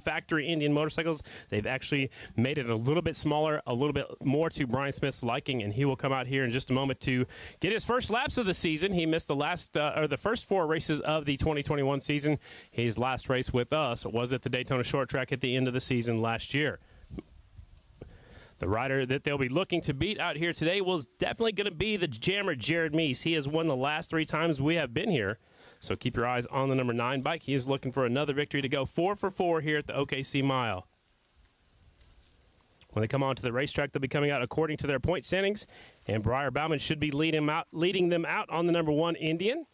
factory Indian motorcycles. They've actually made it a little bit smaller, a little bit more to Brian Smith's liking, and he will come out here in just a moment to get his first laps of the season. He missed the first 4 races of the 2021 season. His last race with us was at the Daytona Short Track at the end of the season last year. The rider that they'll be looking to beat out here today was definitely going to be the jammer, Jared Meese. He has won the last 3 times we have been here. So keep your eyes on the number 9 bike. He is looking for another victory to go 4 for 4 here at the OKC Mile. When they come onto the racetrack, they'll be coming out according to their point standings. And Briar Bauman should be leading them out on the number 1 Indian.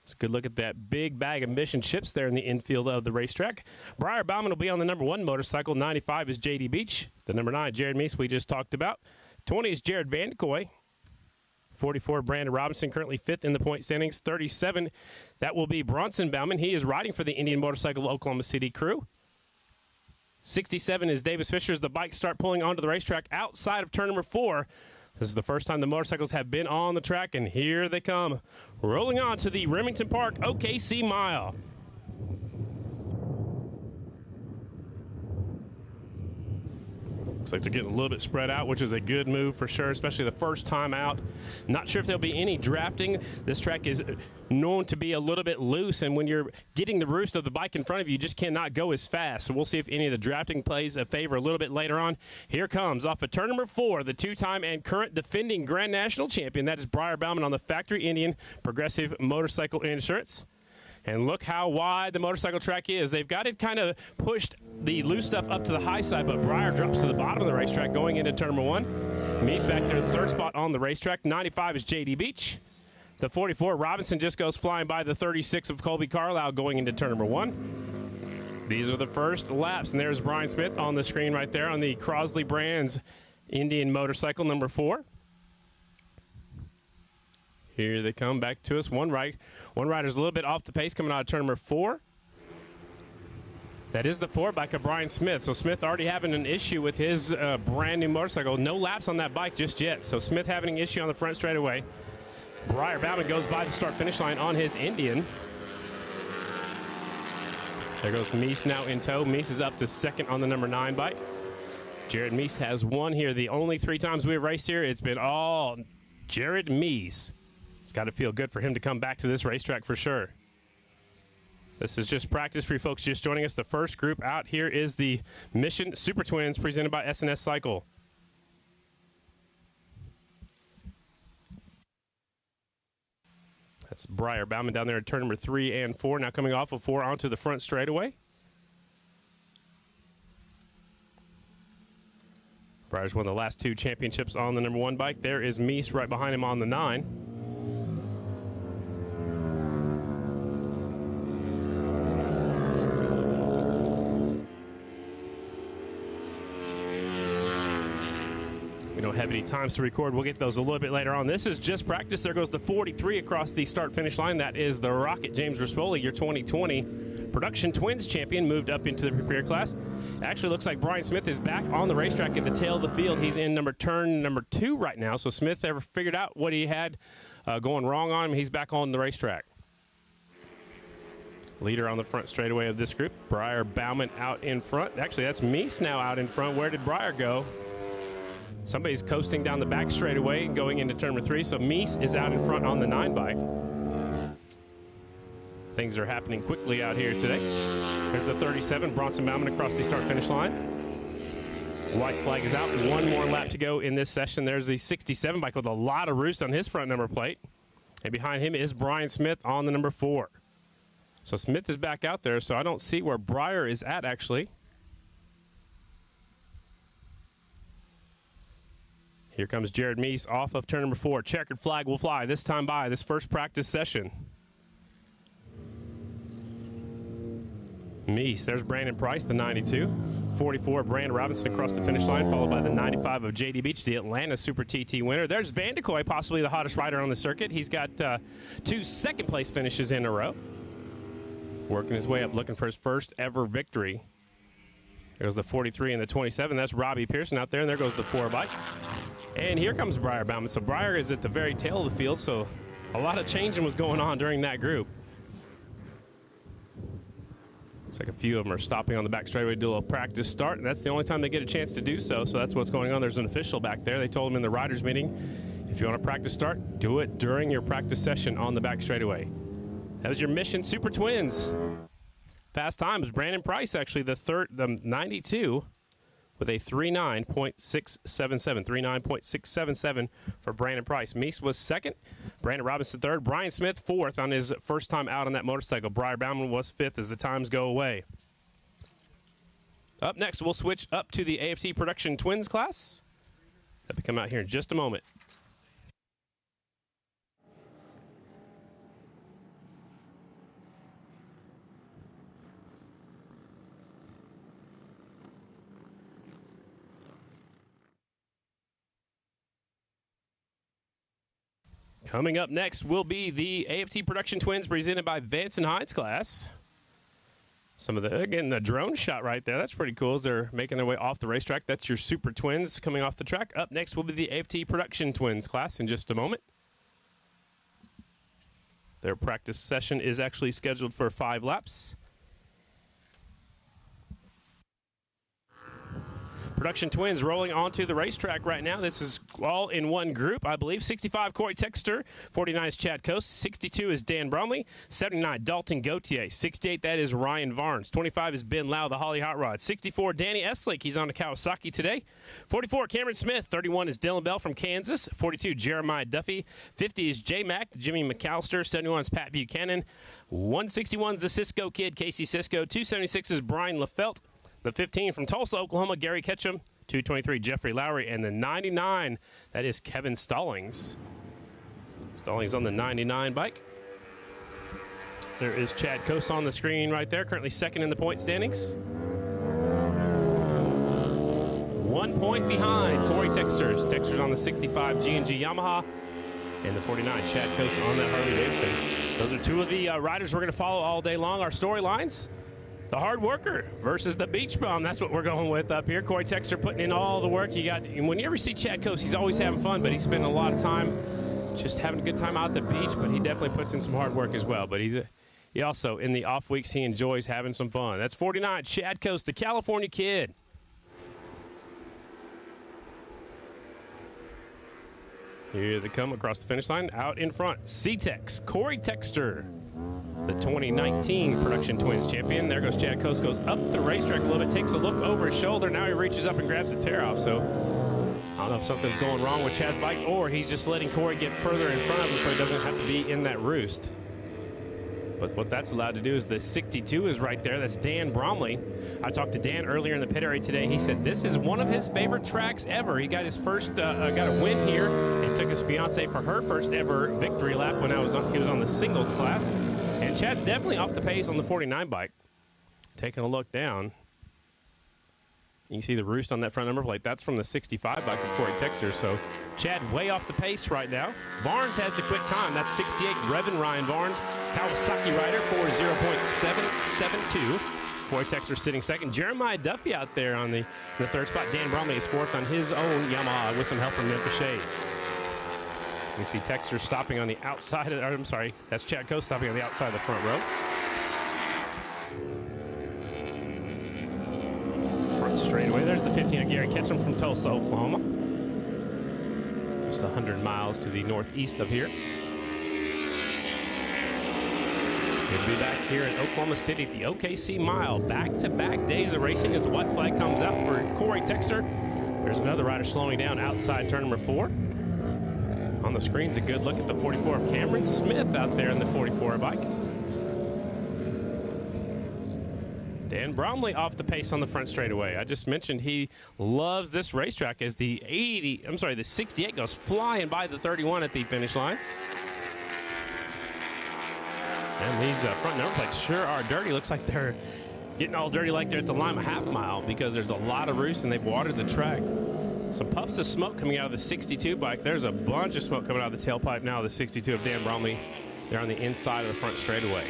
Let's good look at that big bag of mission chips there in the infield of the racetrack. Briar Bauman will be on the number 1 motorcycle. 95 is J.D. Beach. The number 9, Jared Meese, we just talked about. 20 is Jared Vandekoy. 44, Brandon Robinson, currently 5th in the point standings. 37, that will be Bronson Bauman. He is riding for the Indian Motorcycle Oklahoma City crew. 67 is Davis Fisher as the bikes start pulling onto the racetrack outside of turn number 4. This is the first time the motorcycles have been on the track, and here they come, rolling on to the Remington Park OKC Mile. Looks like they're getting a little bit spread out, which is a good move for sure, especially the first time out. Not sure if there'll be any drafting. This track is known to be a little bit loose, and when you're getting the roost of the bike in front of you, you just cannot go as fast. So we'll see if any of the drafting plays a favor a little bit later on. Here comes, off of turn number 4, the 2-time and current defending Grand National champion. That is Briar Bauman on the Factory Indian Progressive Motorcycle Insurance. And look how wide the motorcycle track is. They've got it kind of pushed the loose stuff up to the high side, but Briar drops to the bottom of the racetrack going into turn number 1. Meese back there in the 3rd spot on the racetrack. 95 is J.D. Beach. The 44, Robinson, just goes flying by the 36 of Colby Carlisle going into turn number 1. These are the first laps, and there's Brian Smith on the screen right there on the Crosley Brands Indian motorcycle number 4. Here they come back to us. One rider's a little bit off the pace coming out of turn number 4. That is the 4 bike of Brian Smith. So Smith already having an issue with his brand new motorcycle. No laps on that bike just yet. So Smith having an issue on the front straightaway. Briar Bauman goes by the start-finish line on his Indian. There goes Meese now in tow. Meese is up to 2nd on the number 9 bike. Jared Meese has won here. The only 3 times we've raced here, it's been all Jared Meese. It's got to feel good for him to come back to this racetrack for sure. This is just practice for you folks just joining us. The first group out here is the Mission Super Twins presented by S&S Cycle. That's Briar Bauman down there at turn number 3 and 4. Now coming off of 4 onto the front straightaway. Briar's won the last 2 championships on the number 1 bike. There is Meese right behind him on the 9. We don't have any times to record. We'll get those a little bit later on. This is just practice. There goes the 43 across the start-finish line. That is the Rocket, James Rispoli, your 2020 Production Twins champion, moved up into the Prepare class. Actually looks like Brian Smith is back on the racetrack at the tail of the field. He's in turn number 2 right now. So Smith ever figured out what he had going wrong on him. He's back on the racetrack. Leader on the front straightaway of this group. Briar Bauman out in front. Actually, that's Meese now out in front. Where did Briar go? Somebody's coasting down the back straightaway and going into turn number 3. So Meese is out in front on the 9 bike. Things are happening quickly out here today. There's the 37, Bronson Bauman across the start-finish line. White flag is out. 1 more lap to go in this session. There's the 67 bike with a lot of roost on his front number plate. And behind him is Brian Smith on the number 4. So Smith is back out there, so I don't see where Briar is at, actually. Here comes Jared Meese off of turn number 4. Checkered flag will fly this time by this first practice session. Meese, there's Brandon Price, the 92. 44, Brandon Robinson across the finish line, followed by the 95 of J.D. Beach, the Atlanta Super TT winner. There's Vandekoy, possibly the hottest rider on the circuit. He's got 2 second-place finishes in a row. Working his way up, looking for his first ever victory. There's the 43 and the 27. That's Robbie Pearson out there, and there goes the 4 bike. And here comes Briar Bauman. So Briar is at the very tail of the field, so a lot of changing was going on during that group. Looks like a few of them are stopping on the back straightaway to do a little practice start, and that's the only time they get a chance to do so. So that's what's going on. There's an official back there. They told him in the riders meeting, if you want to practice start, do it during your practice session on the back straightaway. That was your Mission Super Twins. Fast times. Brandon Price, actually, the 92 with a 39.677. 39.677 for Brandon Price. Meese was second. Brandon Robinson third. Brian Smith fourth on his first time out on that motorcycle. Briar Bauman was fifth as the times go away. Up next, we'll switch up to the AFT Production Twins class. That'll be coming out here in just a moment. Coming up next will be the AFT Production Twins presented by Vance and Hines class. Some of the drone shot right there. That's pretty cool as they're making their way off the racetrack. That's your Super Twins coming off the track. Up next will be the AFT Production Twins class in just a moment. Their practice session is actually scheduled for 5 laps. Production Twins rolling onto the racetrack right now. This is all in one group, I believe. 65, Corey Texter. 49 is Chad Coast. 62 is Dan Bromley. 79, Dalton Gauthier. 68, that is Ryan Varnes. 25 is Ben Lau, the Holly Hot Rod. 64, Danny Eslick. He's on the Kawasaki today. 44, Cameron Smith. 31 is Dylan Bell from Kansas. 42, Jeremiah Duffy. 50 is J Mac, Jimmy McAllister. 71 is Pat Buchanan. 161 is the Cisco Kid, Casey Cisco. 276 is Brian LaFelt. The 15 from Tulsa, Oklahoma, Gary Ketchum. 223, Jeffrey Lowry. And the 99, that is Kevin Stallings. Stallings on the 99 bike. There is Chad Coase on the screen right there, currently second in the point standings. 1 point behind Corey Texter's. Texter's on the 65 G&G Yamaha. And the 49, Chad Coase on that Harley-Davidson. Those are two of the riders we're going to follow all day long. Our storylines. The hard worker versus the beach bum. That's what we're going with up here. Corey Texter putting in all the work. When you ever see Chad Coase, he's always having fun, but he's spending a lot of time just having a good time out at the beach, but he definitely puts in some hard work as well. But he also, in the off weeks, he enjoys having some fun. That's 49, Chad Coase, the California Kid. Here they come across the finish line. Out in front, C-Tex, Corey Texter. The 2019 Production Twins champion. There goes Chad Coase, goes up the racetrack a little bit, takes a look over his shoulder. Now he reaches up and grabs the tear off. So I don't know if something's going wrong with Chad's bike or he's just letting Corey get further in front of him so he doesn't have to be in that roost. But what that's allowed to do is the 62 is right there. That's Dan Bromley. I talked to Dan earlier in the pit area today. He said this is one of his favorite tracks ever. He got his first, got a win here and took his fiance for her first ever victory lap when he was on the singles class. And Chad's definitely off the pace on the 49 bike. Taking a look down. You can see the roost on that front number plate. That's from the 65 bike of Corey Texter. So Chad way off the pace right now. Varnes has the quick time. That's 68, Revan Ryan Varnes. Kawasaki rider for 0.772. Corey Texter sitting second. Jeremiah Duffy out there on the third spot. Dan Bromley is fourth on his own Yamaha with some help from Memphis Shades. You see Texter stopping on the outside of, I'm sorry, that's Chad Coase stopping on the outside of the front row. Front straightaway. There's the 15 of Gary Ketchum from Tulsa, Oklahoma. Just 100 miles to the northeast of here. We'll be back here in Oklahoma City at the OKC Mile. Back-to-back days of racing as the white flag comes out for Corey Texter. There's another rider slowing down outside turn number 4. On the screen's a good look at the 44 of Cameron Smith out there in the 44 bike. Dan Bromley off the pace on the front straightaway. I just mentioned he loves this racetrack as the 68 goes flying by the 31 at the finish line. And these front number plates sure are dirty. Looks like they're getting all dirty like they're at the Lima half mile because there's a lot of roost and they've watered the track. Some puffs of smoke coming out of the 62 bike. There's a bunch of smoke coming out of the tailpipe now of the 62 of Dan Bromley. They're on the inside of the front straightaway.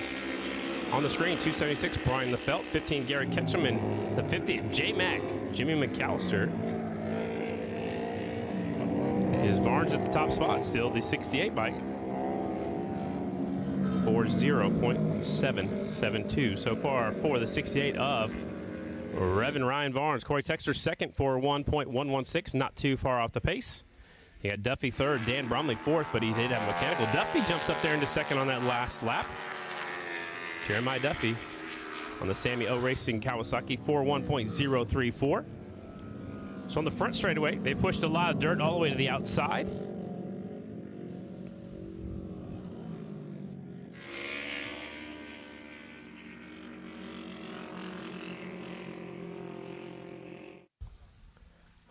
On the screen, 276, Brian LaFelt, 15, Gary Ketchum, and the 50, J Mac, Jimmy McAllister. Is Varnes at the top spot, still the 68 bike. for 0.772 so far for the 68 of Revan Ryan Barnes. Corey Texter second for 1.116, not too far off the pace. You got Duffy third, Dan Bromley fourth, but he did have mechanical. Duffy jumps up there into second on that last lap. Jeremiah Duffy on the Sammy O Racing Kawasaki for 1.034. So on the front straightaway, they pushed a lot of dirt all the way to the outside.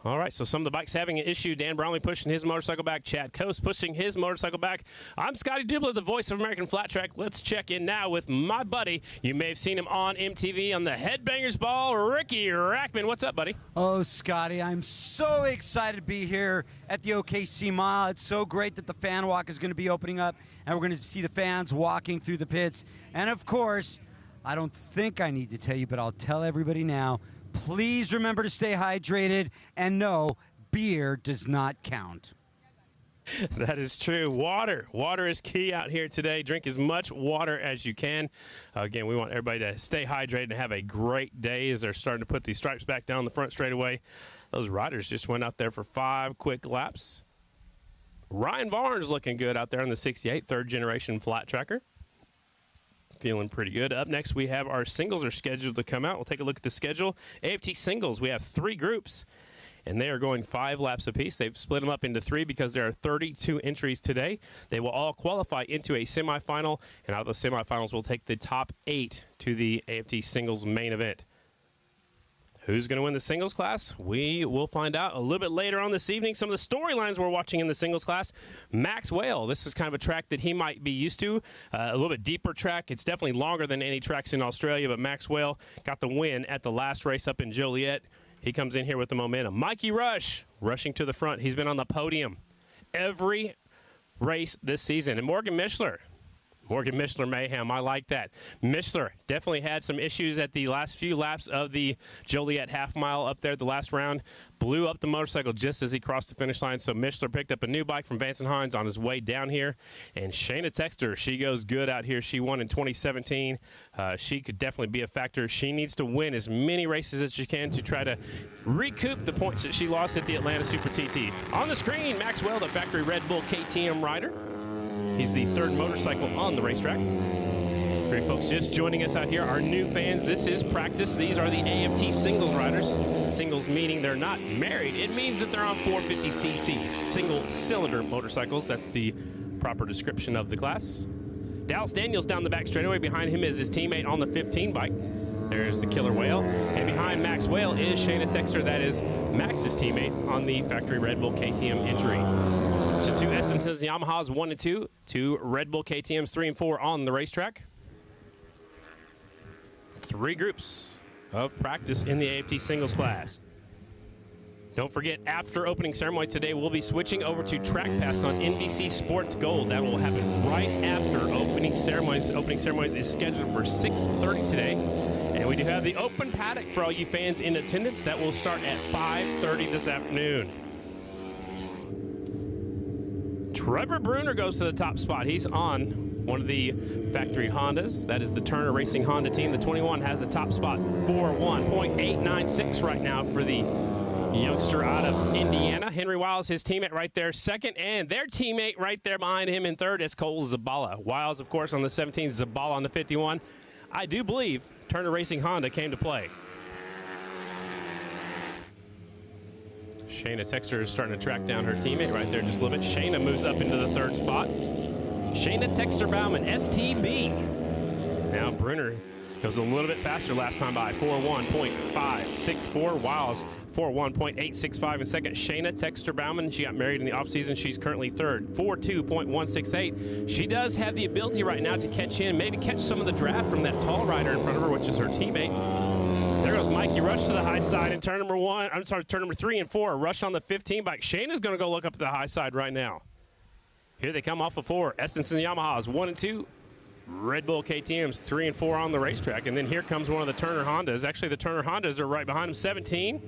All right, so some of the bikes having an issue. Dan Bromley pushing his motorcycle back. Chad Coast pushing his motorcycle back. I'm Scotty Dubler, the voice of American Flat Track. Let's check in now with my buddy. You may have seen him on MTV on the Headbangers Ball, Ricky Rackman. What's up, buddy? Oh, Scotty, I'm so excited to be here at the OKC Mile. It's so great that the fan walk is going to be opening up, and we're going to see the fans walking through the pits. And, of course, I don't think I need to tell you, but I'll tell everybody now, please remember to stay hydrated, and no, beer does not count. That is true. Water is key out here today. Drink as much water as you can. Again, we want everybody to stay hydrated and have a great day as they're starting to put these stripes back down the front straightaway. Those riders just went out there for 5 quick laps. Ryan Barnes looking good out there on the 68, third generation flat tracker. Feeling pretty good. Up next, we have our singles are scheduled to come out. We'll take a look at the schedule. AFT singles, we have 3 groups, and they are going 5 laps apiece. They've split them up into 3 because there are 32 entries today. They will all qualify into a semifinal, and out of those semifinals, we'll take the top 8 to the AFT singles main event. Who's going to win the singles class? We will find out a little bit later on this evening. Some of the storylines we're watching in the singles class. Max Whale, this is kind of a track that he might be used to. A little bit deeper track. It's definitely longer than any tracks in Australia, but Max Whale got the win at the last race up in Joliet. He comes in here with the momentum. Mikey Rush, rushing to the front. He's been on the podium every race this season. And Morgan Micheler mayhem. I like that. Micheler definitely had some issues at the last few laps of the Joliet half mile up there at the last round. Blew up the motorcycle just as he crossed the finish line. So Micheler picked up a new bike from Vance & Hines on his way down here. And Shayna Texter, she goes good out here. She won in 2017. She could definitely be a factor. She needs to win as many races as she can to try to recoup the points that she lost at the Atlanta Super TT. On the screen, Maxwell, the factory Red Bull KTM rider. He's the 3rd motorcycle on the racetrack. For you folks just joining us out here, our new fans, this is practice. These are the AFT singles riders. Singles meaning they're not married. It means that they're on 450 cc's, single-cylinder motorcycles. That's the proper description of the class. Dallas Daniels down the back straightaway. Behind him is his teammate on the 15 bike. There's the Killer Whale. And behind Max Whale is Shayna Texter. That is Max's teammate on the factory Red Bull KTM entry. So 2 Estonsons, Yamahas 1 and 2, 2 Red Bull KTMs 3 and 4 on the racetrack. 3 groups of practice in the AFT singles class. Don't forget, after opening ceremonies today, we'll be switching over to TrackPass on NBC Sports Gold. That will happen right after opening ceremonies. Opening ceremonies is scheduled for 6:30 today. And we do have the open paddock for all you fans in attendance. That will start at 5:30 this afternoon. Trevor Bruner goes to the top spot. He's on one of the factory Hondas. That is the Turner Racing Honda team. The 21 has the top spot for 1.896 right now for the youngster out of Indiana. Henry Wiles, his teammate right there, second, and their teammate right there behind him in third is Cole Zabala. Wiles, of course, on the 17, Zabala on the 51. I do believe Turner Racing Honda came to play. Shayna Texter is starting to track down her teammate right there just a little bit. Shayna moves up into the 3rd spot. Shayna Texter Bauman, STB. Now Brunner goes a little bit faster last time by, 4:1.564. Wiles, 4:1.865 in second. Shayna Texter Bauman, she got married in the offseason. She's currently 3rd, 4:2.168. She does have the ability right now to catch in, maybe catch some of the draft from that tall rider in front of her, which is her teammate. There goes Mikey Rush to the high side in turn number 3 and 4. Rush on the 15 bike. Shayna's going to go look up at the high side right now. Here they come off of 4. Estonson Yamahas 1 and 2. Red Bull KTM's 3 and 4 on the racetrack. And then here comes one of the Turner Hondas. Actually, the Turner Hondas are right behind him, 17.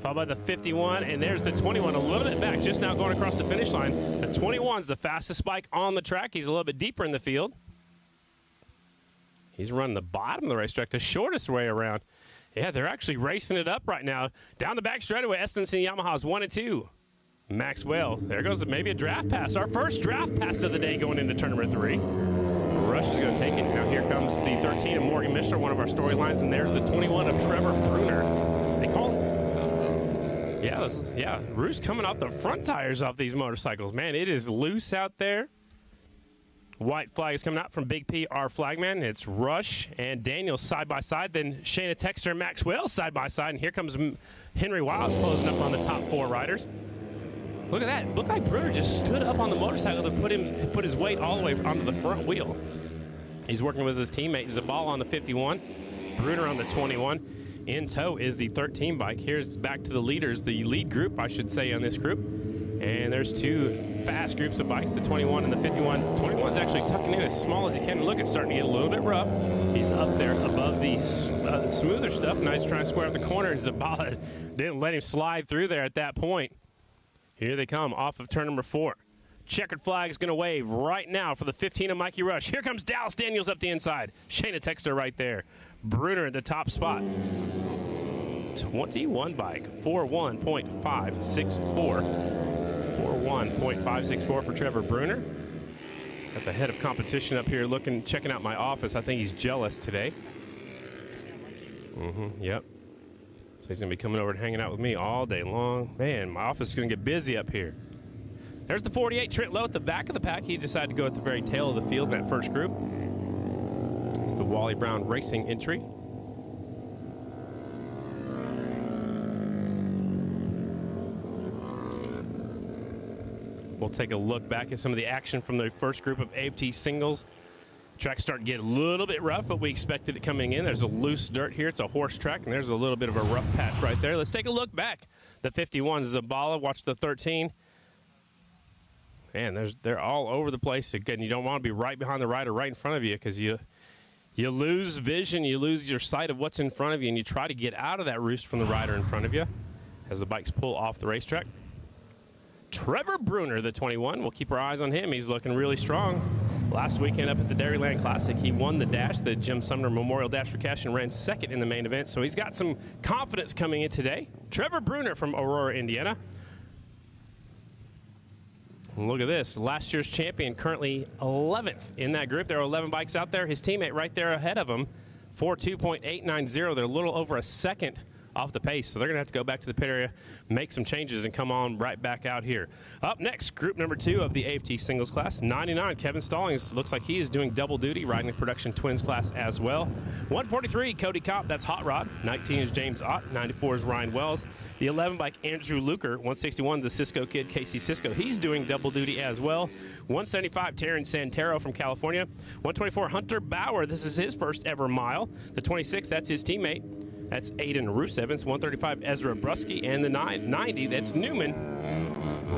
Followed by the 51, and there's the 21 a little bit back, just now going across the finish line. The 21's the fastest bike on the track. He's a little bit deeper in the field. He's running the bottom of the racetrack, the shortest way around. Yeah, they're actually racing it up right now. Down the back straightaway, Estenson Yamaha's 1 and 2. Maxwell, there goes maybe a draft pass. Our first draft pass of the day going into turn number 3. Rush is going to take it. Now here comes the 13 of Morgan Micheler, one of our storylines, and there's the 21 of Trevor Bruner. They call him. Yeah, Roos coming off the front tires off these motorcycles. Man, it is loose out there. White flag is coming out from Big P, our flagman. It's Rush and Daniel side by side. Then Shayna Texter and Maxwell side by side. And here comes Henry Wiles closing up on the top 4 riders. Look at that. Looked like Bruner just stood up on the motorcycle to put his weight all the way onto the front wheel. He's working with his teammate Zabala on the 51, Bruner on the 21. In tow is the 13 bike. Here's back to the leaders, the lead group, I should say, on this group. And there's 2 fast groups of bikes, the 21 and the 51. 21's actually tucking in as small as he can. Look, it's starting to get a little bit rough. He's up there above the smoother stuff. Now he's trying to square up the corner, and Zabala didn't let him slide through there at that point. Here they come off of turn number 4. Checkered flag is going to wave right now for the 15 of Mikey Rush. Here comes Dallas Daniels up the inside. Shayna Texter right there. Bruner at the top spot. 21 bike, 41.564. 41.564 for Trevor Bruner. At the head of competition up here checking out my office. I think he's jealous today. Yep. So he's going to be coming over and hanging out with me all day long. Man, my office is going to get busy up here. There's the 48, Trent Lowe at the back of the pack. He decided to go at the very tail of the field in that first group. It's the Wally Brown Racing entry. We'll take a look back at some of the action from the first group of AFT singles. Track's starting to get a little bit rough, but we expected it coming in. There's a loose dirt here. It's a horse track, and there's a little bit of a rough patch right there. Let's take a look back. The 51 Zabala. Watch the 13. Man, they're all over the place. Again, you don't want to be right behind the rider, right in front of you, because you lose vision, you lose your sight of what's in front of you, and you try to get out of that roost from the rider in front of you as the bikes pull off the racetrack. Trevor Bruner, the 21. We'll keep our eyes on him. He's looking really strong. Last weekend up at the Dairyland Classic, he won the dash, the Jim Sumner Memorial Dash for Cash, and ran second in the main event. So he's got some confidence coming in today. Trevor Bruner from Aurora, Indiana. And look at this. Last year's champion, currently 11th in that group. There are 11 bikes out there. His teammate right there ahead of him, 42.890. They're a little over a second off the pace, so they're going to have to go back to the pit area, make some changes, and come on right back out here. Up next, group number 2 of the AFT singles class, 99, Kevin Stallings. Looks like he is doing double duty, riding the production twins class as well. 143, Cody Kopp, that's Hot Rod. 19 is James Ott. 94 is Ryan Wells. The 11 bike, Andrew Luker. 161, the Cisco kid, Casey Cisco. He's doing double duty as well. 175, Taryn Santero from California. 124, Hunter Bauer. This is his first ever mile. The 26, that's his teammate. That's Aiden Roosevans. 135, Ezra Brusky. And the 90, that's Newman.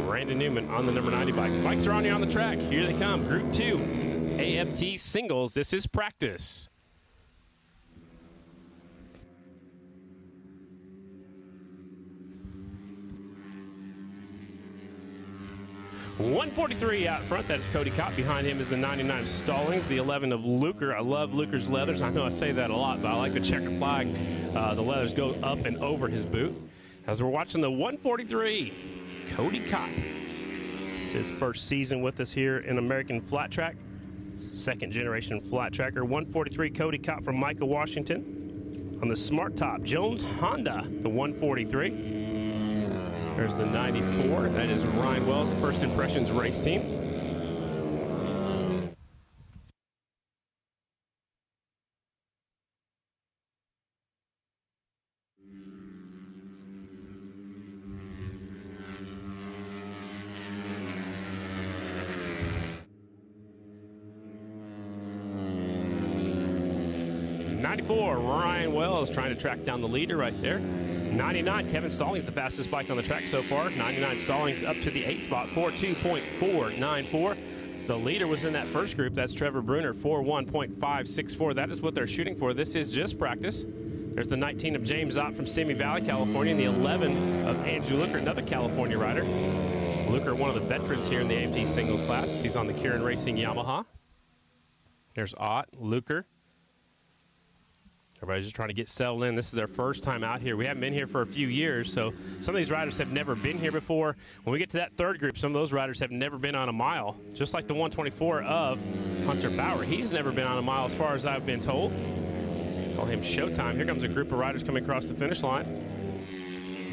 Brandon Newman on the number 90 bike. Bikes are on the track. Here they come. Group 2, AFT singles. This is practice. .143 out front, that is Cody Kopp. Behind him is the 99 of Stallings, the 11 of Luker. I love Luker's leathers. I know I say that a lot, but I like the checkered flag. The leathers go up and over his boot. As we're watching the 143, Cody Kopp. It's his first season with us here in American Flat Track. Second generation flat tracker. 143, Cody Kopp from Micah, Washington. On the Smart Top, Jones Honda, the 143. There's the 94. That is Ryan Wells, First Impressions race team. Ryan Wells trying to track down the leader right there. 99, Kevin Stallings, the fastest bike on the track so far. 99 Stallings up to the 8th spot, 42.494. The leader was in that first group. That's Trevor Bruner, 41.564. That is what they're shooting for. This is just practice. There's the 19 of James Ott from Simi Valley, California, and the 11 of Andrew Luker, another California rider. Luker, one of the veterans here in the AFT singles class. He's on the Kieran Racing Yamaha. There's Ott, Luker. Everybody's just trying to get settled in. This is their first time out here. We haven't been here for a few years, so some of these riders have never been here before. When we get to that third group, some of those riders have never been on a mile, just like the 124 of Hunter Bauer. He's never been on a mile as far as I've been told. Call him Showtime. Here comes a group of riders coming across the finish line.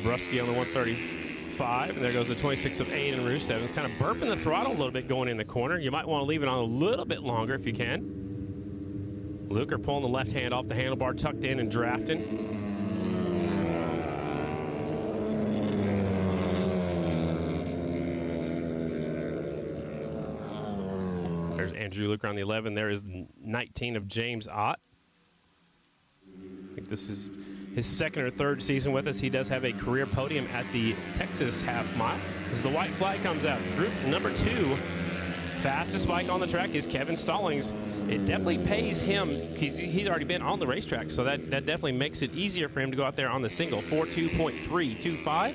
Brusky on the 135, and there goes the 26 of Aiden Rusev. It's kind of burping the throttle a little bit going in the corner. You might want to leave it on a little bit longer if you can. Luker pulling the left hand off the handlebar, tucked in and drafting. There's Andrew Luker on the 11. There is 19 of James Ott. I think this is his second or third season with us. He does have a career podium at the Texas half mile. As the white flag comes out, group number 2, fastest bike on the track is Kevin Stallings. It definitely pays him. He's already been on the racetrack, so that definitely makes it easier for him to go out there on the single. 4.2.325.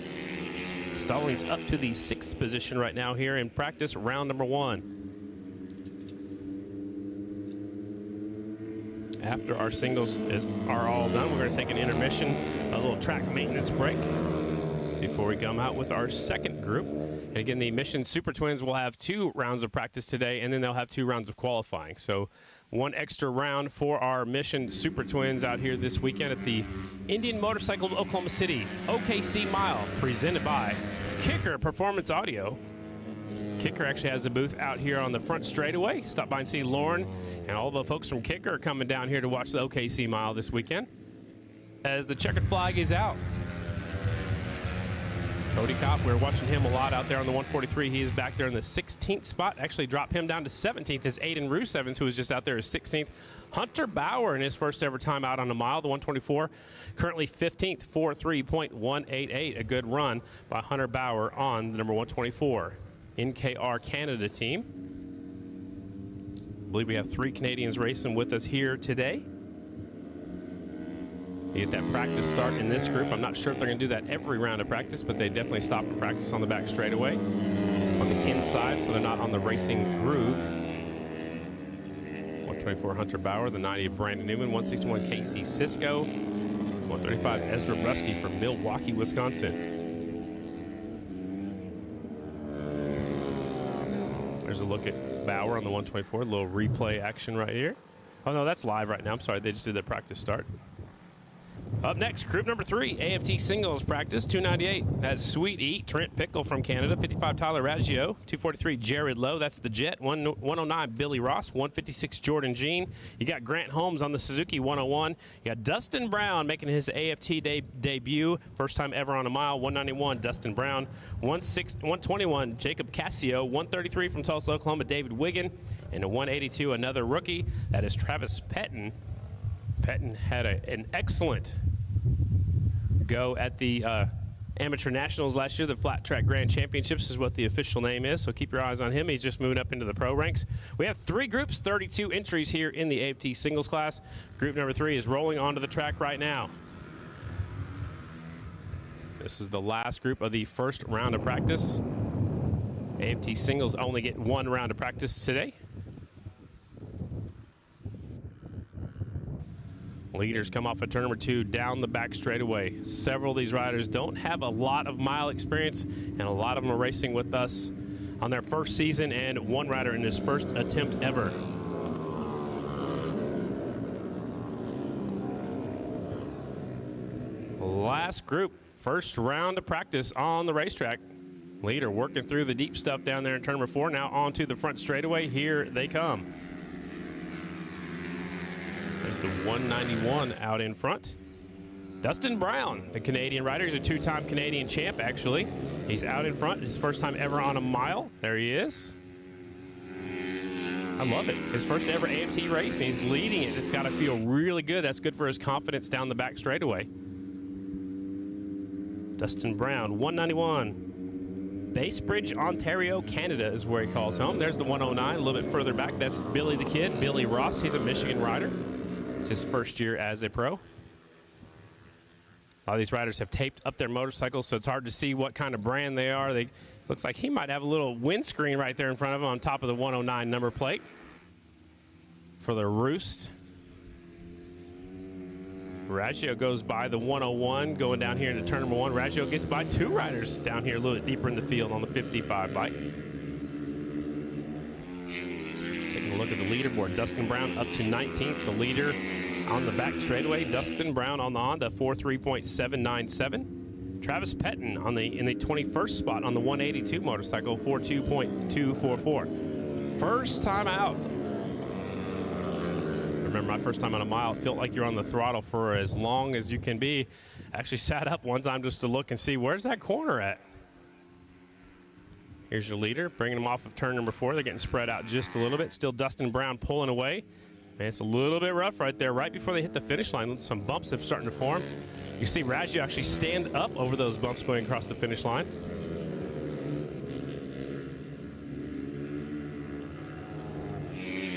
Stallings up to the 6th position right now here in practice, round number 1. After our singles are all done, we're going to take an intermission, a little track maintenance break before we come out with our second group. And again, the Mission Super Twins will have 2 rounds of practice today, and then they'll have 2 rounds of qualifying. So 1 extra round for our Mission Super Twins out here this weekend at the Indian Motorcycle of Oklahoma City OKC Mile, presented by Kicker Performance Audio. Kicker actually has a booth out here on the front straightaway. Stop by and see Lauren and all the folks from Kicker are coming down here to watch the OKC Mile this weekend as the checkered flag is out. Cody Kopp, we're watching him a lot out there on the 143. He is back there in the 16th spot. Actually dropped him down to 17th as Aiden Rusev, who was just out there, is 16th. Hunter Bauer in his first ever time out on a mile, the 124, currently 15th, 4.3.188. A good run by Hunter Bauer on the number 124. NKR Canada team. I believe we have 3 Canadians racing with us here today. You get that practice start in this group. I'm not sure if they're going to do that every round of practice, but they definitely stop and practice on the back straightaway on the inside, so they're not on the racing groove. 124 Hunter Bauer, the 90 of Brandon Newman, 161 Casey Cisco, 135 Ezra Brusky from Milwaukee, Wisconsin. There's a look at Bauer on the 124, a little replay action right here. Oh no, that's live right now. I'm sorry, they just did their practice start. Up next, group number 3, AFT singles practice, 298. That's Sweet Eat, Trent Pickle from Canada. 55, Tyler Raggio. 243, Jared Lowe. That's the Jet. 109, Billy Ross. 156, Jordan Jean. You got Grant Holmes on the Suzuki 101. You got Dustin Brown making his AFT debut. First time ever on a mile. 191, Dustin Brown. 121, Jacob Cassio. 133 from Tulsa, Oklahoma, David Wiggin. And a 182, another rookie. That is Travis Pettin. Pettin had an excellent go at the Amateur Nationals last year. The Flat Track Grand Championships is what the official name is, so keep your eyes on him. He's just moving up into the pro ranks. We have 3 groups, 32 entries here in the AFT singles class. Group number 3 is rolling onto the track right now. This is the last group of the first round of practice. AFT singles only get 1 round of practice today. Leaders come off of turn number 2 down the back straightaway. Several of these riders don't have a lot of mile experience, and a lot of them are racing with us on their first season, and 1 rider in his first attempt ever. Last group, first round of practice on the racetrack. Leader working through the deep stuff down there in turn number 4. Now onto the front straightaway. Here they come. There's the 191 out in front. Dustin Brown, the Canadian rider. He's a 2-time Canadian champ, actually. He's out in front. His first time ever on a mile. There he is. I love it. His first ever AFT race, and he's leading it. It's got to feel really good. That's good for his confidence down the back straightaway. Dustin Brown, 191. Basebridge, Ontario, Canada is where he calls home. There's the 109, a little bit further back. That's Billy the Kid, Billy Ross. He's a Michigan rider. It's his first year as a pro. A lot of these riders have taped up their motorcycles, so it's hard to see what kind of brand they are. Looks like he might have a little windscreen right there in front of him on top of the 109 number plate for the Roost. Raggio goes by the 101 going down here into turn number 1. Raggio gets by 2 riders down here a little bit deeper in the field on the 55 bike. Taking a look at the leaderboard, Dustin Brown up to 19th. The leader on the back straightaway, Dustin Brown on the Honda, 4.3.797. Travis Pettin in the 21st spot on the 182 motorcycle, 4.2.244. First time out. Remember my first time on a mile, it felt like you're on the throttle for as long as you can be. Actually sat up one time just to look and see where's that corner at. Here's your leader, bringing them off of turn number 4. They're getting spread out just a little bit. Still Dustin Brown pulling away. Man, it's a little bit rough right there, right before they hit the finish line. Some bumps have starting to form. You see Raggio actually stand up over those bumps going across the finish line.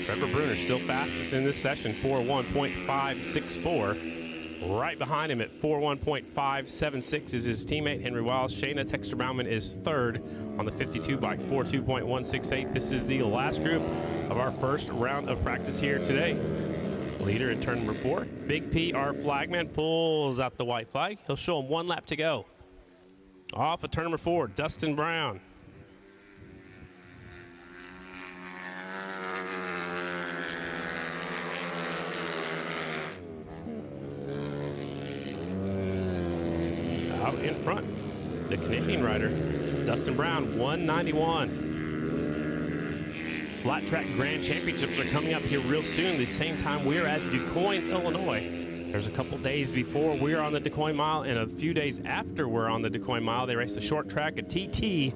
Trevor Bruner still fastest in this session, 4.1.564. Right behind him at 4.1.576 is his teammate Henry Wiles. Shayna Texter-Bauman is third on the 52 bike, 4.2.168. This is the last group of our first round of practice here today. Leader in turn number 4. Big P, our flagman, pulls out the white flag. He'll show him 1 lap to go. Off of turn number 4, Dustin Brown. Out in front, the Canadian rider, Dustin Brown, 191. Flat Track Grand Championships are coming up here real soon, the same time we're at DuQuoin, Illinois. There's a couple days before we're on the DuQuoin Mile, and a few days after we're on the DuQuoin Mile, they race a short track, a TT,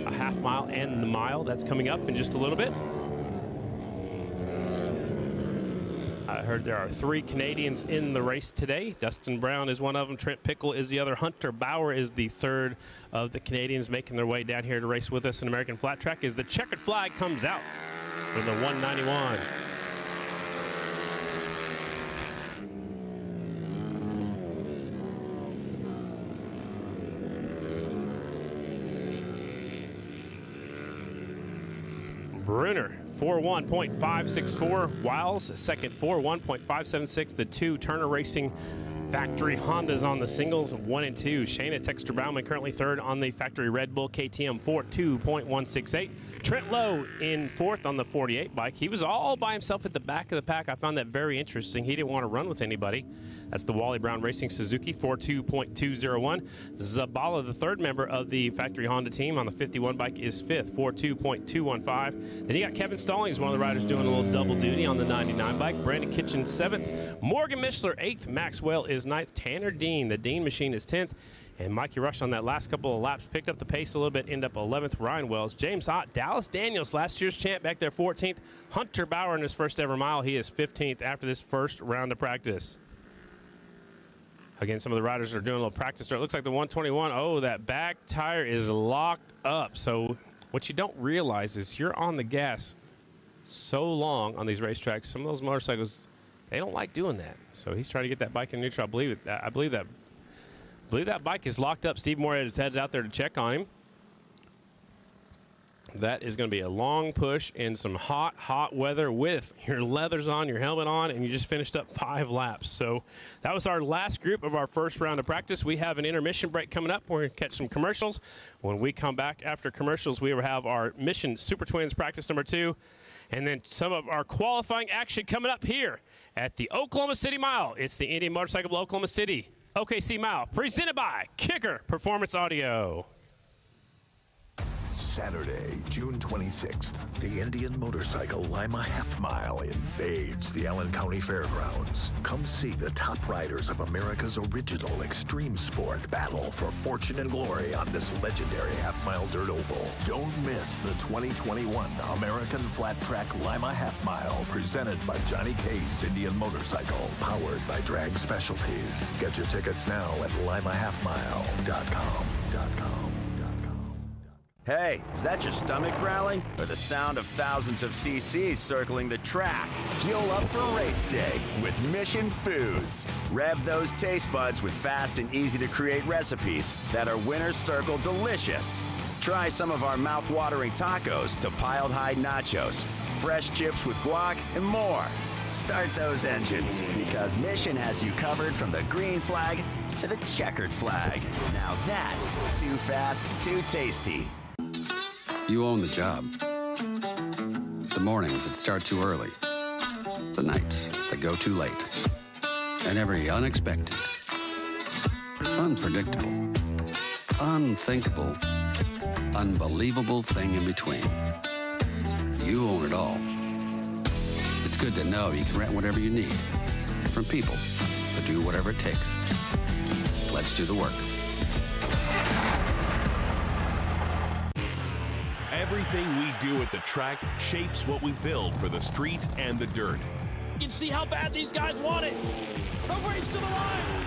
a half mile, and the mile. That's coming up in just a little bit. I heard there are 3 Canadians in the race today. Dustin Brown is one of them. Trent Pickle is the other. Hunter Bauer is the third of the Canadians making their way down here to race with us in American Flat Track as the checkered flag comes out for the 191. Bruner, 4.1.564. Wiles, second, 4.1.576. The 2 Turner Racing factory Hondas on the singles, 1 and 2. Shayna Texter-Bauman currently third on the factory Red Bull KTM 4.2.168. Trent Lowe in 4th on the 48 bike. He was all by himself at the back of the pack. I found that very interesting. He didn't want to run with anybody. That's the Wally Brown Racing Suzuki 4.2.201. Zabala, the third member of the factory Honda team on the 51 bike, is 5th, 4.2.215. Then you got Kevin Stallings, one of the riders doing a little double duty on the 99 bike. Brandon Kitchen 7th. Morgan Micheler 8th. Maxwell is 9th. Tanner Dean, the Dean machine, is 10th. And Mikey Rush on that last couple of laps picked up the pace a little bit, ended up 11th. Ryan Wells, James Hott, Dallas Daniels, last year's champ back there, 14th. Hunter Bauer in his first ever mile, he is 15th after this first round of practice. Again, some of the riders are doing a little practice there. It looks like the 121, oh, that back tire is locked up. So what you don't realize is you're on the gas so long on these racetracks. Some of those motorcycles, they don't like doing that. So he's trying to get that bike in neutral. I believe that bike is locked up. Steve Moorhead is headed out there to check on him. That is going to be a long push in some hot, hot weather with your leathers on, your helmet on, and you just finished up 5 laps. So that was our last group of our first round of practice. We have an intermission break coming up. We're going to catch some commercials. When we come back after commercials, we will have our Mission Super Twins practice number 2, and then some of our qualifying action coming up here at the Oklahoma City Mile. It's the Indian Motorcycle of Oklahoma City, OKC Mile, presented by Kicker Performance Audio. Saturday, June 26th, the Indian Motorcycle Lima Half Mile invades the Allen County Fairgrounds. Come see the top riders of America's original extreme sport battle for fortune and glory on this legendary half-mile dirt oval. Don't miss the 2021 American Flat Track Lima Half Mile, presented by Johnny K's Indian Motorcycle, powered by Drag Specialties. Get your tickets now at limahalfmile.com. Hey, is that your stomach growling? Or the sound of thousands of cc's circling the track? Fuel up for race day with Mission Foods. Rev those taste buds with fast and easy-to-create recipes that are Winner's Circle delicious. Try some of our mouth-watering tacos to piled high nachos, fresh chips with guac, and more. Start those engines, because Mission has you covered from the green flag to the checkered flag. Now that's too fast, too tasty. You own the job. The mornings that start too early. The nights that go too late. And every unexpected, unpredictable, unthinkable, unbelievable thing in between. You own it all. It's good to know you can rent whatever you need from people that do whatever it takes. Let's do the work. Everything we do at the track shapes what we build for the street and the dirt. You can see how bad these guys want it. A race to the line.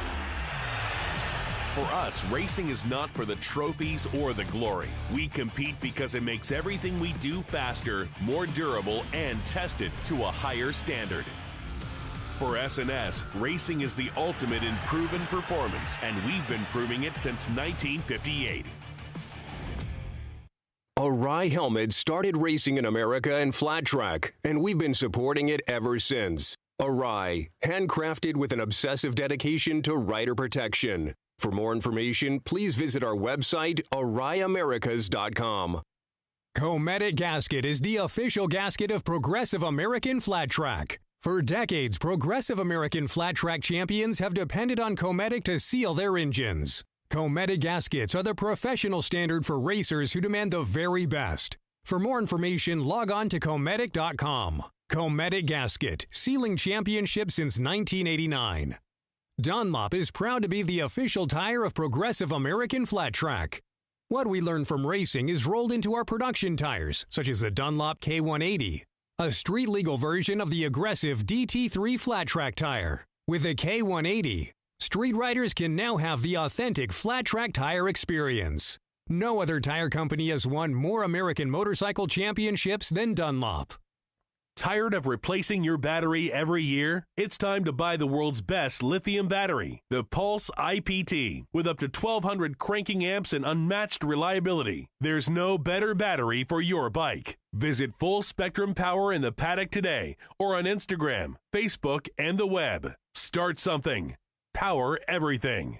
For us, racing is not for the trophies or the glory. We compete because it makes everything we do faster, more durable, and tested to a higher standard. For S&S, racing is the ultimate in proven performance, and we've been proving it since 1958. Arai Helmets started racing in America in flat track, and we've been supporting it ever since. Arai, handcrafted with an obsessive dedication to rider protection. For more information, please visit our website, AraiAmericas.com. Cometic Gasket is the official gasket of Progressive American Flat Track. For decades, Progressive American Flat Track champions have depended on Cometic to seal their engines. Cometic gaskets are the professional standard for racers who demand the very best. For more information, log on to Cometic.com. Cometic Gasket, sealing championships since 1989. Dunlop is proud to be the official tire of Progressive American Flat Track. What we learn from racing is rolled into our production tires, such as the Dunlop K180, a street-legal version of the aggressive DT3 flat track tire. With the K180, street riders can now have the authentic flat track tire experience. No other tire company has won more American motorcycle championships than Dunlop. Tired of replacing your battery every year? It's time to buy the world's best lithium battery, the Pulse IPT, with up to 1,200 cranking amps and unmatched reliability. There's no better battery for your bike. Visit Full Spectrum Power in the Paddock today, or on Instagram, Facebook, and the web. Start something. Power everything.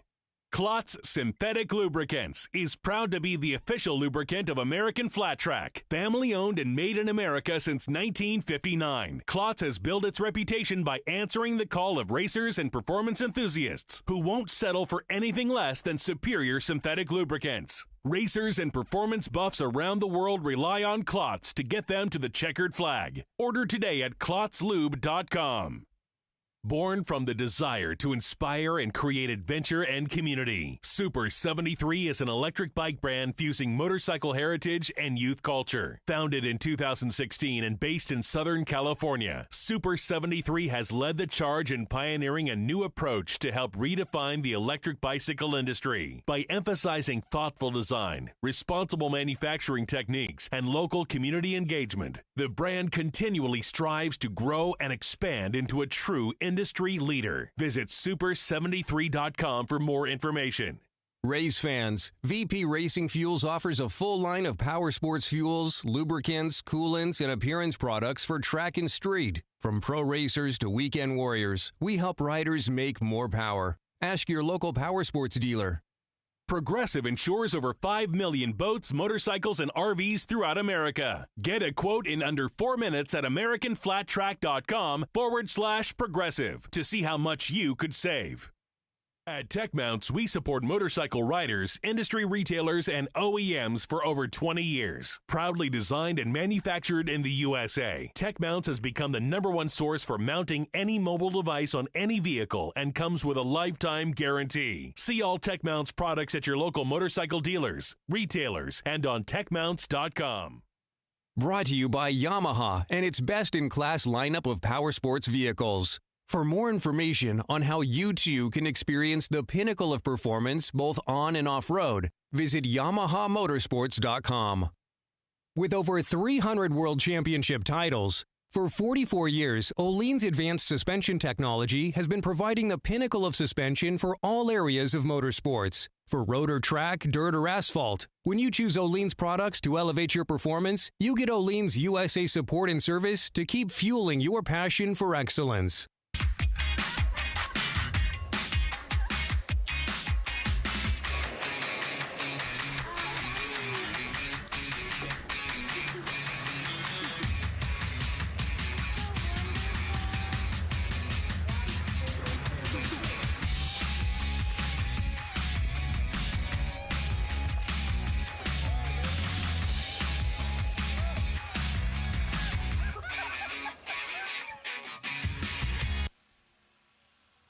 Klotz Synthetic Lubricants is proud to be the official lubricant of American Flat Track. Family owned and made in America since 1959. Klotz has built its reputation by answering the call of racers and performance enthusiasts who won't settle for anything less than superior synthetic lubricants. Racers and performance buffs around the world rely on Klotz to get them to the checkered flag. Order today at klotzlube.com. Born from the desire to inspire and create adventure and community, Super 73 is an electric bike brand fusing motorcycle heritage and youth culture. Founded in 2016 and based in Southern California, Super 73 has led the charge in pioneering a new approach to help redefine the electric bicycle industry by emphasizing thoughtful design, responsible manufacturing techniques, and local community engagement. The brand continually strives to grow and expand into a true industry leader. Visit super73.com for more information. Race fans, VP Racing Fuels offers a full line of power sports fuels, lubricants, coolants, and appearance products for track and street. From pro racers to weekend warriors, we help riders make more power. Ask your local power sports dealer. Progressive insures over 5 million boats, motorcycles, and RVs throughout America. Get a quote in under 4 minutes at AmericanFlatTrack.com/progressive to see how much you could save. At Tech Mounts, we support motorcycle riders, industry retailers, and OEMs for over 20 years. Proudly designed and manufactured in the USA, Tech Mounts has become the #1 source for mounting any mobile device on any vehicle and comes with a lifetime guarantee. See all Tech Mounts products at your local motorcycle dealers, retailers, and on techmounts.com. Brought to you by Yamaha and its best-in-class lineup of power sports vehicles. For more information on how you too can experience the pinnacle of performance both on and off-road, visit YamahaMotorsports.com. With over 300 World Championship titles, for 44 years, Öhlins advanced suspension technology has been providing the pinnacle of suspension for all areas of motorsports. For road or track, dirt or asphalt, when you choose Olean's products to elevate your performance, you get Olean's USA support and service to keep fueling your passion for excellence.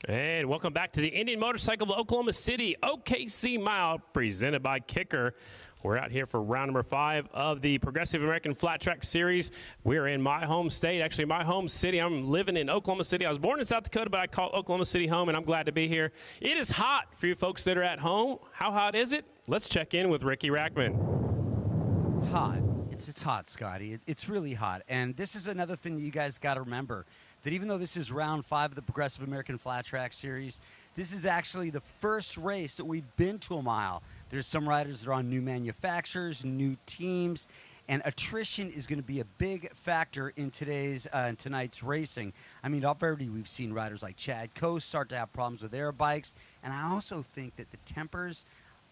And welcome back to the Indian Motorcycle of Oklahoma City OKC Mile, presented by Kicker. We're out here for round number 5 of the Progressive American Flat Track Series. We're in my home state, actually my home city. I'm living in Oklahoma City. I was born in South Dakota, but I call Oklahoma City home, and I'm glad to be here. It is hot for you folks that are at home. How hot is it? Let's check in with Ricky Rackman. It's hot. It's hot, Scotty. It's really hot. And this is another thing that you guys got to remember, that even though this is round 5 of the Progressive American Flat Track Series, this is actually the first race that we've been to a mile. There's some riders that are on new manufacturers, new teams, and attrition is going to be a big factor in tonight's racing. I mean, already we've seen riders like Chad Coase start to have problems with their bikes, and I also think that the tempers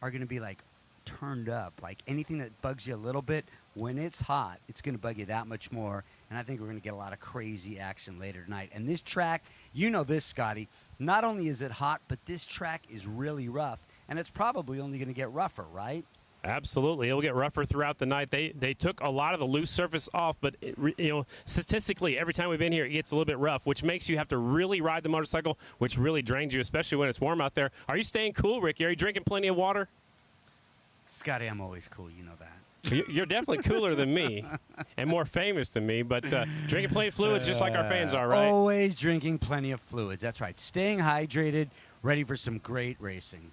are going to be like turned up. Like anything that bugs you a little bit, when it's hot, it's going to bug you that much more. And I think we're going to get a lot of crazy action later tonight. And this track, you know this, Scotty, not only is it hot, but this track is really rough. And it's probably only going to get rougher, right? Absolutely. It'll get rougher throughout the night. They took a lot of the loose surface off, but statistically, every time we've been here, it gets a little bit rough, which makes you have to really ride the motorcycle, which really drains you, especially when it's warm out there. Are you staying cool, Ricky? Are you drinking plenty of water? Scotty, I'm always cool. You know that. You're definitely cooler than me and more famous than me, but drinking plenty of fluids just like our fans are, right? Always drinking plenty of fluids. That's right. Staying hydrated, ready for some great racing.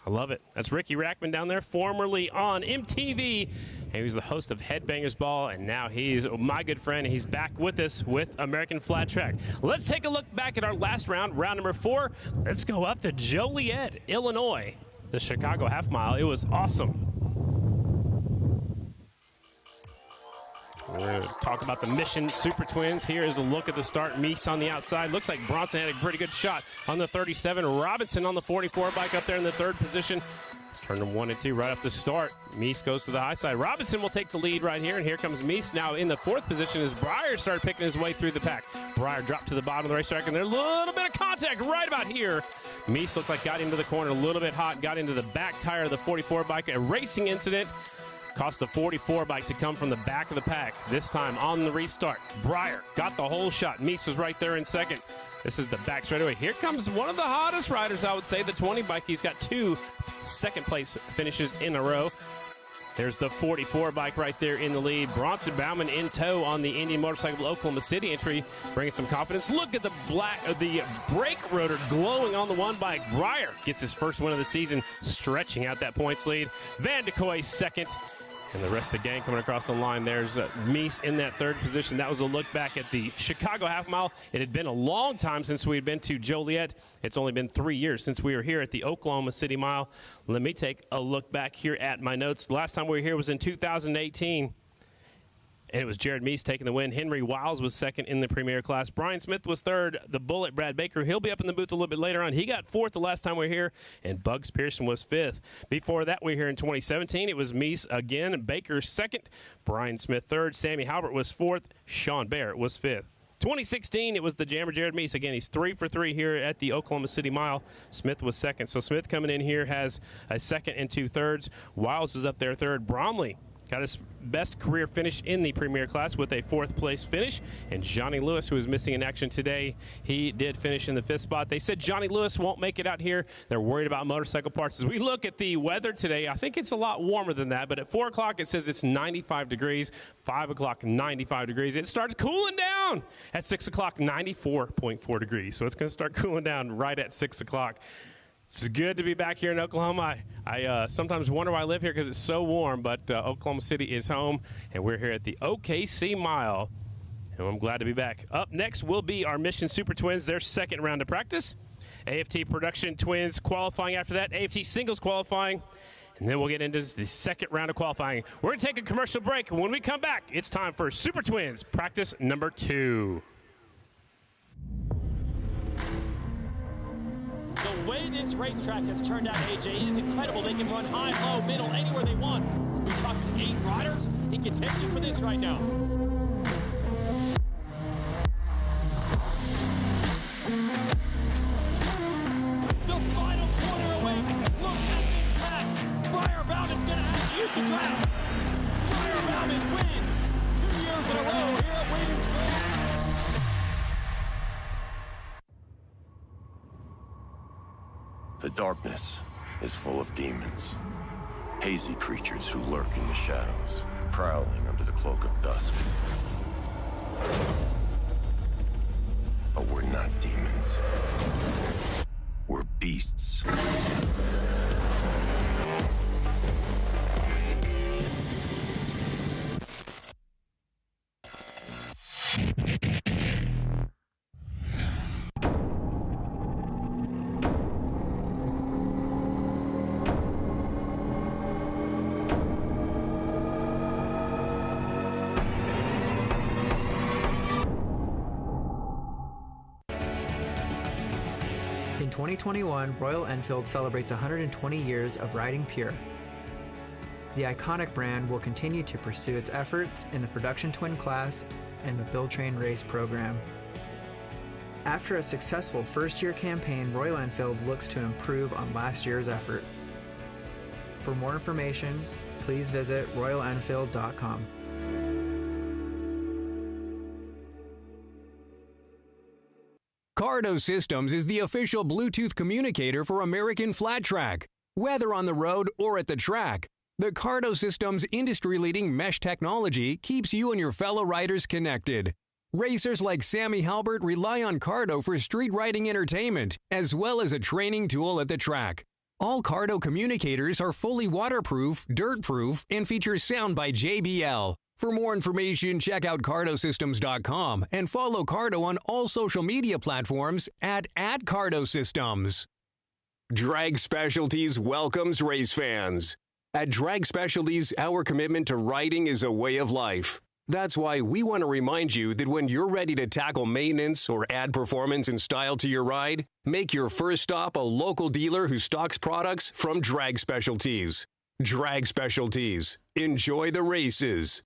I love it. That's Ricky Rackman down there, formerly on MTV. He was the host of Headbangers Ball, and now he's my good friend. He's back with us with American Flat Track. Let's take a look back at our last round, round number 4. Let's go up to Joliet, Illinois, the Chicago Half Mile. It was awesome. We're going to talk about the Mission Super Twins. Here is a look at the start. Meese on the outside. Looks like Bronson had a pretty good shot on the 37. Robinson on the 44 bike up there in the 3rd position. Let's turn them 1 and 2 right off the start. Meese goes to the high side. Robinson will take the lead right here, and here comes Meese now in the 4th position as Breyer started picking his way through the pack. Breyer dropped to the bottom of the racetrack, and there's a little bit of contact right about here. Meese looked like got into the corner a little bit hot, got into the back tire of the 44 bike. A racing incident cost the 44 bike to come from the back of the pack. This time on the restart, Breyer got the whole shot. Meese was right there in 2nd. This is the back straightaway. Here comes one of the hottest riders, I would say, the 20 bike. He's got 2 second-place finishes in a row. There's the 44 bike right there in the lead. Bronson Bauman in tow on the Indian Motorcycle Oklahoma City entry, bringing some confidence. Look at the brake rotor glowing on the 1 bike. Breyer gets his first win of the season, stretching out that points lead. Van de Kooi 2nd. And the rest of the gang coming across the line. There's Meese in that 3rd position. That was a look back at the Chicago Half Mile. It had been a long time since we had been to Joliet. It's only been 3 years since we were here at the Oklahoma City Mile. Let me take a look back here at my notes. The last time we were here was in 2018. And it was Jared Meese taking the win. Henry Wiles was 2nd in the Premier class. Brian Smith was 3rd. The Bullet, Brad Baker, he'll be up in the booth a little bit later on. He got 4th the last time we were here, and Bugs Pearson was 5th. Before that, we were here in 2017. It was Meese again, Baker 2nd, Brian Smith 3rd, Sammy Halbert was 4th, Sean Barrett was 5th. 2016, it was the Jammer Jared Meese. Again, he's 3 for 3 here at the Oklahoma City Mile. Smith was 2nd. So Smith coming in here has a 2nd and 2/3. Wiles was up there 3rd. Bromley got his best career finish in the Premier class with a 4th place finish. And Johnny Lewis, who is missing in action today, he did finish in the 5th spot. They said Johnny Lewis won't make it out here. They're worried about motorcycle parts. As we look at the weather today, I think it's a lot warmer than that. But at 4 o'clock, it says it's 95 degrees. 5 o'clock, 95 degrees. It starts cooling down. At 6 o'clock, 94.4 degrees. So it's going to start cooling down right at 6 o'clock. It's good to be back here in Oklahoma. I sometimes wonder why I live here because it's so warm, but Oklahoma City is home, and we're here at the OKC Mile, and I'm glad to be back. Up next will be our Mission Super Twins, their 2nd round of practice. AFT Production Twins qualifying after that, AFT Singles qualifying, and then we'll get into the second round of qualifying. We're going to take a commercial break, and when we come back, it's time for Super Twins practice number 2. The way this racetrack has turned out, AJ, is incredible. They can run high, low, middle, anywhere they want. We're talking 8 riders in contention for this right now. The final corner awaits. Look at this track. Briar Bowman's going to have to use the track. Briar Bowman wins 2 years in a row here at Williamsburg. The darkness is full of demons, hazy creatures who lurk in the shadows, prowling under the cloak of dusk. But we're not demons. We're beasts. In 2021, Royal Enfield celebrates 120 years of riding pure. The iconic brand will continue to pursue its efforts in the production twin class and the Build Train race program. After a successful first-year campaign, Royal Enfield looks to improve on last year's effort. For more information, please visit royalenfield.com. Cardo Systems is the official Bluetooth communicator for American Flat Track. Whether on the road or at the track, the Cardo Systems industry-leading mesh technology keeps you and your fellow riders connected. Racers like Sammy Halbert rely on Cardo for street riding entertainment, as well as a training tool at the track. All Cardo communicators are fully waterproof, dirt-proof, and feature sound by JBL. For more information, check out cardosystems.com and follow Cardo on all social media platforms at @CardoSystems. Drag Specialties welcomes race fans. At Drag Specialties, our commitment to riding is a way of life. That's why we want to remind you that when you're ready to tackle maintenance or add performance and style to your ride, make your first stop a local dealer who stocks products from Drag Specialties. Drag Specialties. Enjoy the races.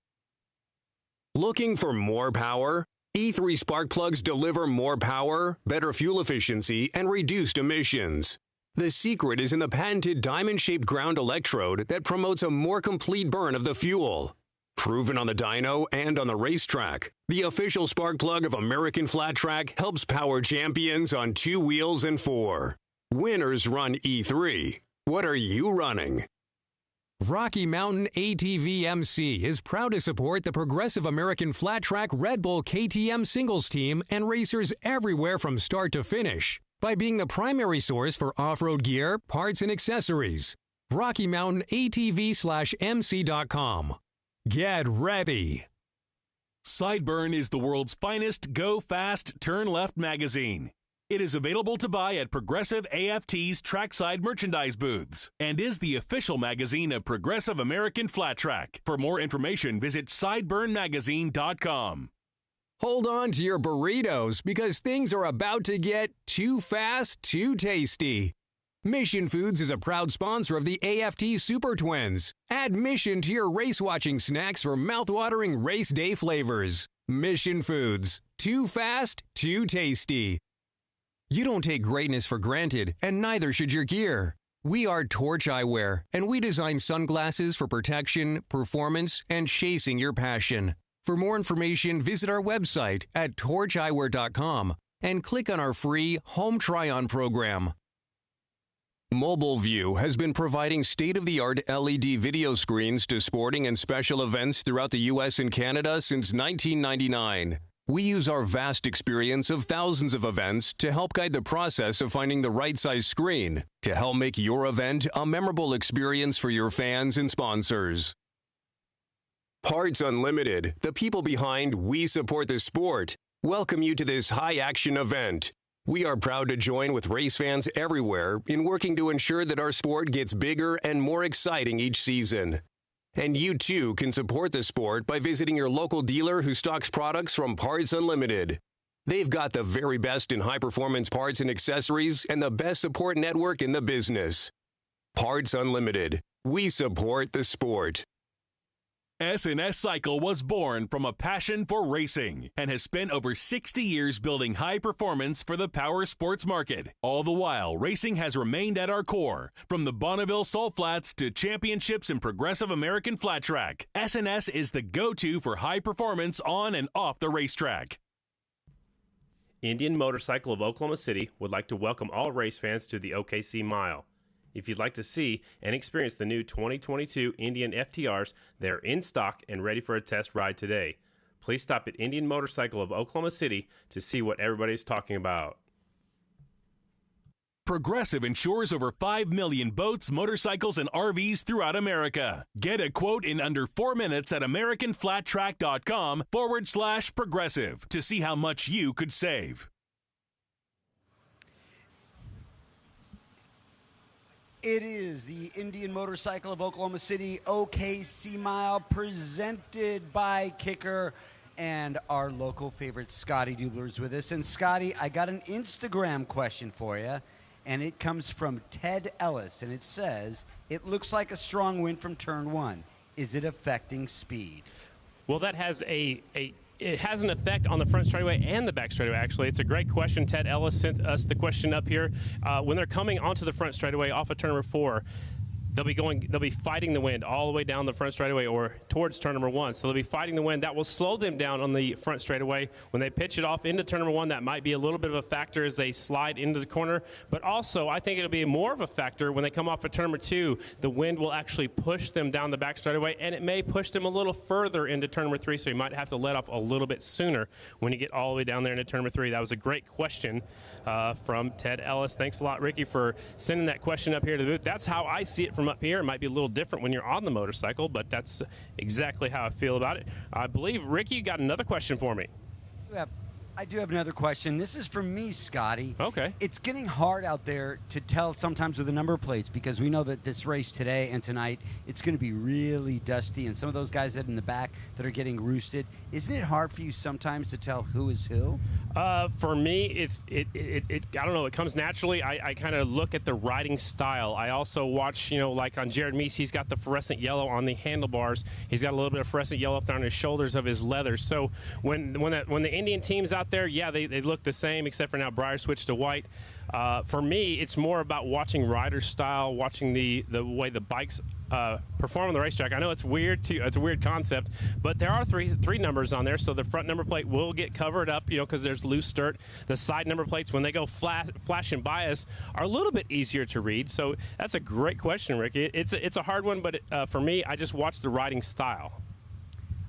Looking for more power? E3 spark plugs deliver more power, better fuel efficiency, and reduced emissions. The secret is in the patented diamond-shaped ground electrode that promotes a more complete burn of the fuel. Proven on the dyno and on the racetrack, the official spark plug of American Flat Track helps power champions on 2 wheels and 4. Winners run E3. What are you running? Rocky Mountain ATV MC is proud to support the Progressive American Flat Track Red Bull KTM singles team and racers everywhere from start to finish by being the primary source for off-road gear, parts, and accessories. RockyMountainATV/MC.com. Get ready. Sideburn is the world's finest Go Fast, Turn Left magazine. It is available to buy at Progressive AFT's trackside merchandise booths and is the official magazine of Progressive American Flat Track. For more information, visit sideburnmagazine.com. Hold on to your burritos because things are about to get too fast, too tasty. Mission Foods is a proud sponsor of the AFT Super Twins. Add Mission to your race-watching snacks for mouth-watering race day flavors. Mission Foods. Too fast, too tasty. You don't take greatness for granted, and neither should your gear. We are Torch Eyewear, and we design sunglasses for protection, performance, and chasing your passion. For more information, visit our website at torcheyewear.com and click on our free Home Try-On program. Mobile View has been providing state-of-the-art LED video screens to sporting and special events throughout the U.S. and Canada since 1999. We use our vast experience of thousands of events to help guide the process of finding the right size screen to help make your event a memorable experience for your fans and sponsors. Parts Unlimited, the people behind We Support the Sport, welcome you to this high-action event. We are proud to join with race fans everywhere in working to ensure that our sport gets bigger and more exciting each season. And you too can support the sport by visiting your local dealer who stocks products from Parts Unlimited. They've got the very best in high-performance parts and accessories and the best support network in the business. Parts Unlimited. We support the sport. S&S Cycle was born from a passion for racing and has spent over 60 years building high performance for the power sports market. All the while, racing has remained at our core, from the Bonneville Salt Flats to championships in progressive American flat track. S&S is the go-to for high performance on and off the racetrack. Indian Motorcycle of Oklahoma City would like to welcome all race fans to the OKC Mile. If you'd like to see and experience the new 2022 Indian FTRs, they're in stock and ready for a test ride today. Please stop at Indian Motorcycle of Oklahoma City to see what everybody's talking about. Progressive insures over 5 million boats, motorcycles, and RVs throughout America. Get a quote in under 4 minutes at AmericanFlatTrack.com/progressive to see how much you could save. It is the Indian Motorcycle of Oklahoma City OKC Mile, presented by Kicker, and our local favorite Scotty Dubler's with us. And Scotty, I got an Instagram question for you, and it comes from Ted Ellis, and it says, it looks like a strong wind from turn 1. Is it affecting speed? Well, that has it has an effect on the front straightaway and the back straightaway, actually. It's a great question. Ted Ellis sent us the question up here. When they're coming onto the front straightaway off of turn number 4, they'll be fighting the wind all the way down the front straightaway or towards turn number 1. So they'll be fighting the wind. That will slow them down on the front straightaway. When they pitch it off into turn number 1, that might be a little bit of a factor as they slide into the corner. But also, I think it'll be more of a factor when they come off of turn number 2. The wind will actually push them down the back straightaway, and it may push them a little further into turn number 3, so you might have to let off a little bit sooner when you get all the way down there into turn number 3. That was a great question from Ted Ellis. Thanks a lot, Ricky, for sending that question up here to the booth. That's how I see it from up here. It might be a little different when you're on the motorcycle, but that's exactly how I feel about it. I believe, Ricky, you got another question for me. I do have another question. This is for me, Scotty. Okay. It's getting hard out there to tell sometimes with the number plates, because we know that this race today and tonight, it's going to be really dusty, and some of those guys that in the back that are getting roosted, isn't it hard for you sometimes to tell who is who? For me, I don't know, it comes naturally. I kind of look at the riding style. I also watch, like on Jared Meese, he's got the fluorescent yellow on the handlebars. He's got a little bit of fluorescent yellow up there on his shoulders of his leather. So when the Indian team's out there, yeah, they look the same, except for now Breyer switched to white. For me, it's more about watching rider style, watching the way the bikes perform on the racetrack. I know it's weird it's a weird concept, but there are three numbers on there, so the front number plate will get covered up, because there's loose dirt. The side number plates, when they go flashing by us, are a little bit easier to read. So that's a great question, Ricky. It's a hard one, but for me, I just watch the riding style.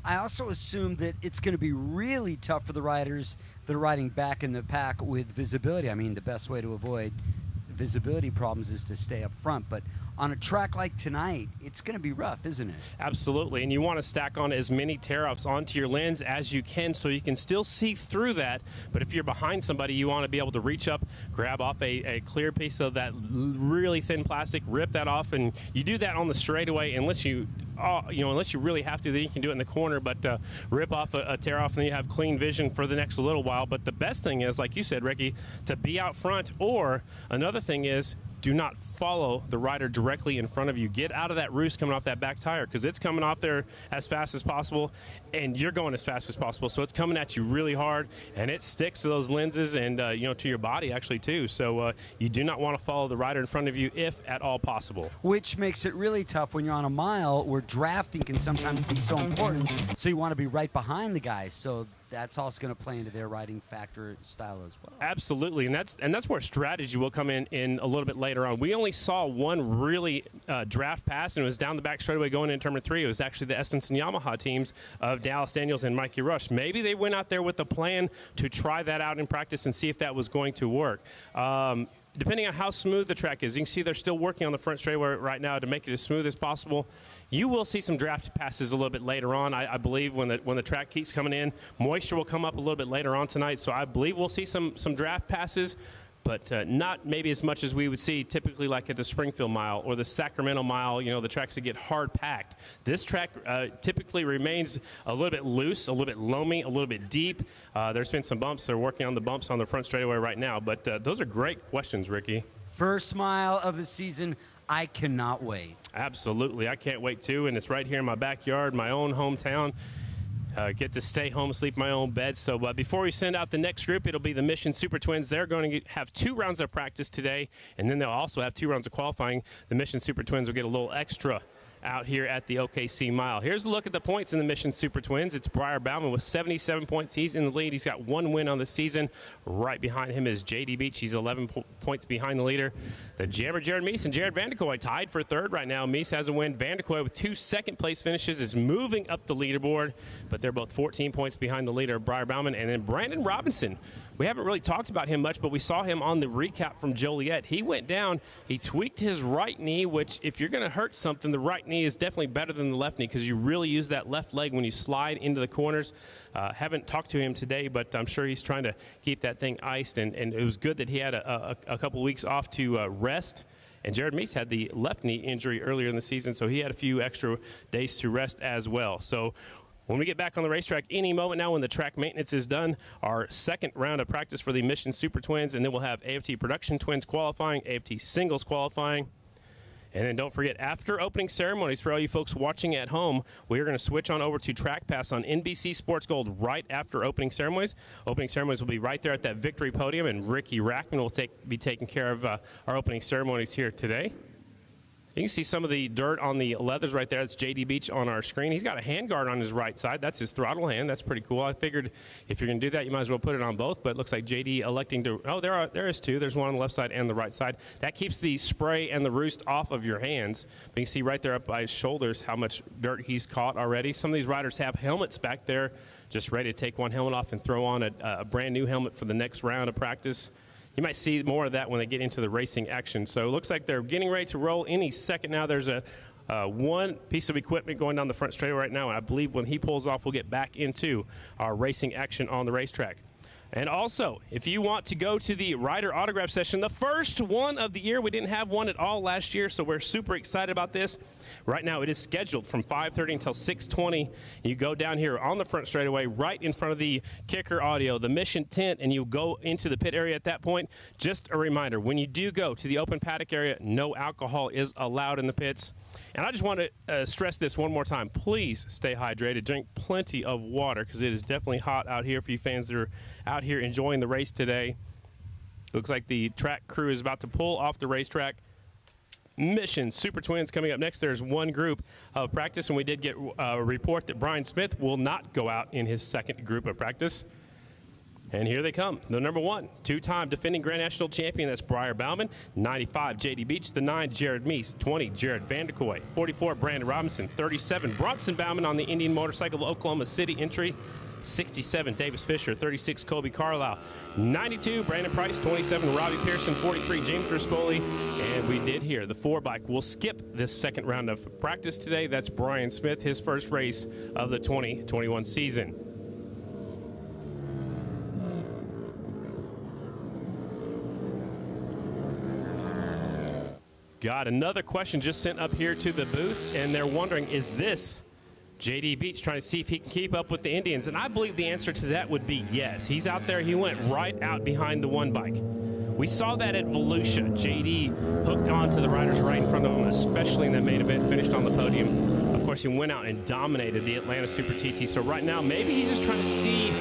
I also assume that it's going to be really tough for the riders that are riding back in the pack with visibility. I mean, the best way to avoid visibility problems is to stay up front, but on a track like tonight, it's going to be rough, isn't it? Absolutely, and you want to stack on as many tear-offs onto your lens as you can so you can still see through that. But if you're behind somebody, you want to be able to reach up, grab off a clear piece of that really thin plastic, rip that off, and you do that on the straightaway unless you really have to. Then you can do it in the corner, but rip off a tear-off, and then you have clean vision for the next little while. But the best thing is, like you said, Ricky, to be out front, or another thing is, do not follow the rider directly in front of you. Get out of that roost coming off that back tire, because it's coming off there as fast as possible, and you're going as fast as possible. So it's coming at you really hard, and it sticks to those lenses and to your body actually too. So you do not want to follow the rider in front of you if at all possible. Which makes it really tough when you're on a mile where drafting can sometimes be so important. So you want to be right behind the guys. So that's also going to play into their riding factor style as well. Absolutely, and that's where strategy will come in a little bit later on. We only saw one really draft pass, and it was down the back straightaway going into turn 3. It was actually the Estenson Yamaha teams of Dallas Daniels and Mikey Rush. Maybe they went out there with a plan to try that out in practice and see if that was going to work. depending on how smooth the track is, you can see they're still working on the front straightaway right now to make it as smooth as possible. You will see some draft passes a little bit later on. I believe when the track keeps coming in, moisture will come up a little bit later on tonight. So I believe we'll see some draft passes, but not maybe as much as we would see typically like at the Springfield Mile or the Sacramento Mile, the tracks that get hard packed. This track typically remains a little bit loose, a little bit loamy, a little bit deep. There's been some bumps. They're working on the bumps on the front straightaway right now, but those are great questions, Ricky. First mile of the season. I cannot wait. Absolutely. I can't wait too, and it's right here in my backyard, my own hometown. Get to stay home, sleep in my own bed. So before we send out the next group, it'll be the Mission Super Twins. They're going to have 2 rounds of practice today, and then they'll also have 2 rounds of qualifying. The Mission Super Twins will get a little extra out here at the OKC Mile. Here's a look at the points in the Mission Super Twins. It's Briar Bauman with 77 points. He's in the lead. He's got 1 win on the season. Right behind him is J.D. Beach. He's 11 points behind the leader. The Jammer, Jared Meese, and Jared Vanderkoy tied for 3rd right now. Meese has a win. Vanderkoy with 2 second-place finishes is moving up the leaderboard, but they're both 14 points behind the leader, Briar Bauman. And then Brandon Robinson. We haven't really talked about him much, but we saw him on the recap from Joliet. He went down. He tweaked his right knee, which if you're going to hurt something, the right knee is definitely better than the left knee because you really use that left leg when you slide into the corners. Haven't talked to him today, but I'm sure he's trying to keep that thing iced, and it was good that he had a couple weeks off to rest. And Jared Meese had the left knee injury earlier in the season, so he had a few extra days to rest as well. So when we get back on the racetrack any moment now when the track maintenance is done, our 2nd round of practice for the Mission Super Twins, and then we'll have AFT Production Twins qualifying, AFT Singles qualifying. And then don't forget, after opening ceremonies, for all you folks watching at home, we are going to switch on over to TrackPass on NBC Sports Gold right after opening ceremonies. Opening ceremonies will be right there at that victory podium, and Ricky Rackman will be taking care of our opening ceremonies here today. You can see some of the dirt on the leathers right there. That's J.D. Beach on our screen. He's got a handguard on his right side. That's his throttle hand. That's pretty cool. I figured if you're going to do that, you might as well put it on both, but it looks like J.D. electing to – oh, there is 2. There's one on the left side and the right side. That keeps the spray and the roost off of your hands. But you can see right there up by his shoulders how much dirt he's caught already. Some of these riders have helmets back there just ready to take one helmet off and throw on a brand-new helmet for the next round of practice. You might see more of that when they get into the racing action. So it looks like they're getting ready to roll any second now. There's one piece of equipment going down the front straightaway right now, and I believe when he pulls off, we'll get back into our racing action on the racetrack. And also, if you want to go to the rider autograph session, the first one of the year, we didn't have one at all last year, so we're super excited about this. Right now, it is scheduled from 5:30 until 6:20. You go down here on the front straightaway, right in front of the Kicker Audio, the Mission tent, and you go into the pit area at that point. Just a reminder, when you do go to the open paddock area, no alcohol is allowed in the pits. And I just want to stress this one more time. Please stay hydrated. Drink plenty of water because it is definitely hot out here for you fans that are out here enjoying the race today. Looks like the track crew is about to pull off the racetrack. Mission Super Twins coming up next. There's one group of practice, and we did get a report that Brian Smith will not go out in his 2nd group of practice. And here they come. The number 1, 2-time defending Grand National champion, that's Briar Bauman. 95, J.D. Beach. The 9, Jared Meese. 20, Jared Vanderkoy. 44, Brandon Robinson. 37, Bronson Bauman on the Indian Motorcycle of Oklahoma City entry. 67, Davis Fisher. 36, Kobe Carlisle. 92, Brandon Price. 27, Robbie Pearson. 43, James Rispoli. And we did hear the 4-bike will skip this 2nd round of practice today. That's Brian Smith, his first race of the 2021 season. Got another question just sent up here to the booth, and they're wondering, is this J.D. Beach trying to see if he can keep up with the Indians? And I believe the answer to that would be yes. He's out there. He went right out behind the 1-bike. We saw that at Volusia. J.D. hooked onto the riders right in front of him, especially in that main event, finished on the podium. Of course, he went out and dominated the Atlanta Super TT. So right now, maybe he's just trying to see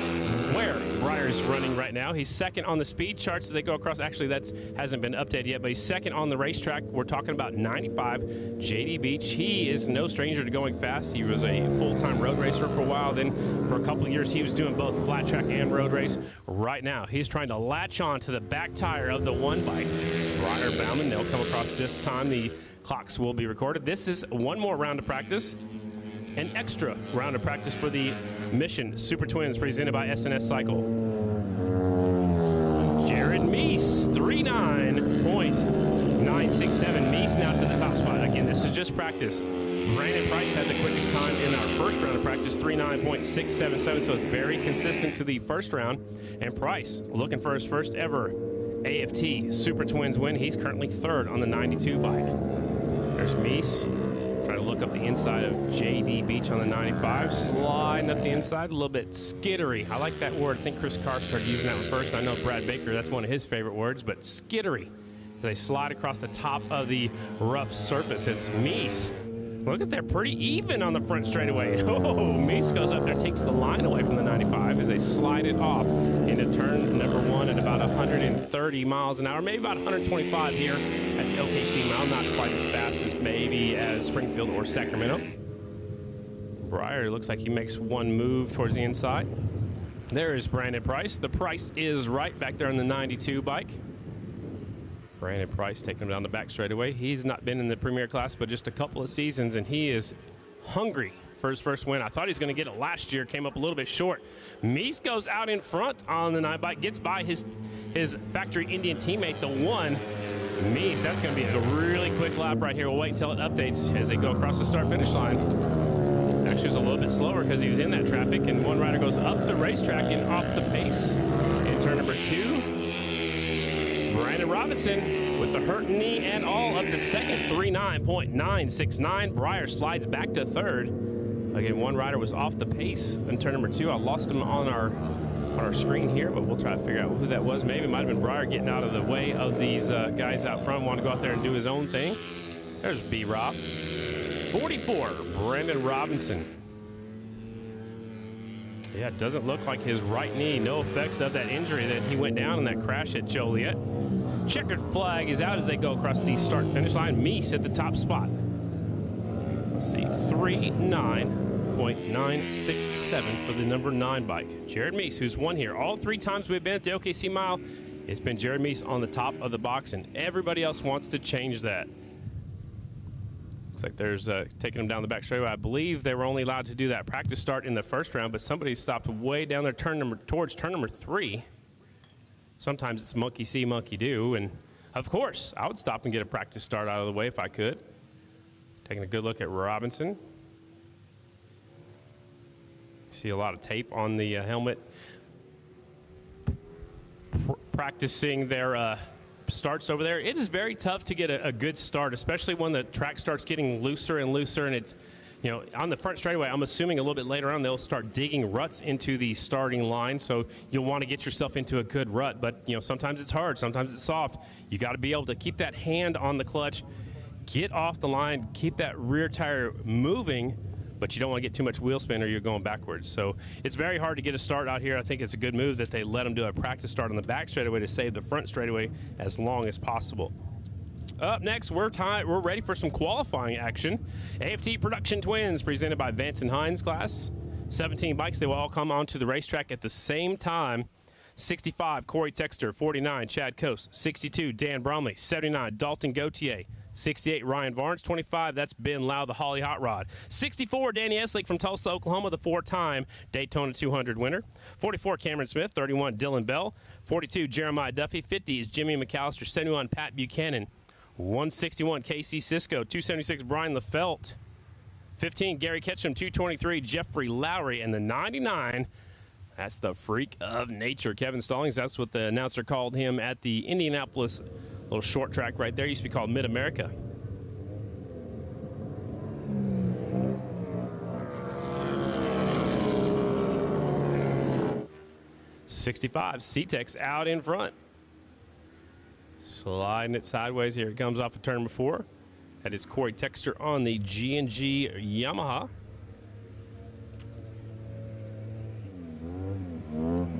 where Briar's running right now. He's 2nd on the speed charts as they go across. Actually, that hasn't been updated yet, but he's 2nd on the racetrack. We're talking about 95, J.D. Beach. He is no stranger to going fast. He was a full-time road racer for a while. Then for a couple of years, he was doing both flat track and road race. Right now, he's trying to latch on to the back tire of the 1-bike. Briar Bauman, they'll come across this time. The clocks will be recorded. This is one more round of practice. An extra round of practice for the Mission Super Twins presented by SNS Cycle. Jared Meese, 39.967. Meese now to the top spot. Again, this is just practice. Brandon Price had the quickest time in our first round of practice, 39.677, so it's very consistent to the first round. And Price looking for his first ever AFT Super Twins win. He's currently third on the 92 bike. There's Meese. Try to look up the inside of J.D. Beach on the 95. Sliding up the inside, a little bit skittery. I like that word. I think Chris Carr started using that one first. I know Brad Baker, that's one of his favorite words, but skittery. They slide across the top of the rough surface as Meese. Look at that, pretty even on the front straightaway. Oh, Meese goes up there, takes the line away from the 95 as they slide it off into turn number 1 at about 130 miles an hour, maybe about 125 here at the OKC Mile. Not quite as fast as maybe as Springfield or Sacramento. Breyer looks like he makes one move towards the inside. There is Brandon Price. The Price is right back there on the 92 bike. Brandon Price taking him down the back straightaway. He's not been in the Premier class but just a couple of seasons, and he is hungry for his first win. I thought he was going to get it last year, came up a little bit short. Meese goes out in front on the 9 bike, gets by his factory Indian teammate, the 1. Meese, that's going to be a really quick lap right here. We'll wait until it updates as they go across the start-finish line. Actually, it was a little bit slower because he was in that traffic, and one rider goes up the racetrack and off the pace in turn number 2. Brandon Robinson with the hurt knee and all up to second, 39.969. Breyer slides back to third. Again, one rider was off the pace in turn number 2. I lost him on our screen here, but we'll try to figure out who that was. Maybe it might have been Breyer getting out of the way of these guys out front, want to go out there and do his own thing. There's B-Rob. 44, Brandon Robinson. Yeah, it doesn't look like his right knee, no effects of that injury that he went down in that crash at Joliet. Checkered flag is out as they go across the start-finish line. Meese at the top spot. Let's see, 39.967 for the number 9 bike. Jared Meese, who's won here all 3 times we've been at the OKC Mile. It's been Jared Meese on the top of the box, and everybody else wants to change that. Looks like there's taking them down the back straightaway. I believe they were only allowed to do that practice start in the first round, but somebody stopped way down there towards turn number 3. Sometimes it's monkey see, monkey do, and of course, I would stop and get a practice start out of the way if I could. Taking a good look at Robinson. See a lot of tape on the helmet. Practicing their starts over there. It is very tough to get a good start, especially when the track starts getting looser and looser, and it's, you know, on the front straightaway, I'm assuming a little bit later on they'll start digging ruts into the starting line, so you'll want to get yourself into a good rut. But, you know, sometimes it's hard, sometimes it's soft. You got to be able to keep that hand on the clutch, get off the line, keep that rear tire moving, but you don't want to get too much wheel spin or you're going backwards. So it's very hard to get a start out here. I think it's a good move that they let them do a practice start on the back straightaway to save the front straightaway as long as possible. Up next, we're ready for some qualifying action. AFT Production Twins presented by Vance and Hines class. 17 bikes, they will all come onto the racetrack at the same time. 65, Corey Texter. 49, Chad Coase. 62, Dan Bromley. 79, Dalton Gauthier. 68, Ryan Varnes. 25, that's Ben Lau, the Holly Hot Rod. 64, Danny Eslick from Tulsa, Oklahoma, the 4-time Daytona 200 winner. 44, Cameron Smith. 31, Dylan Bell. 42, Jeremiah Duffy. 50 is Jimmy McAllister. 71, Pat Buchanan. 161, Casey Sisko. 276, Brian Lefelt. 15, Gary Ketchum. 223, Jeffrey Lowry. And the 99, that's the freak of nature, Kevin Stallings. That's what the announcer called him at the Indianapolis little short track right there. Used to be called Mid-America. '65, C-Tex out in front. Sliding it sideways here. It comes off of turn number 4. That is Corey Texter on the G&G Yamaha.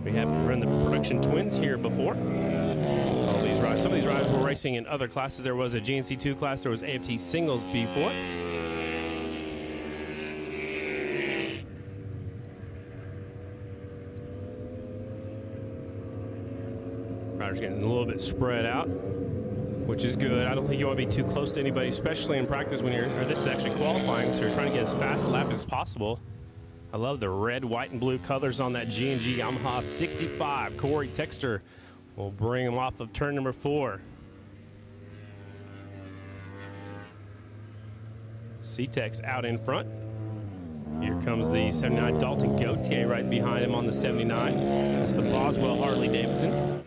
We haven't run the Production Twins here before. All these rides, some of these riders were racing in other classes. There was a GNC2 class. There was AFT singles before. Riders getting a little bit spread out, which is good. I don't think you want to be too close to anybody, especially in practice when you're, or this is actually qualifying, so you're trying to get as fast a lap as possible. I love the red, white, and blue colors on that G&G Yamaha 65. Corey Texter We'll bring him off of turn number 4. C-Tex out in front. Here comes the 79 Dalton Gauthier right behind him on the 79. It's the Boswell Harley-Davidson.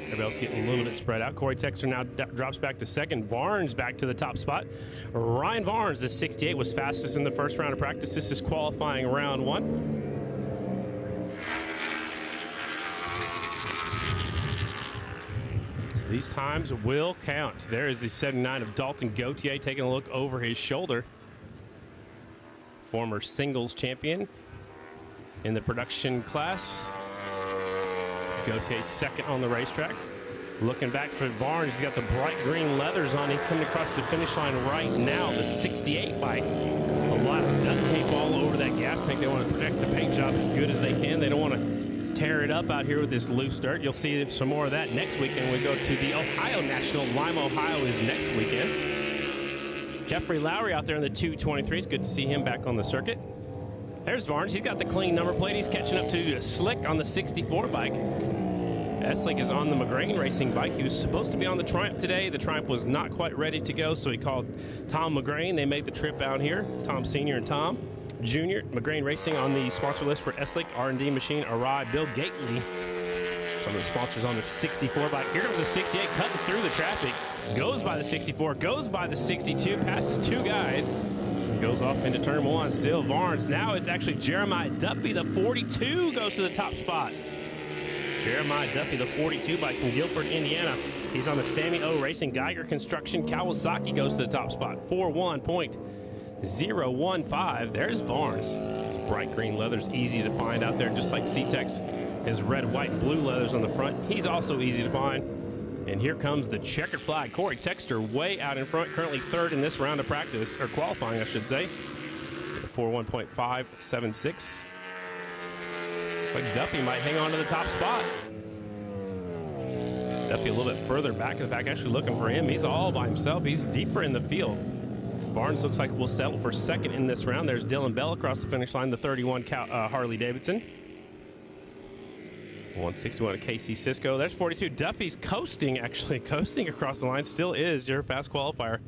Everybody else getting a little bit spread out. Corey Texter now drops back to second. Varnes back to the top spot. Ryan Varnes, the 68, was fastest in the first round of practice. This is qualifying round 1. These times will count. There is the 79 of Dalton Gauthier taking a look over his shoulder. Former singles champion in the production class. Gauthier second on the racetrack. Looking back for Varnes, he's got the bright green leathers on. He's coming across the finish line right now. The 68 bike. A lot of duct tape all over that gas tank. They want to protect the paint job as good as they can. They don't want to tear it up out here with this loose dirt. You'll see some more of that next weekend. We go to the Ohio National. Lime, Ohio is next weekend. Jeffrey Lowry out there in the 223. It's good to see him back on the circuit. There's Varnes. He's got the clean number plate. He's catching up to Slick on the 64 bike. Slick is on the McGrain Racing bike. He was supposed to be on the Triumph today. The Triumph was not quite ready to go, so he called Tom McGrain. They made the trip out here, Tom Sr. and Tom Jr. McGrain Racing on the sponsor list for Eslick, R&D Machine, Arai, Bill Gately. Some of the sponsors on the 64 bike. Here comes the 68 cutting through the traffic. Goes by the 64, goes by the 62, passes 2 guys. Goes off into turn 1, still Varnes. Now it's actually Jeremiah Duffy, the 42, goes to the top spot. Jeremiah Duffy, the 42 bike from Guilford, Indiana. He's on the Sammy O Racing. Geiger Construction Kawasaki goes to the top spot. 41.015. There's Varnes. It's bright green leathers, easy to find out there, just like C-Tex. His red, white, and blue leathers on the front. He's also easy to find. And here comes the checkered flag. Corey Texter way out in front, currently 3rd in this round of practice, or qualifying, I should say. 41.576. Looks like Duffy might hang on to the top spot. Duffy a little bit further back in the pack, actually looking for him. He's all by himself. He's deeper in the field. Varnes looks like we'll settle for 2nd in this round. There's Dylan Bell across the finish line, the 31 Harley-Davidson. 161 at KC Cisco. There's 42. Duffy's coasting across the line. Still is your fast qualifier.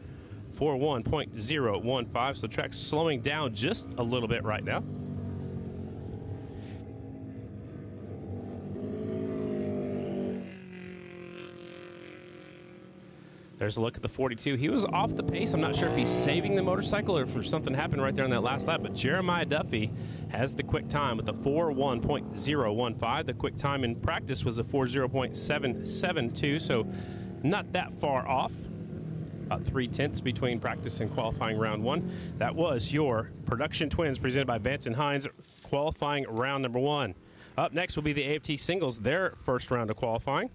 41.015. So track's slowing down just a little bit right now. There's a look at the 42. He was off the pace. I'm not sure if he's saving the motorcycle or if something happened right there on that last lap, but Jeremiah Duffy has the quick time with a 41.015. The quick time in practice was a 40.772, so not that far off. About 3/10 between practice and qualifying round 1. That was your Production Twins presented by Vance and Hines, qualifying round number 1. Up next will be the AFT Singles, their first round of qualifying.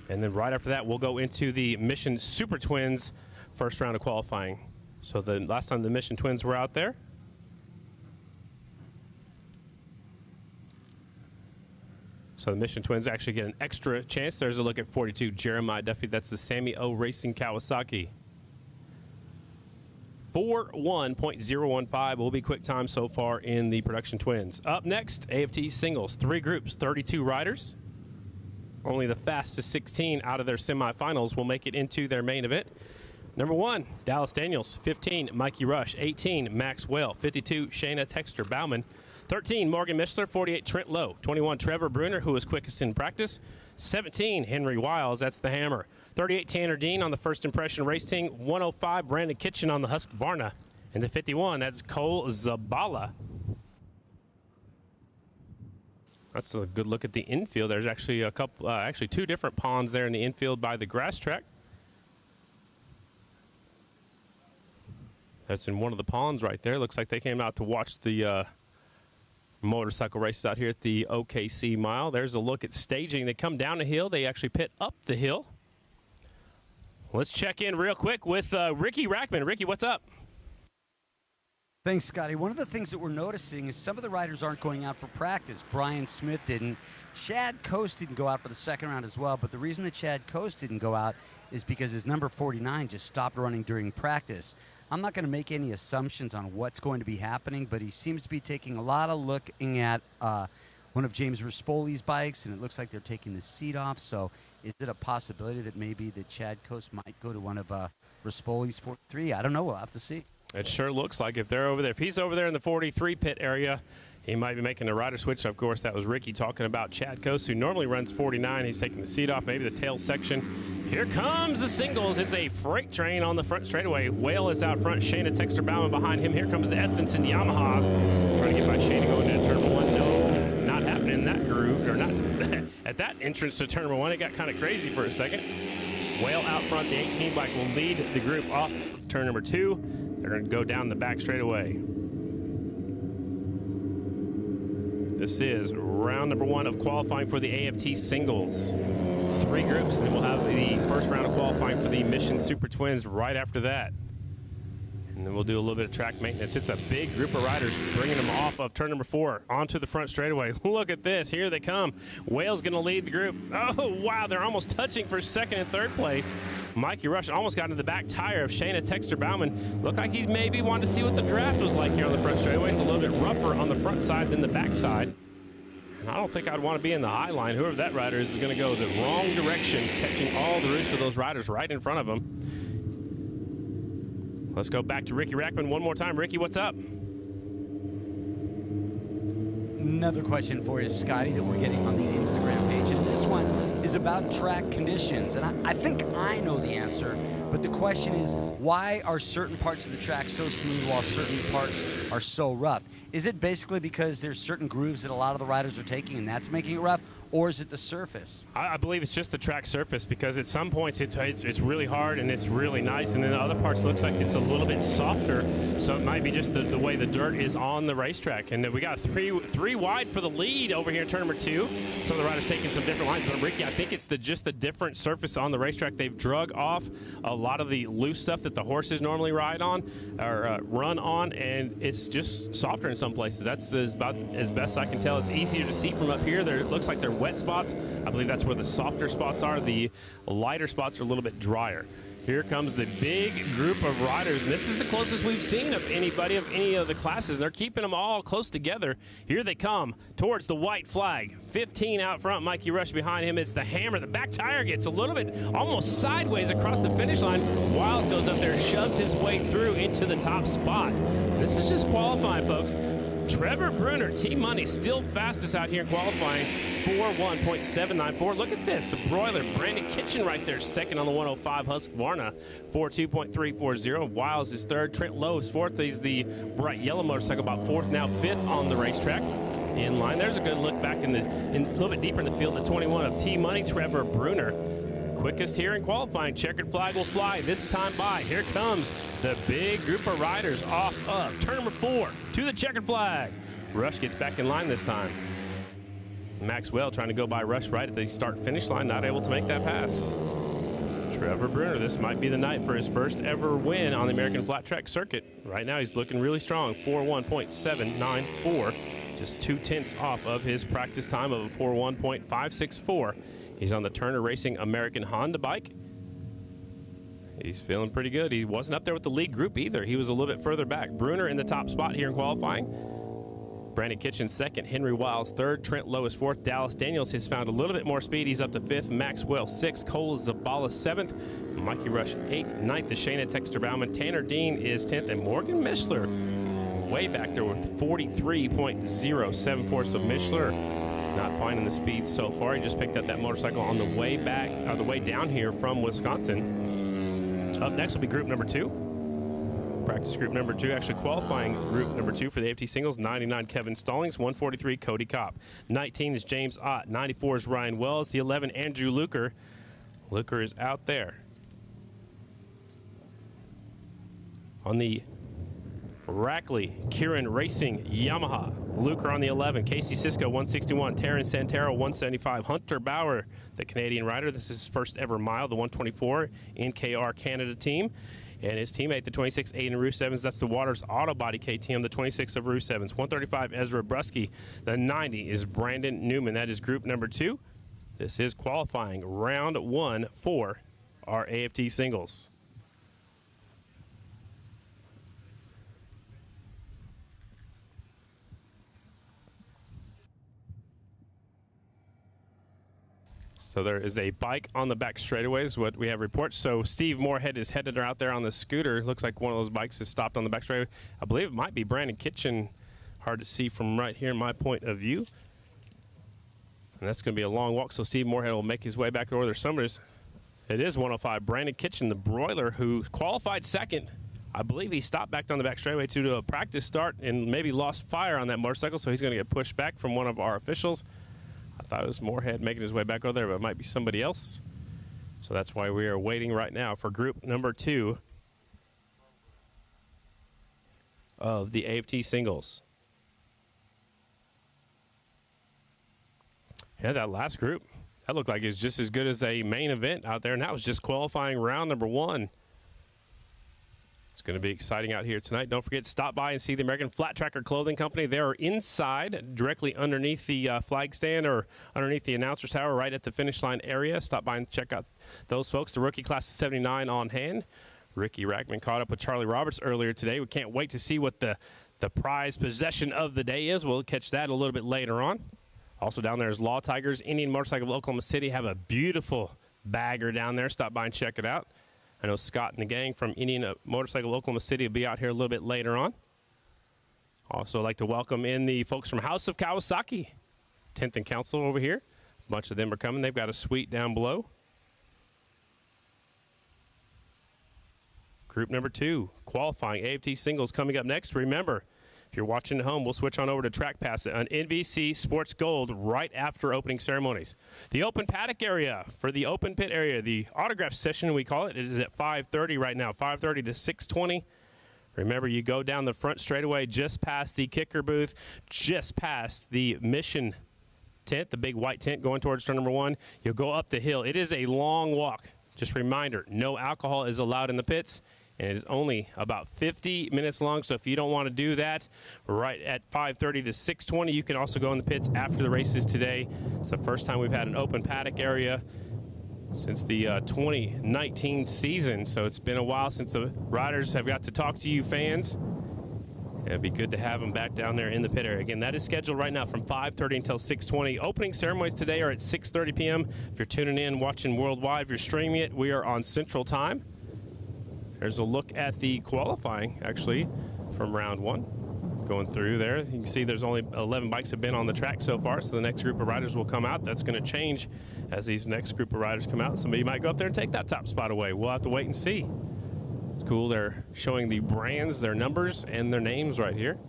And then right after that, we'll go into the Mission Super Twins first round of qualifying. So the last time the Mission Twins were out there, so the Mission Twins actually get an extra chance. There's a look at 42, Jeremiah Duffy. That's the Sammy O Racing Kawasaki. 41.015 will be quick time so far in the Production Twins. Up next, AFT Singles. 3 groups, 32 riders. Only the fastest 16 out of their semifinals will make it into their main event. Number 1, Dallas Daniels. 15, Mikey Rush. 18, Max Well. 52, Shayna Texter Bauman. 13, Morgan Micheler. 48, Trent Lowe. 21, Trevor Bruner, who was quickest in practice. 17, Henry Wiles. That's the Hammer. 38, Tanner Dean on the First Impression Race Team. 105, Brandon Kitchen on the Husqvarna. And the 51, that's Cole Zabala. That's a good look at the infield. There's actually a couple, actually 2 different ponds there in the infield by the grass track. That's in one of the ponds right there. Looks like they came out to watch the motorcycle races out here at the OKC Mile. There's a look at staging. They come down a hill. They actually pit up the hill. Let's check in real quick with Ricky Rackman. Ricky, what's up? Thanks, Scotty. One of the things that we're noticing is some of the riders aren't going out for practice. Brian Smith didn't. Chad Coast didn't go out for the second round as well, but the reason that Chad Coast didn't go out is because his number 49 just stopped running during practice. I'm not going to make any assumptions on what's going to be happening, but he seems to be taking a lot of looking at one of James Rispoli's bikes, and it looks like they're taking the seat off. So is it a possibility that maybe the Chad Coast might go to one of Rispoli's 43? I don't know. We'll have to see. It sure looks like if they're over there. If he's over there in the 43 pit area, he might be making a rider switch. Of course, that was Ricky talking about Chad Coast, who normally runs 49. He's taking the seat off, maybe the tail section. Here comes the singles. It's a freight train on the front straightaway. Whale is out front. Shayna Texter Bauman behind him. Here comes the Estenson Yamahas. Trying to get by Shayna going into turn 1. No, not happening in that groove, or not at that entrance to turn 1. It got kind of crazy for a second. Whale out front. The 18 bike will lead the group off of turn number 2. They're going to go down the back straightaway. This is round number 1 of qualifying for the AFT singles. 3 groups, and then we'll have the first round of qualifying for the Mission Super Twins right after that. And then we'll do a little bit of track maintenance. It's a big group of riders bringing them off of turn number 4 onto the front straightaway. Look at this. Here they come. Whale's going to lead the group. Oh, wow. They're almost touching for second and third place. Mikey Rush almost got into the back tire of Shayna Texter Bauman. Looked like he maybe wanted to see what the draft was like here on the front straightaway. It's a little bit rougher on the front side than the back side. And I don't think I'd want to be in the high line. Whoever that rider is going to go the wrong direction, catching all the roost of those riders right in front of them. Let's go back to Ricky Rackman one more time. Ricky, what's up? Another question for you, Scotty, that we're getting on the Instagram page, and this one is about track conditions. And I think I know the answer, but the question is, why are certain parts of the track so smooth while certain parts are so rough? Is it basically because there's certain grooves that a lot of the riders are taking and that's making it rough, or is it the surface? I believe it's just the track surface, because at some points it's really hard and it's really nice, and then the other parts looks like it's a little bit softer, so it might be just the way the dirt is on the racetrack. And we got three wide for the lead over here in turn number 2. Some of the riders taking some different lines, but Ricky, I think it's just the different surface on the racetrack. They've drug off a lot of the loose stuff that the horses normally ride on or run on, and it's just softer in some places. That's about as best I can tell. It's easier to see from up here. It looks like they're wet spots. I believe that's where the softer spots are. The lighter spots are a little bit drier. Here comes the big group of riders, and this is the closest we've seen of anybody of any of the classes. They're keeping them all close together. Here they come towards the white flag. 15 out front, Mikey Rush behind him. It's the Hammer. The back tire gets a little bit almost sideways across the finish line. Wiles goes up there, shoves his way through into the top spot. This is just qualifying, folks. Trevor Bruner, T-Money, still fastest out here in qualifying, 4:1.794. Look at this, the broiler, Brandon Kitchen right there, second on the 105, Husqvarna, 4:2.340. Wiles is third, Trent Lowe is fourth. He's the bright yellow motorcycle, about fourth, now fifth on the racetrack. In line, there's a good look back in a little bit deeper in the field, the 21 of T-Money, Trevor Bruner. Quickest here in qualifying. Checkered flag will fly this time by. Here comes the big group of riders off of turn number 4 to the checkered flag. Rush gets back in line this time. Maxwell trying to go by Rush right at the start-finish line, not able to make that pass. Trevor Bruner, this might be the night for his first ever win on the American Flat Track Circuit. Right now he's looking really strong, 4:1.794, just 2/10 off of his practice time of a 4:1.564. He's on the Turner Racing American Honda bike. He's feeling pretty good. He wasn't up there with the lead group either. He was a little bit further back. Bruner in the top spot here in qualifying. Brandon Kitchen second, Henry Wiles third, Trent Lowe is fourth. Dallas Daniels has found a little bit more speed. He's up to fifth. Maxwell sixth. Cole Zabala seventh. Mikey Rush eighth. Ninth is Shayna Texter Bauman. Tanner Dean is 10th. And Morgan Micheler way back there with 43.074. So Micheler not finding the speed so far. He just picked up that motorcycle on the way back, or the way down here from Wisconsin. Up next will be group number 2. Practice group number 2, actually qualifying group number 2 for the AFT singles. 99 Kevin Stallings, 143 Cody Kopp. 19 is James Ott, 94 is Ryan Wells. The 11 Andrew Luker. Luker is out there. On the Rackley, Kieran Racing, Yamaha. Luker on the 11, Casey Sisko, 161, Taryn Santero, 175, Hunter Bauer, the Canadian rider. This is his first ever mile, the 124 NKR Canada team. And his teammate, the 26, Aiden Roos Evans, that's the Waters Auto Body KTM, the 26 of Roos Evans. 135, Ezra Brusky. The 90 is Brandon Newman. That is group number 2. This is qualifying round 1 for our AFT singles. So there is a bike on the back straightaway is what we have reports. So Steve Moorhead is headed out there on the scooter. Looks like one of those bikes has stopped on the back straightaway. I believe it might be Brandon Kitchen. Hard to see from right here, my point of view. And that's going to be a long walk, so Steve Moorhead will make his way back over there. It is 105. Brandon Kitchen, the broiler, who qualified second. I believe he stopped back down the back straightaway to do a practice start and maybe lost fire on that motorcycle, so he's going to get pushed back from one of our officials. I thought it was Moorhead making his way back over there, but it might be somebody else. So that's why we are waiting right now for group number 2 of the AFT singles. Yeah, that last group, that looked like it was just as good as a main event out there, and that was just qualifying round number 1. It's going to be exciting out here tonight. Don't forget to stop by and see the American Flat Tracker Clothing Company. They are inside, directly underneath the flag stand or underneath the announcer's tower, right at the finish line area. Stop by and check out those folks. The rookie class of 79 on hand. Ricky Rackman caught up with Charlie Roberts earlier today. We can't wait to see what the prize possession of the day is. We'll catch that a little bit later on. Also down there is Law Tigers. Indian Motorcycle of Oklahoma City have a beautiful bagger down there. Stop by and check it out. I know Scott and the gang from Indian Motorcycle Oklahoma City will be out here a little bit later on. Also, I'd like to welcome in the folks from House of Kawasaki, 10th and Council over here. A bunch of them are coming. They've got a suite down below. Group number 2, qualifying AFT singles coming up next. Remember, if you're watching at home, we'll switch on over to TrackPass on NBC Sports Gold right after opening ceremonies. The open paddock area for the open pit area, the autograph session we call it, it is at 5:30 right now, 5:30 to 6:20. Remember, you go down the front straightaway just past the kicker booth, just past the mission tent, the big white tent going towards turn number 1. You'll go up the hill. It is a long walk. Just a reminder, no alcohol is allowed in the pits. And it is only about 50 minutes long, so if you don't want to do that, right at 5:30 to 6:20, you can also go in the pits after the races today. It's the first time we've had an open paddock area since the 2019 season, so it's been a while since the riders have got to talk to you fans. It'd be good to have them back down there in the pit area. Again, that is scheduled right now from 5:30 until 6:20. Opening ceremonies today are at 6:30 p.m. If you're tuning in, watching worldwide, if you're streaming it, we are on Central Time. There's a look at the qualifying, actually, from round 1. Going through there, you can see there's only 11 bikes have been on the track so far, so the next group of riders will come out. That's going to change as these next group of riders come out. Somebody might go up there and take that top spot away. We'll have to wait and see. It's cool. They're showing the brands, their numbers, and their names right here.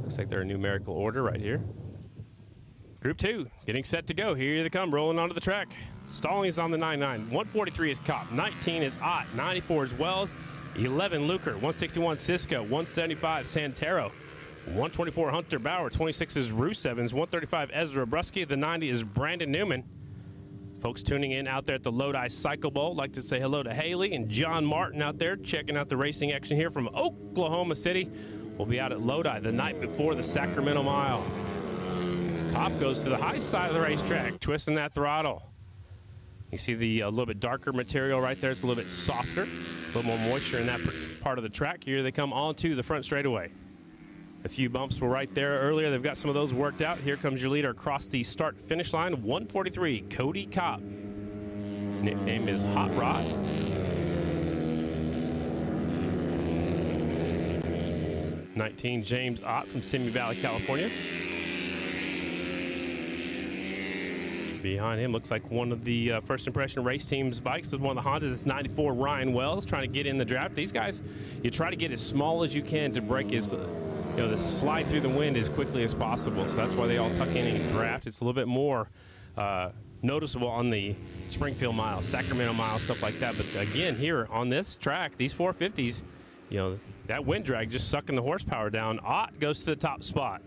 Looks like they're in numerical order right here. Group 2, getting set to go. Here they come, rolling onto the track. Stallings on the 99. 143 is Kopp. 19 is Ott. 94 is Wells. 11 Luker. 161 Sisko. 175 Santero. 124 Hunter Bauer. 26 is Roos Evans. 135 Ezra Brusky. The 90 is Brandon Newman. Folks tuning in out there at the Lodi Cycle Bowl, like to say hello to Haley and John Martin out there checking out the racing action here from Oklahoma City. We'll be out at Lodi the night before the Sacramento Mile. Kopp goes to the high side of the racetrack, twisting that throttle. You see the little bit darker material right there. It's a little bit softer, a little more moisture in that part of the track. Here they come onto the front straightaway. A few bumps were right there earlier. They've got some of those worked out. Here comes your leader across the start-finish line. 143, Cody Kopp. Nickname is Hot Rod. '19, James Ott from Simi Valley, California. Behind him looks like one of the First Impression Race Team's bikes. One of the Hondas. It's 94 Ryan Wells trying to get in the draft. These guys, you try to get as small as you can to break his, the slide through the wind as quickly as possible. So that's why they all tuck in and draft. It's a little bit more noticeable on the Springfield Mile, Sacramento Mile, stuff like that. But again, here on this track, these 450s, that wind drag just sucking the horsepower down. Ott goes to the top spot.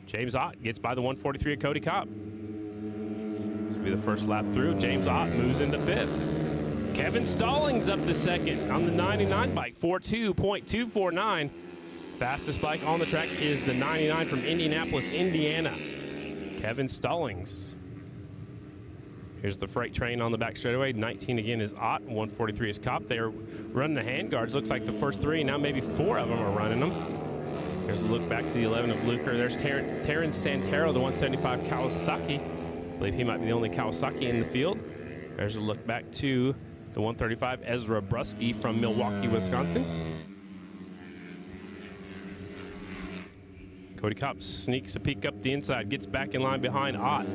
James Ott gets by the 143 of Cody Kopp. This will be the first lap through. James Ott moves into 5th. Kevin Stallings up to 2nd on the 99 bike, 42.249. Fastest bike on the track is the 99 from Indianapolis, Indiana. Kevin Stallings. Here's the freight train on the back straightaway. 19 again is Ott, 143 is Kopp. They're running the handguards. Looks like the first 3, now maybe 4 of them are running them. Here's a look back to the 11 of Luker. There's Terrence Santero, the 175 Kawasaki. I believe he might be the only Kawasaki in the field. There's a look back to the 135 Ezra Brusky from Milwaukee, Wisconsin. Cody Kopp sneaks a peek up the inside, gets back in line behind Ott.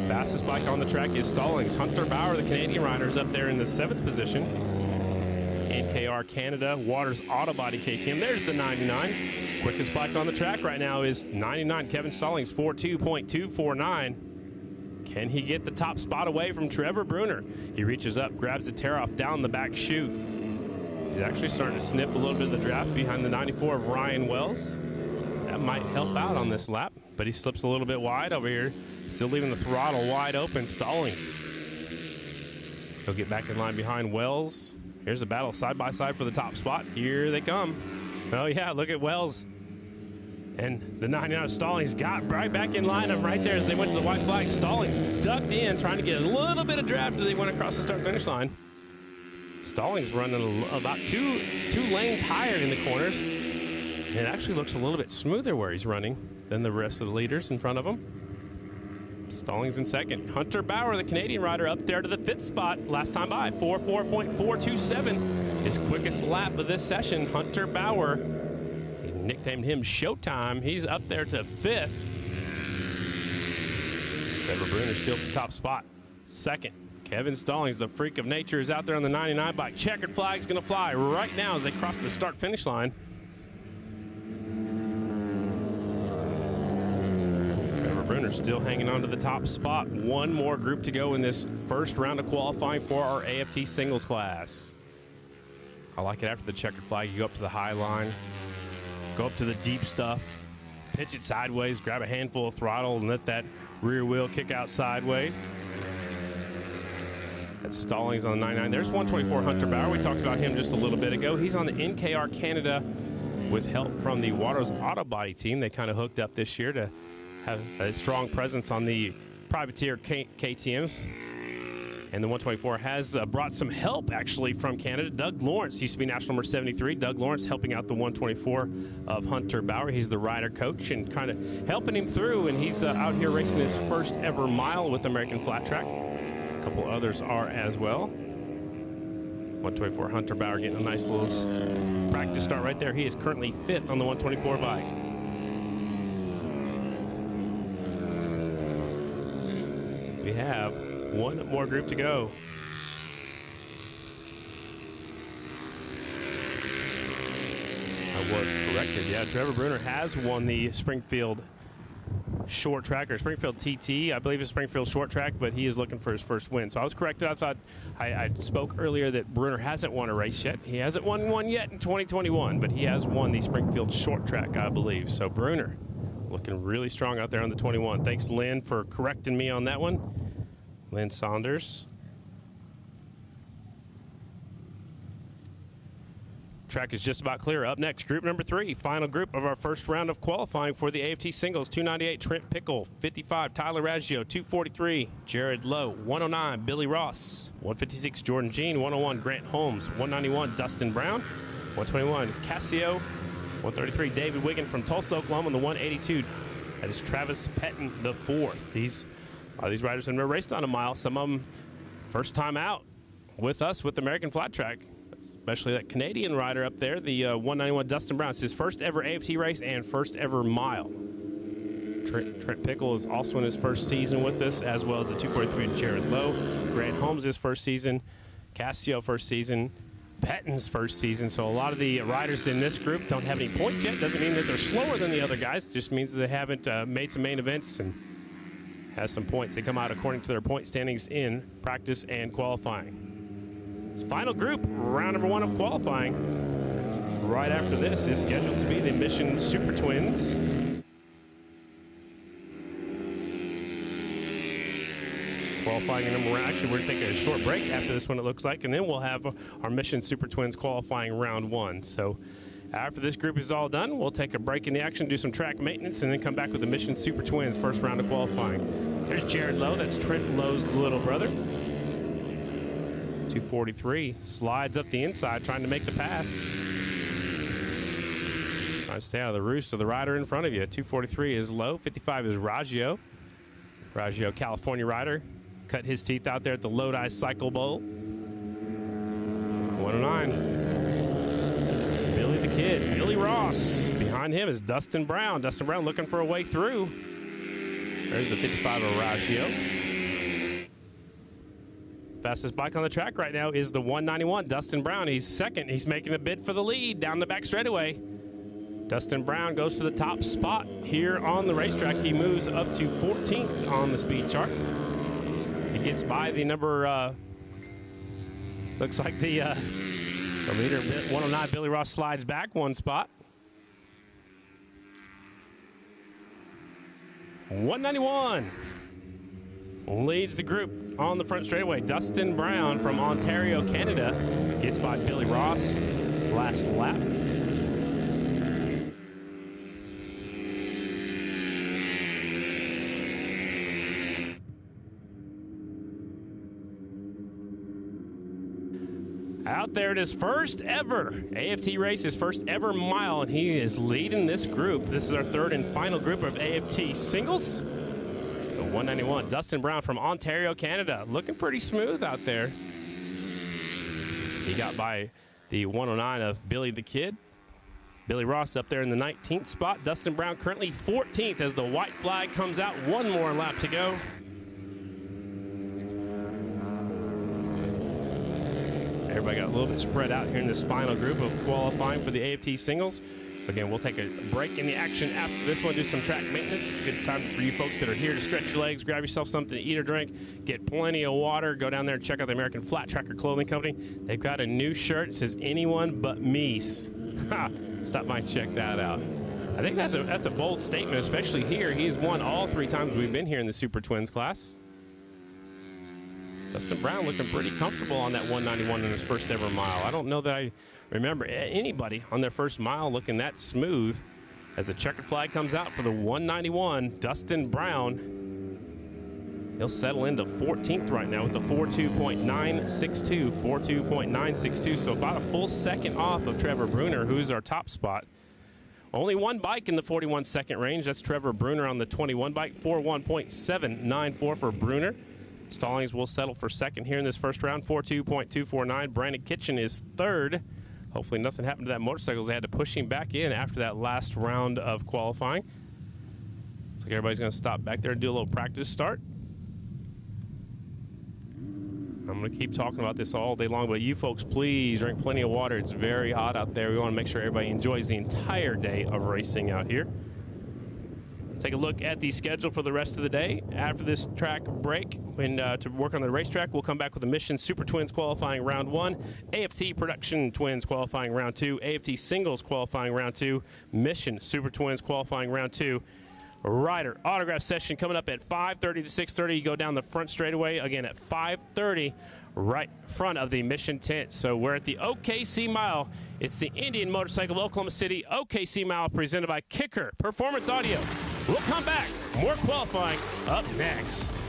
Fastest bike on the track is Stallings. Hunter Bauer, the Canadian rider, is up there in the 7th position. NKR Canada, Waters Auto Body KTM. There's the 99. Quickest bike on the track right now is 99, Kevin Stallings, 42.249. Can he get the top spot away from Trevor Bruner? He reaches up, grabs the tear-off down the back chute. He's actually starting to sniff a little bit of the draft behind the 94 of Ryan Wells. That might help out on this lap, but he slips a little bit wide over here. Still leaving the throttle wide open. Stallings. He'll get back in line behind Wells. Here's a battle side by side for the top spot. Here they come. Oh yeah, look at Wells. And the 99 Stallings got right back in line up right there as they went to the white flag. Stallings ducked in, trying to get a little bit of draft as they went across the start-finish line. Stallings running about two lanes higher in the corners. And it actually looks a little bit smoother where he's running than the rest of the leaders in front of him. Stallings in 2nd. Hunter Bauer, the Canadian rider, up there to the 5th spot. Last time by, 44.427. His quickest lap of this session. Hunter Bauer, he nicknamed him Showtime. He's up there to 5th. Trevor Bruner still at the top spot. 2nd. Kevin Stallings, the freak of nature, is out there on the 99 bike. Checkered flag's going to fly right now as they cross the start-finish line. Bruner still hanging on to the top spot. One more group to go in this first round of qualifying for our AFT singles class. I like it after the checkered flag. You go up to the high line, go up to the deep stuff, pitch it sideways, grab a handful of throttle, and let that rear wheel kick out sideways. That's Stallings on the 99. There's 124 Hunter Bauer. We talked about him just a little bit ago. He's on the NKR Canada with help from the Waters Auto Body team. They kind of hooked up this year to have a strong presence on the privateer KTMs. And the 124 has brought some help, actually, from Canada. Doug Lawrence used to be national number 73. Doug Lawrence helping out the 124 of Hunter Bauer. He's the rider coach and kind of helping him through. And he's out here racing his first ever mile with American Flat Track. A couple others are as well. 124 Hunter Bauer getting a nice little practice start right there. He is currently 5th on the 124 bike. We have one more group to go. I was corrected. Yeah, Trevor Bruner has won the Springfield short track, or Springfield TT. I believe it's Springfield short track, but he is looking for his first win. So I was corrected. I thought I spoke earlier that Bruner hasn't won a race yet. He hasn't won one yet in 2021, but he has won the Springfield short track, I believe. So Bruner looking really strong out there on the 21. Thanks, Lynn, for correcting me on that one. Lynn Saunders. Track is just about clear. Up next, group number 3, final group of our first round of qualifying for the AFT singles. 298, Trent Pickle. 55, Tyler Raggio. 243, Jared Lowe. 109, Billy Ross. 156, Jordan Jean. 101, Grant Holmes. 191, Dustin Brown. 121 is Cassio. 133, David Wiggin from Tulsa, Oklahoma. And the 182, that is Travis Pettin the 4th. A lot of these riders have never raced on a mile. Some of them first time out with us with American Flat Track. Especially that Canadian rider up there, the 191 Dustin Brown. It's his first ever AFT race and first ever mile. Trent Pickle is also in his first season with us, as well as the 243 Jared Lowe. Grant Holmes his first season. Cassio first season. Pettin's first season. So a lot of the riders in this group don't have any points yet. Doesn't mean that they're slower than the other guys. It just means that they haven't made some main events and have some points. They come out according to their point standings in practice and qualifying. Final group, round number 1 of qualifying. right after this is scheduled to be the Mission Super Twins. Qualifying number one. Actually, we're going to take a short break after this one, it looks like, and then we'll have our Mission Super Twins qualifying round one. So after this group is all done, we'll take a break in the action, do some track maintenance, and then come back with the Mission Super Twins first round of qualifying. There's Jared Lowe. That's Trent Lowe's little brother. 243 slides up the inside, trying to make the pass. Trying to stay out of the roost of the rider in front of you. 243 is Lowe. 55 is Raggio. Raggio, California rider. Cut his teeth out there at the Lodi Cycle Bowl. 109. It's Billy the Kid. Billy Ross. Behind him is Dustin Brown. Dustin Brown looking for a way through. There's a 55 of Raggio. Fastest bike on the track right now is the 191. Dustin Brown. He's second. He's making a bid for the lead down the back straightaway. Dustin Brown goes to the top spot here on the racetrack. He moves up to 14th on the speed charts. He gets by the number, looks like the leader, 109, Billy Ross, slides back one spot. 191 leads the group on the front straightaway. Dustin Brown from Ontario, Canada, gets by Billy Ross last lap. Out there at his first ever AFT race, his first ever mile, and he is leading this group. This is our third and final group of AFT singles. The 191, Dustin Brown from Ontario, Canada, looking pretty smooth out there. He got by the 109 of Billy the Kid. Billy Ross up there in the 19th spot. Dustin Brown currently 14th as the white flag comes out. One more lap to go. Everybody got a little bit spread out here in this final group of qualifying for the AFT singles. Again, we'll take a break in the action after this one, do some track maintenance. Good time for you folks that are here to stretch your legs, grab yourself something to eat or drink, get plenty of water, go down there and check out the American Flat Tracker Clothing Company. They've got a new shirt. It says, "Anyone but Meese." Stop by and check that out. I think that's a bold statement, especially here. He's won all 3 times we've been here in the Super Twins class. Dustin Brown looking pretty comfortable on that 191 in his first ever mile. I don't know that I remember anybody on their first mile looking that smooth. As the checkered flag comes out for the 191, Dustin Brown, he'll settle into 14th right now with the 42.962, 42.962, so about a full second off of Trevor Bruner, who's our top spot. Only one bike in the 41 second range. That's Trevor Bruner on the 21 bike, 41.794 for Bruner. Stallings will settle for second here in this first round, 42.249. Brandon Kitchen is third. Hopefully nothing happened to that motorcycle. They had to push him back in after that last round of qualifying. Looks like everybody's going to stop back there and do a little practice start. I'm going to keep talking about this all day long, but you folks, please drink plenty of water. It's very hot out there. We want to make sure everybody enjoys the entire day of racing out here. Take a look at the schedule for the rest of the day. After this track break, to work on the racetrack, we'll come back with the Mission Super Twins qualifying round 1, AFT Production Twins qualifying round 2, AFT Singles qualifying round 2, Mission Super Twins qualifying round 2. Rider autograph session coming up at 5:30 to 6:30. You go down the front straightaway again at 5:30, right front of the Mission tent. So we're at the OKC Mile. It's the Indian Motorcycle of Oklahoma City OKC Mile, presented by Kicker Performance Audio. We'll come back. More qualifying up next.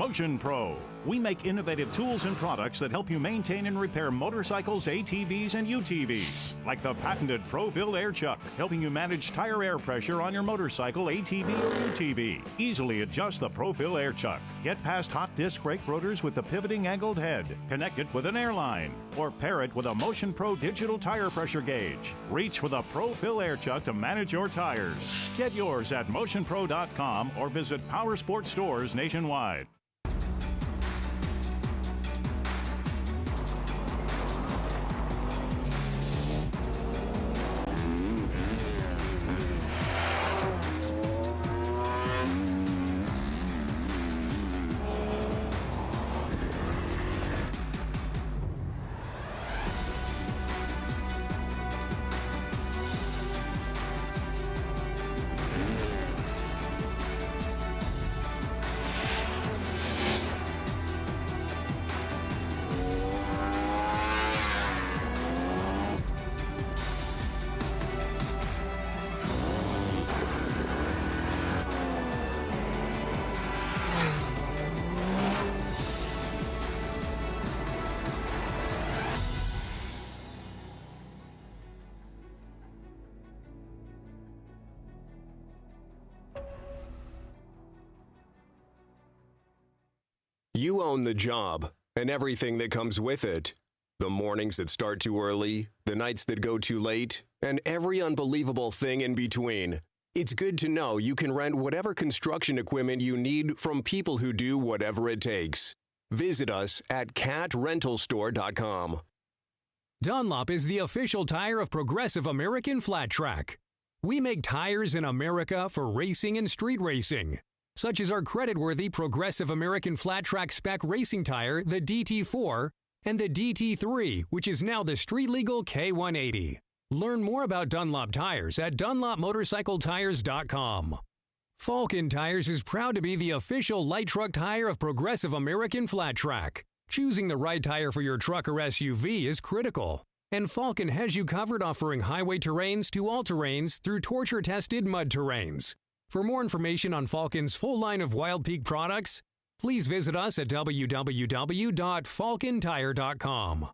Motion Pro. We make innovative tools and products that help you maintain and repair motorcycles, ATVs, and UTVs. Like the patented Pro-Fill Air Chuck, helping you manage tire air pressure on your motorcycle, ATV, or UTV. Easily adjust the Pro-Fill Air Chuck. Get past hot disc brake rotors with the pivoting angled head. Connect it with an airline. Or pair it with a Motion Pro digital tire pressure gauge. Reach for the Pro-Fill Air Chuck to manage your tires. Get yours at motionpro.com or visit Power Sports stores nationwide. You own the job and everything that comes with it. The mornings that start too early, the nights that go too late, and every unbelievable thing in between. It's good to know you can rent whatever construction equipment you need from people who do whatever it takes. Visit us at catrentalstore.com. Dunlop is the official tire of Progressive American Flat Track. We make tires in America for racing and street racing, such as our creditworthy Progressive American Flat Track Spec racing tire, the DT4, and the DT3, which is now the street-legal K180. Learn more about Dunlop tires at dunlopmotorcycletires.com. Falken Tires is proud to be the official light truck tire of Progressive American Flat Track. Choosing the right tire for your truck or SUV is critical, and Falken has you covered, offering highway terrains to all-terrains through torture-tested mud terrains. For more information on Falken's full line of Wild Peak products, please visit us at www.falkentire.com.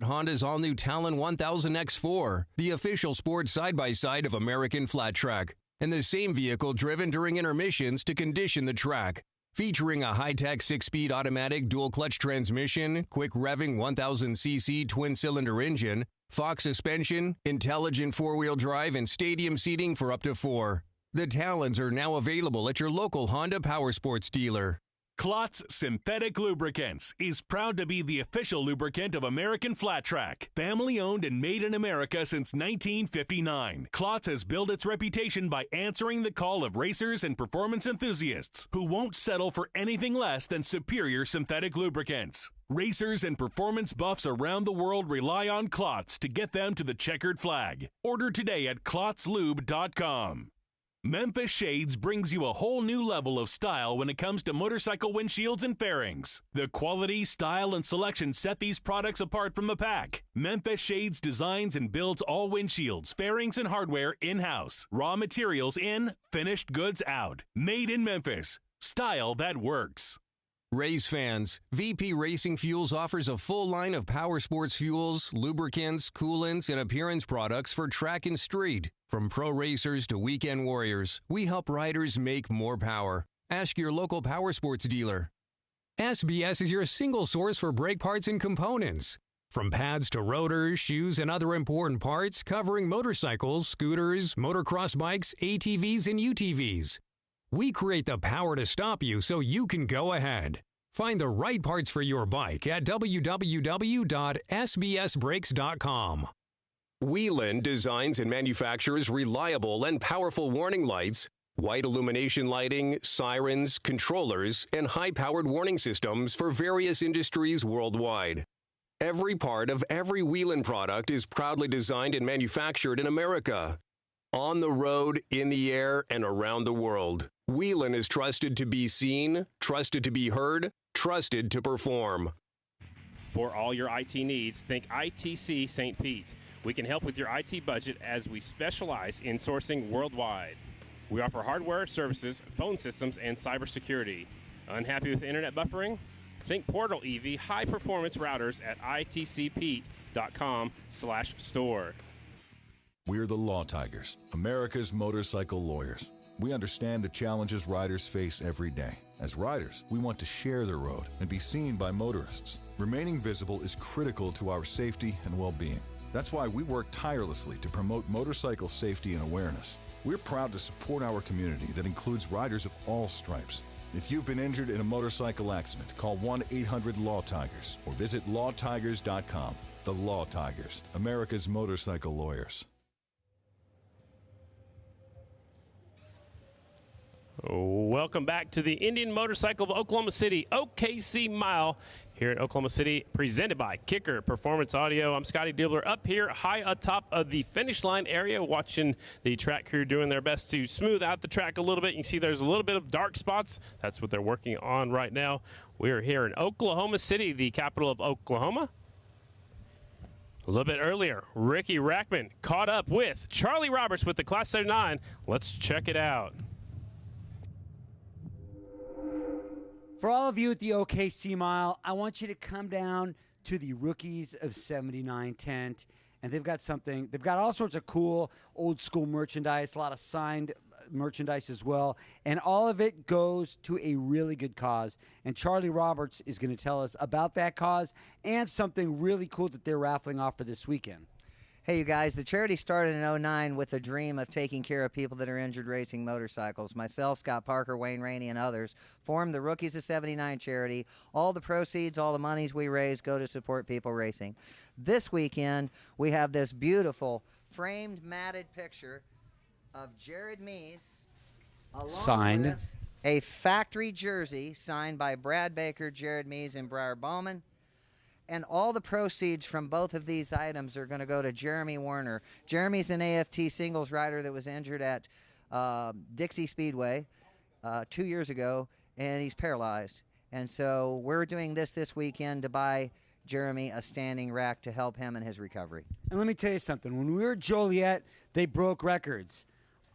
Honda's all-new Talon 1000 X4, the official sports side-by-side of American Flat Track, and the same vehicle driven during intermissions to condition the track. Featuring a high-tech 6-speed automatic dual-clutch transmission, quick revving 1000cc twin-cylinder engine, Fox suspension, intelligent four-wheel drive, and stadium seating for up to 4. The Talons are now available at your local Honda Powersports dealer. Klotz Synthetic Lubricants is proud to be the official lubricant of American Flat Track. Family owned and made in America since 1959. Klotz has built its reputation by answering the call of racers and performance enthusiasts who won't settle for anything less than superior synthetic lubricants. Racers and performance buffs around the world rely on Klotz to get them to the checkered flag. Order today at klotzlube.com. Memphis Shades brings you a whole new level of style when it comes to motorcycle windshields and fairings. The quality, style, and selection set these products apart from the pack. Memphis Shades designs and builds all windshields, fairings, and hardware in-house. Raw materials in, finished goods out. Made in Memphis. Style that works. Race fans, VP Racing Fuels offers a full line of power sports fuels, lubricants, coolants, and appearance products for track and street. From pro racers to weekend warriors, we help riders make more power. Ask your local power sports dealer. SBS is your single source for brake parts and components. From pads to rotors, shoes, and other important parts, covering motorcycles, scooters, motocross bikes, ATVs, and UTVs. We create the power to stop you so you can go ahead. Find the right parts for your bike at www.sbsbrakes.com. Whelen designs and manufactures reliable and powerful warning lights, white illumination lighting, sirens, controllers, and high-powered warning systems for various industries worldwide. Every part of every Whelen product is proudly designed and manufactured in America. On the road, in the air, and around the world, Whelen is trusted to be seen, trusted to be heard, trusted to perform. For all your IT needs, think ITC St. Pete. We can help with your IT budget as we specialize in sourcing worldwide. We offer hardware, services, phone systems, and cybersecurity. Unhappy with internet buffering? Think Portal EV high-performance routers at itcpete.com/store. We're the Law Tigers, America's motorcycle lawyers. We understand the challenges riders face every day. As riders, we want to share the road and be seen by motorists. Remaining visible is critical to our safety and well-being. That's why we work tirelessly to promote motorcycle safety and awareness. We're proud to support our community that includes riders of all stripes. If you've been injured in a motorcycle accident, call 1-800-LAW-TIGERS or visit lawtigers.com. The Law Tigers, America's motorcycle lawyers. Welcome back to the Indian Motorcycle of Oklahoma City, OKC Mile, here in Oklahoma City, presented by Kicker Performance Audio. I'm Scotty Dibbler up here high atop of the finish line area, watching the track crew doing their best to smooth out the track a little bit. You can see there's a little bit of dark spots. That's what they're working on right now. We are here in Oklahoma City, the capital of Oklahoma. A little bit earlier, Ricky Rackman caught up with Charlie Roberts with the Class 79. Let's check it out. For all of you at the OKC Mile, I want you to come down to the Rookies of 79 tent. And they've got all sorts of cool old school merchandise, a lot of signed merchandise as well. And all of it goes to a really good cause. And Charlie Roberts is going to tell us about that cause and something really cool that they're raffling off for this weekend. Hey, you guys, the charity started in 2009 with a dream of taking care of people that are injured racing motorcycles. Myself, Scott Parker, Wayne Rainey, and others formed the Rookies of 79 charity. All the proceeds, all the monies we raise go to support people racing. This weekend, we have this beautiful framed, matted picture of Jared Mees, along with a factory jersey signed by Brad Baker, Jared Mees, and Briar Bowman. And all the proceeds from both of these items are going to go to Jeremy Werner. Jeremy's an AFT singles rider that was injured at Dixie Speedway 2 years ago, and he's paralyzed. And so we're doing this weekend to buy Jeremy a standing rack to help him in his recovery. And let me tell you something. When we were at Joliet, they broke records.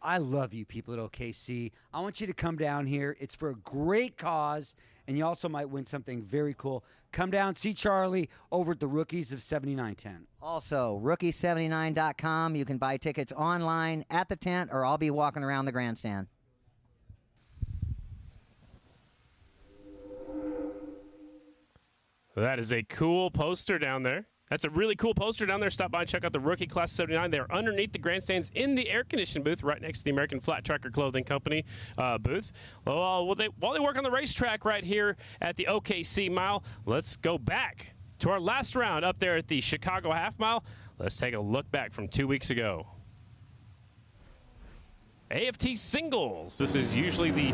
I love you people at OKC. I want you to come down here. It's for a great cause, and you also might win something very cool. Come down, see Charlie over at the Rookies of 79 tent. Also, rookie79.com. You can buy tickets online at the tent, or I'll be walking around the grandstand. That is a cool poster down there. That's a really cool poster down there. Stop by and check out the Rookie Class 79. They're underneath the grandstands in the air-conditioned booth right next to the American Flat Tracker Clothing Company booth. While they work on the racetrack right here at the OKC Mile, let's go back to our last round up there at the Chicago Half Mile. Let's take a look back from 2 weeks ago. AFT Singles. This is usually the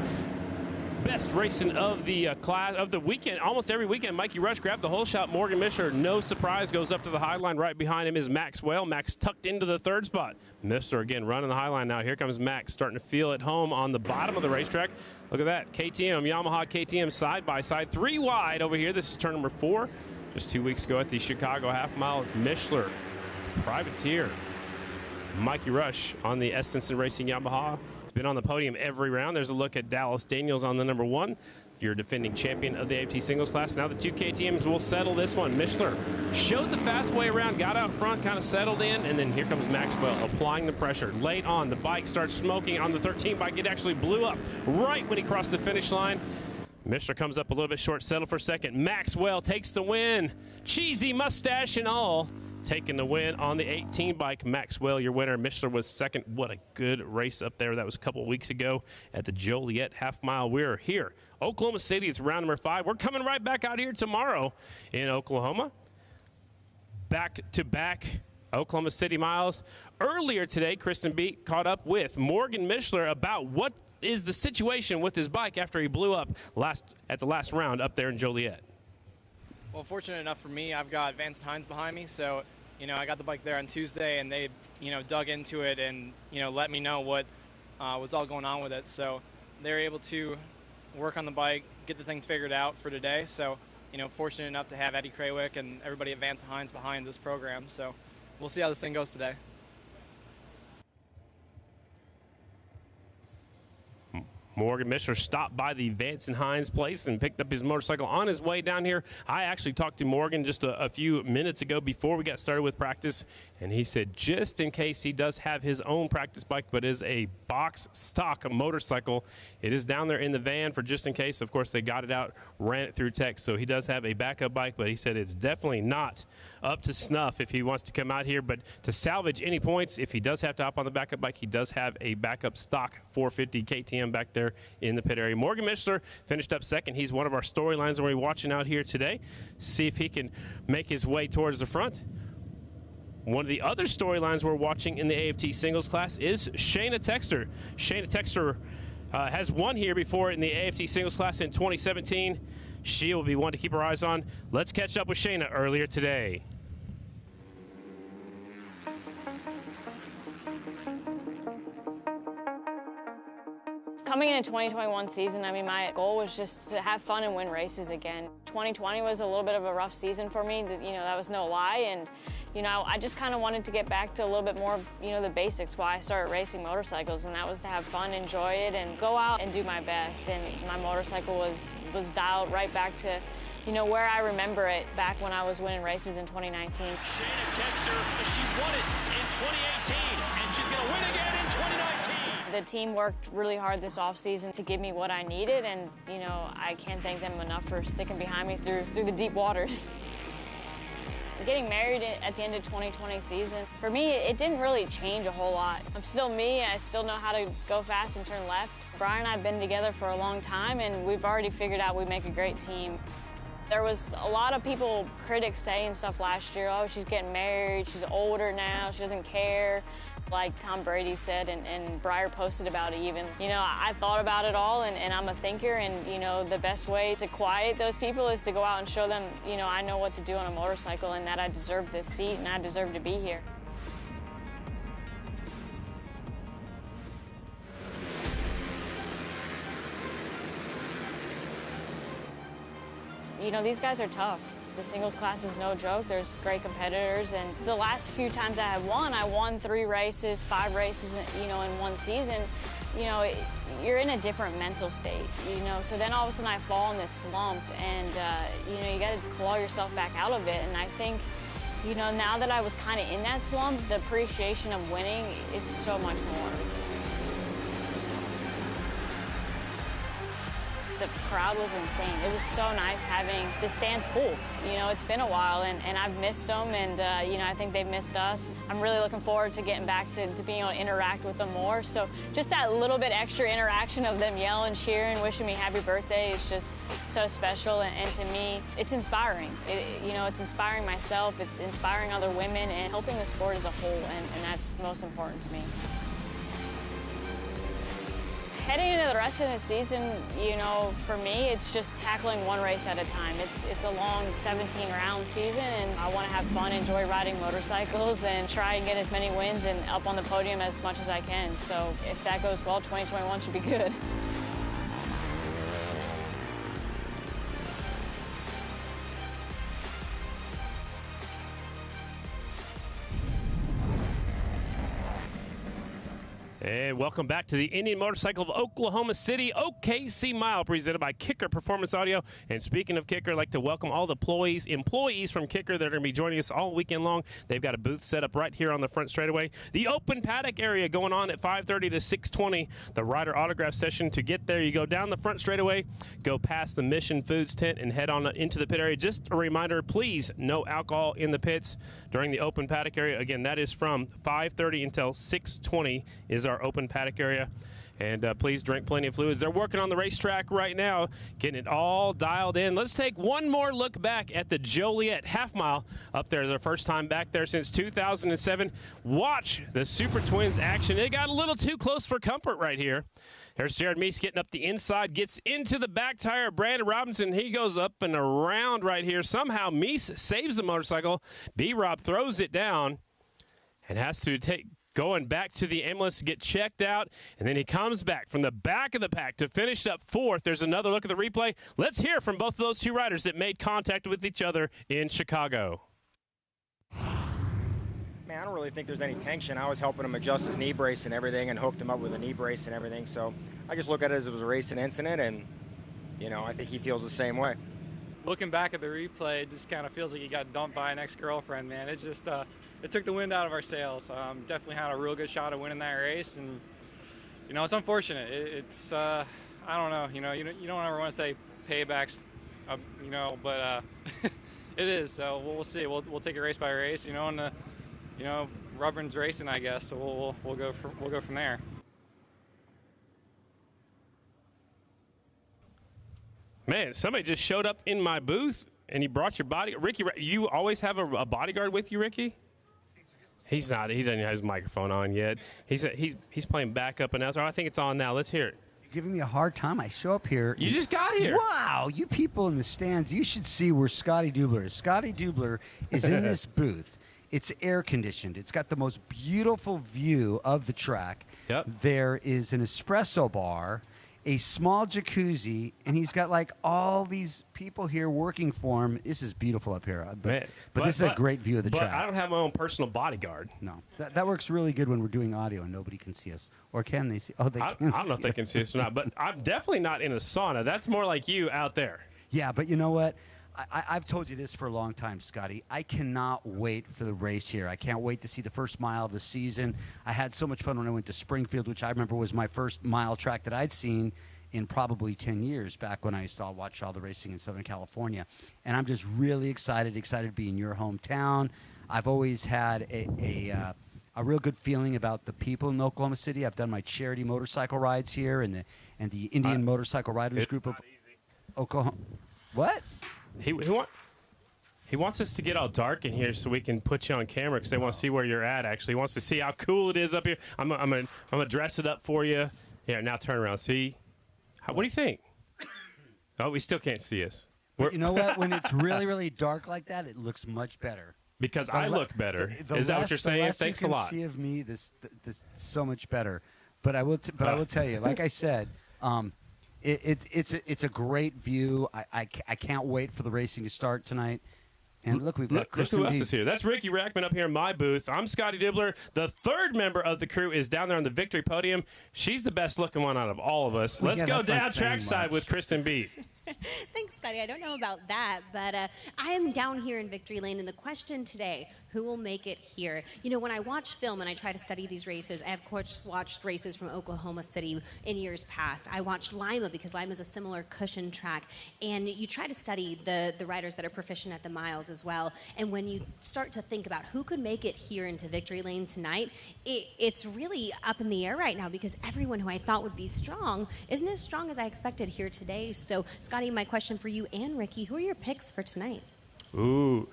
best racing of the class of the weekend. Almost every weekend, Mikey Rush grabbed the whole shot. Morgan Micheler, no surprise, goes up to the high line. Right behind him is Max Whale. Max tucked into the third spot. Micheler again running the high line now. Here comes Max, starting to feel at home on the bottom of the racetrack. Look at that. KTM, Yamaha KTM side by side. 3 wide over here. This is turn number 4. Just 2 weeks ago at the Chicago Half Mile with Micheler, Privateer. Mikey Rush on the Estenson Racing Yamaha. Been on the podium every round. There's a look at Dallas Daniels on the number 1. Your defending champion of the AFT singles class. Now the 2 KTMs will settle this one. Micheler showed the fast way around, got out front, kind of settled in, and then here comes Maxwell applying the pressure. Late on, the bike starts smoking on the 13 bike. It actually blew up right when he crossed the finish line. Micheler comes up a little bit short, settled for second. Maxwell takes the win. Cheesy mustache and all. Taking the win on the 18 bike. Maxwell, your winner. Micheler was second. What a good race up there. That was a couple of weeks ago at the Joliet Half Mile. We're here, Oklahoma City. It's round number 5. We're coming right back out here tomorrow in Oklahoma. Back-to-back Oklahoma City miles. Earlier today, Kristen Beat caught up with Morgan Micheler about what is the situation with his bike after he blew up at the last round up there in Joliet. Well, fortunate enough for me, I've got Vance Hines behind me, so, I got the bike there on Tuesday, and they, dug into it and, let me know what was all going on with it. So they were able to work on the bike, get the thing figured out for today. So, fortunate enough to have Eddie Krawick and everybody at Vance Hines behind this program. So we'll see how this thing goes Morgan Micheler stopped by the Vance and Hines place and picked up his motorcycle on his way down here. I actually talked to Morgan just a few minutes ago before we got started with practice, and he said just in case he does have his own practice bike, but is a box stock motorcycle, it is down there in the van for just in case. Of course, they got it out, ran it through tech, so he does have a backup bike, but he said it's definitely not up to snuff if he wants to come out here. But to salvage any points, if he does have to hop on the backup bike, he does have a backup stock 450 KTM back there in the pit area. Morgan Micheler finished up second. He's one of our storylines that we're watching out here today. See if he can make his way towards the front. One of the other storylines we're watching in the AFT singles class is Shayna Texter. Shayna Texter has won here before in the AFT singles class in 2017. She will be one to keep her eyes on. Let's catch up with Shayna earlier today. Coming into 2021 season, I mean, my goal was just to have fun and win races again. 2020 was a little bit of a rough season for me. You know, that was no lie. And, you know, I just kind of wanted to get back to a little bit more of, you know, the basics, why I started racing motorcycles. And that was to have fun, enjoy it, and go out and do my best. And my motorcycle was dialed right back to, you know, where I remember it back when I was winning races in 2019. Shayna Texter, she won it in 2018, and she's going to win again in 2019. The team worked really hard this offseason to give me what I needed, and, you know, I can't thank them enough for sticking behind me through the deep waters. Getting married at the end of 2020 season, for me, it didn't really change a whole lot. I'm still me. I still know how to go fast and turn left. Brian and I have been together for a long time, and we've already figured out we make a great team. There was a lot of critics saying stuff last year, oh, she's getting married, she's older now, she doesn't care. Like Tom Brady said, and Breyer posted about it even. You know, I thought about it all, and I'm a thinker, and, you know, the best way to quiet those people is to go out and show them, you know, I know what to do on a motorcycle, and that I deserve this seat, and I deserve to be here. You know, these guys are tough. The singles class is no joke. There's great competitors, and the last few times I won 3 races, 5 races, you know, in one season. You know, you're in a different mental state, you know, so then all of a sudden I fall in this slump, and, you know, you got to claw yourself back out of it, and I think, you know, now that I was kind of in that slump, the appreciation of winning is so much more. The crowd was insane. It was so nice having the stands full. You know, it's been a while, and I've missed them, and, you know, I think they've missed us. I'm really looking forward to getting back to being able to interact with them more. So just that little bit extra interaction of them yelling, cheering, wishing me happy birthday is just so special, and to me, it's inspiring. You know, it's inspiring myself, it's inspiring other women, and helping the sport as a whole, and that's most important to me. Heading into the rest of the season, you know, for me, it's just tackling one race at a time. It's a long 17-round season, and I want to have fun, enjoy riding motorcycles, and try and get as many wins and up on the podium as much as I can. So if that goes well, 2021 should be good. And welcome back to the Indian Motorcycle of Oklahoma City, OKC Mile, presented by Kicker Performance Audio. And speaking of Kicker, I'd like to welcome all the employees from Kicker that are going to be joining us all weekend long. They've got a booth set up right here on the front straightaway. The open paddock area going on at 5:30 to 6:20. The rider autograph session. To get there, you go down the front straightaway, go past the Mission Foods tent, and head on into the pit area. Just a reminder, please, no alcohol in the pits during the open paddock area. Again, that is from 5:30 until 6:20 is our open paddock area, and please drink plenty of fluids. They're working on the racetrack right now, getting it all dialed in. Let's take one more look back at the Joliet half mile up there. Their first time back there since 2007. Watch the Super Twins action. It got a little too close for comfort right here. There's Jared Meese getting up the inside, gets into the back tire of Brandon Robinson. He goes up and around right here. Somehow Meese saves the motorcycle. B-Rob throws it down and has to going back to the ambulance to get checked out, and then he comes back from the back of the pack to finish up 4th. There's another look at the replay. Let's hear from both of those two riders that made contact with each other in Chicago. Man, I don't really think there's any tension. I was helping him adjust his knee brace and everything and hooked him up with a knee brace and everything. So I just look at it as it was a racing incident, and, you know, I think he feels the same way. Looking back at the replay, it just kind of feels like he got dumped by an ex-girlfriend, man. It's just, it took the wind out of our sails. Definitely had a real good shot of winning that race, and, you know, it's unfortunate. It's, I don't know, you don't ever want to say paybacks, you know, but it is. So we'll see. We'll take it race by race, you know, and you know, rubber's racing, I guess. So we'll go from there. Man, somebody just showed up in my booth, and he brought your body. Ricky, you always have a bodyguard with you, Ricky? He's not. He doesn't have his microphone on yet. He's playing backup announcer. I think it's on now. Let's hear it. You're giving me a hard time. I show up here. You just got here. Wow, you people in the stands, you should see where Scotty Dubler is. Scotty Dubler is in this booth. It's air conditioned. It's got the most beautiful view of the track. Yep. There is an espresso bar, a small jacuzzi, and he's got like all these people here working for him. This is beautiful up here. But this is a great view of the track. But I don't have my own personal bodyguard. No. That works really good when we're doing audio and nobody can see us. Or can they see? Oh, they can. I don't know if they can see us or not, but I'm definitely not in a sauna. That's more like you out there. Yeah, but you know what? I've told you this for a long time, Scotty. I cannot wait for the race here. I can't wait to see the first mile of the season. I had so much fun when I went to Springfield, which I remember was my first mile track that I'd seen in probably 10 years, back when I used to watch all the racing in Southern California. And I'm just really excited to be in your hometown. I've always had a real good feeling about the people in Oklahoma City. I've done my charity motorcycle rides here and the Indian Motorcycle Riders Group of Oklahoma. What? He wants us to get all dark in here so we can put you on camera because they want to see where you're at. Actually, he wants to see how cool it is up here. I'm gonna dress it up for you. Here, now turn around. See, what do you think? Oh, we still can't see us. You know what? When it's really, really dark like that, it looks much better. Because I look better. Is that what you're saying? Thanks a lot. The less you can see of me, this so much better. But I will tell you, like I said. It's a great view. I can't wait for the racing to start tonight. And look, we've got Kristen who else is here. That's Ricky Rackman up here in my booth. I'm Scotty Dibler. The third member of the crew is down there on the victory podium. She's the best looking one out of all of us. Let's go down trackside with Kristen Beat. Thanks, Scotty. I don't know about that, but I am down here in Victory Lane, and the question today, who will make it here? You know, when I watch film and I try to study these races, I, of course, watched races from Oklahoma City in years past. I watched Lima because Lima is a similar cushion track, and you try to study the riders that are proficient at the miles as well, and when you start to think about who could make it here into Victory Lane tonight, it's really up in the air right now because everyone who I thought would be strong isn't as strong as I expected here today. So, Scotty, my question for you and Ricky, who are your picks for tonight? Ooh,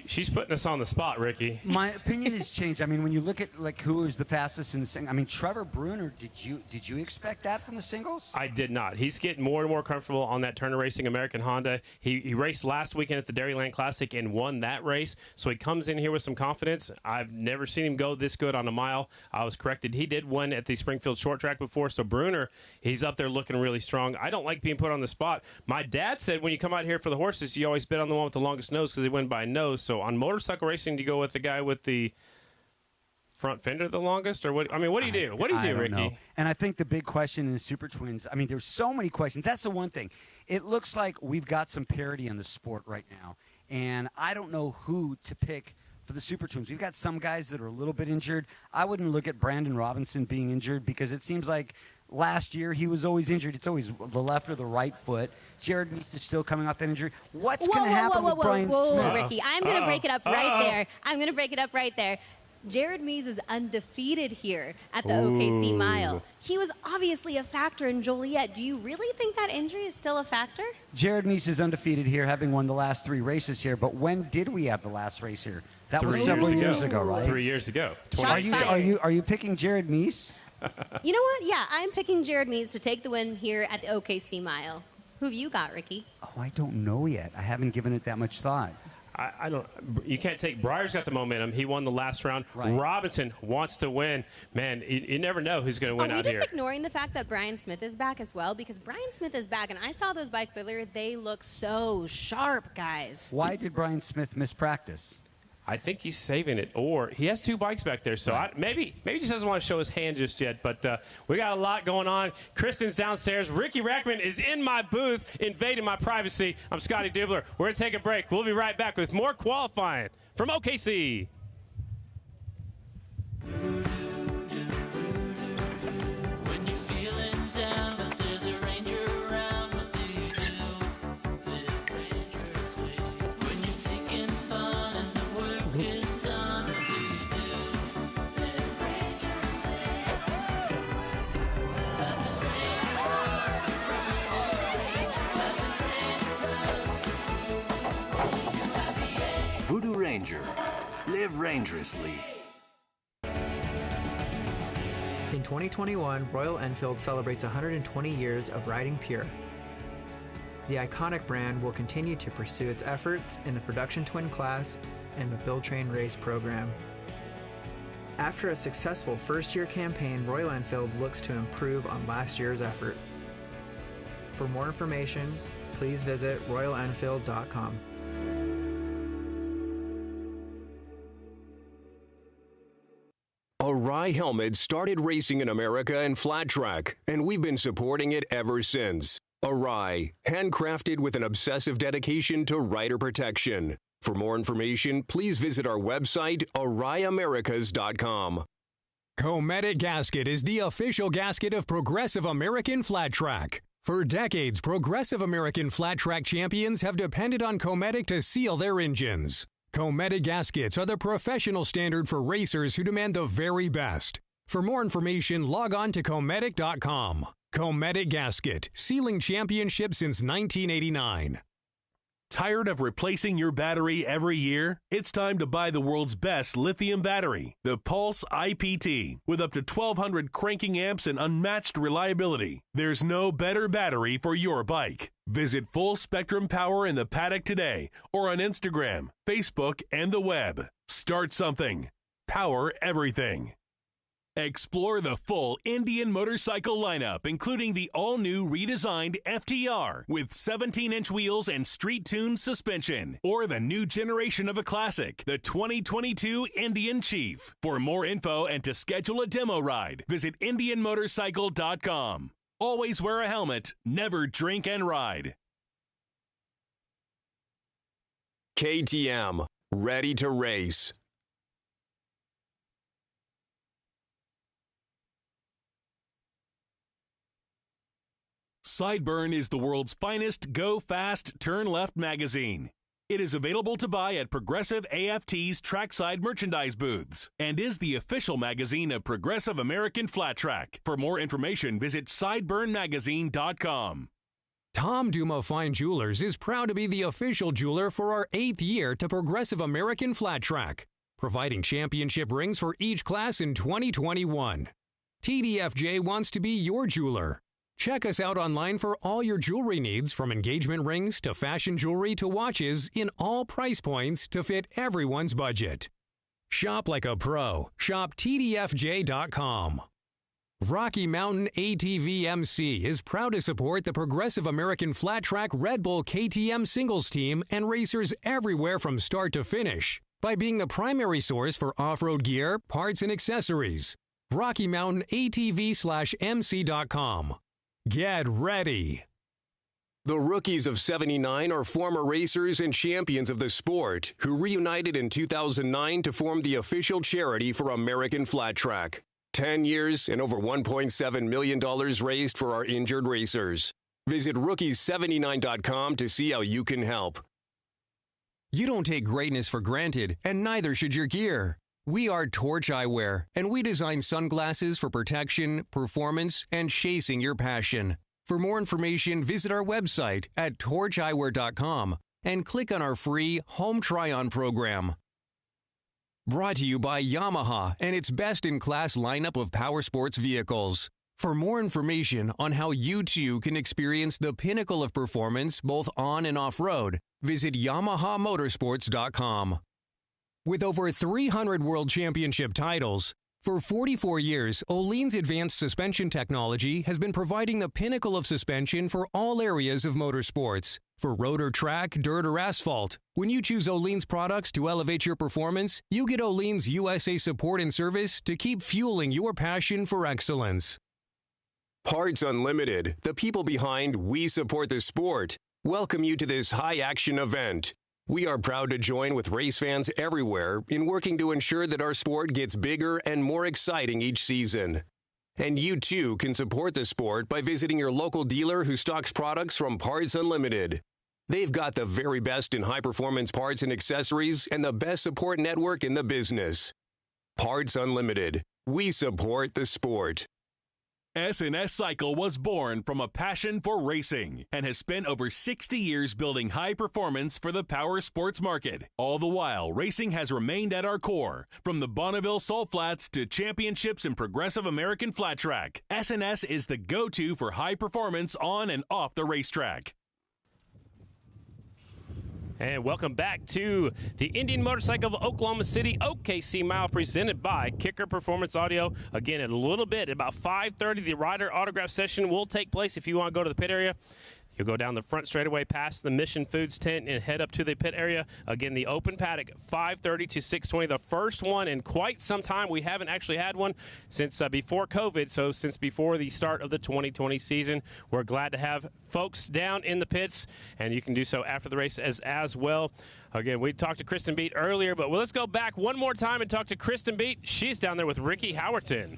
she's putting us on the spot, Ricky. My opinion has changed. I mean, when you look at like who is the fastest in the singles, I mean, Trevor Bruner. Did you expect that from the singles? I did not. He's getting more and more comfortable on that Turner Racing American Honda. He raced last weekend at the Dairyland Classic and won that race, so he comes in here with some confidence. I've never seen him go this good on a mile. I was corrected. He did win at the Springfield Short Track before, so Bruner, he's up there looking really strong. I don't like being put on the spot. My dad said when you come out here for the horses, you always bet on the one with the longest nose because they win by a nose. So on motorcycle racing, do you go with the guy with the front fender the longest, or what? I mean, what do you do? What do you do, Ricky? Know. And I think the big question in the Super Twins, I mean, there's so many questions. That's the one thing. It looks like we've got some parity in the sport right now, and I don't know who to pick for the Super Twins. We've got some guys that are a little bit injured. I wouldn't look at Brandon Robinson being injured because it seems like last year he was always injured. It's always the left or the right foot. Jared Meese is still coming off that injury. What's going to happen with Brian Smith? Ricky, I'm going to break it up right there. I'm going to break it up right there. Jared Meese is undefeated here at the OKC Mile. He was obviously a factor in Joliet. Do you really think that injury is still a factor? Jared Meese is undefeated here, having won the last 3 races here. But when did we have the last race here? That was several years ago, right? 3 years ago. Are you picking Jared Meese? You know what? Yeah, I'm picking Jared Meese to take the win here at the OKC Mile. Who have you got, Ricky? Oh, I don't know yet. I haven't given it that much thought. I don't. You can't take. Breyer's got the momentum. He won the last round. Right. Robinson wants to win. Man, you never know who's going to win out here. Are we just ignoring the fact that Brian Smith is back as well? Because Brian Smith is back, and I saw those bikes earlier. They look so sharp, guys. Why did Brian Smith miss practice? I think he's saving it, or he has 2 bikes back there, so maybe he just doesn't want to show his hand just yet. But we got a lot going on. Kristen's downstairs. Ricky Rackman is in my booth, invading my privacy. I'm Scotty Dibler. We're going to take a break. We'll be right back with more qualifying from OKC. Voodoo Ranger. Live dangerously. In 2021, Royal Enfield celebrates 120 years of riding pure. The iconic brand will continue to pursue its efforts in the production twin class and the build train race program. After a successful first-year campaign, Royal Enfield looks to improve on last year's effort. For more information, please visit royalenfield.com. Arai Helmets started racing in America in flat track, and we've been supporting it ever since. Arai, handcrafted with an obsessive dedication to rider protection. For more information, please visit our website, AraiAmericas.com. Cometic Gasket is the official gasket of Progressive American Flat Track. For decades, Progressive American Flat Track champions have depended on Cometic to seal their engines. Cometic gaskets are the professional standard for racers who demand the very best. For more information, log on to Cometic.com. Cometic Gasket, sealing championships since 1989. Tired of replacing your battery every year? It's time to buy the world's best lithium battery, the Pulse IPT, with up to 1,200 cranking amps and unmatched reliability. There's no better battery for your bike. Visit Full Spectrum Power in the Paddock today or on Instagram, Facebook, and the web. Start something. Power everything. Explore the full Indian motorcycle lineup, including the all-new redesigned FTR with 17-inch wheels and street-tuned suspension, or the new generation of a classic, the 2022 Indian Chief. For more info and to schedule a demo ride, visit IndianMotorcycle.com. Always wear a helmet, never drink and ride. KTM, ready to race. Sideburn is the world's finest go fast, turn left magazine. It is available to buy at Progressive AFT's trackside merchandise booths and is the official magazine of Progressive American Flat Track. For more information, visit sideburnmagazine.com. Tom Duma Fine Jewelers is proud to be the official jeweler for our 8th year to Progressive American Flat Track, providing championship rings for each class in 2021. TDFJ wants to be your jeweler. Check us out online for all your jewelry needs, from engagement rings to fashion jewelry to watches, in all price points to fit everyone's budget. Shop like a pro. Shop TDFJ.com. Rocky Mountain ATV MC is proud to support the Progressive American Flat Track Red Bull KTM singles team and racers everywhere from start to finish by being the primary source for off-road gear, parts, and accessories. Rocky Mountain ATV/MC.com. Get ready. The rookies of '79 are former racers and champions of the sport who reunited in 2009 to form the official charity for American Flat Track. 10 years and over $1.7 million raised for our injured racers. Visit rookies79.com to see how you can help. You don't take greatness for granted, and neither should your gear. We are Torch Eyewear, and we design sunglasses for protection, performance, and chasing your passion. For more information, visit our website at torcheyewear.com and click on our free Home Try-On program. Brought to you by Yamaha and its best-in-class lineup of power sports vehicles. For more information on how you too can experience the pinnacle of performance both on and off-road, visit YamahaMotorsports.com. With over 300 World Championship titles, For 44 years, Öhlins advanced suspension technology has been providing the pinnacle of suspension for all areas of motorsports. For road or track, dirt or asphalt, when you choose Öhlins products to elevate your performance, you get Öhlins USA support and service to keep fueling your passion for excellence. Parts Unlimited, the people behind We Support the Sport, welcome you to this high-action event. We are proud to join with race fans everywhere in working to ensure that our sport gets bigger and more exciting each season. And you too can support the sport by visiting your local dealer who stocks products from Parts Unlimited. They've got the very best in high-performance parts and accessories and the best support network in the business. Parts Unlimited. We support the sport. S&S Cycle was born from a passion for racing and has spent over 60 years building high performance for the power sports market. All the while, racing has remained at our core, from the Bonneville Salt Flats to championships in progressive American flat track. S&S is the go-to for high performance on and off the racetrack. And welcome back to the Indian Motorcycle of Oklahoma City OKC Mile, presented by Kicker Performance Audio. Again, in a little bit, about 5:30, the rider autograph session will take place. If you want to go to the pit area, you'll go down the front straightaway past the Mission Foods tent and head up to the pit area. Again, the open paddock, 5:30 to 6:20. The first one in quite some time. We haven't actually had one since before COVID, so since before the start of the 2020 season. We're glad to have folks down in the pits, and you can do so after the race as well. Again, we talked to Kristen Beat earlier, but let's go back one more time and talk to Kristen Beat. She's down there with Ricky Howerton.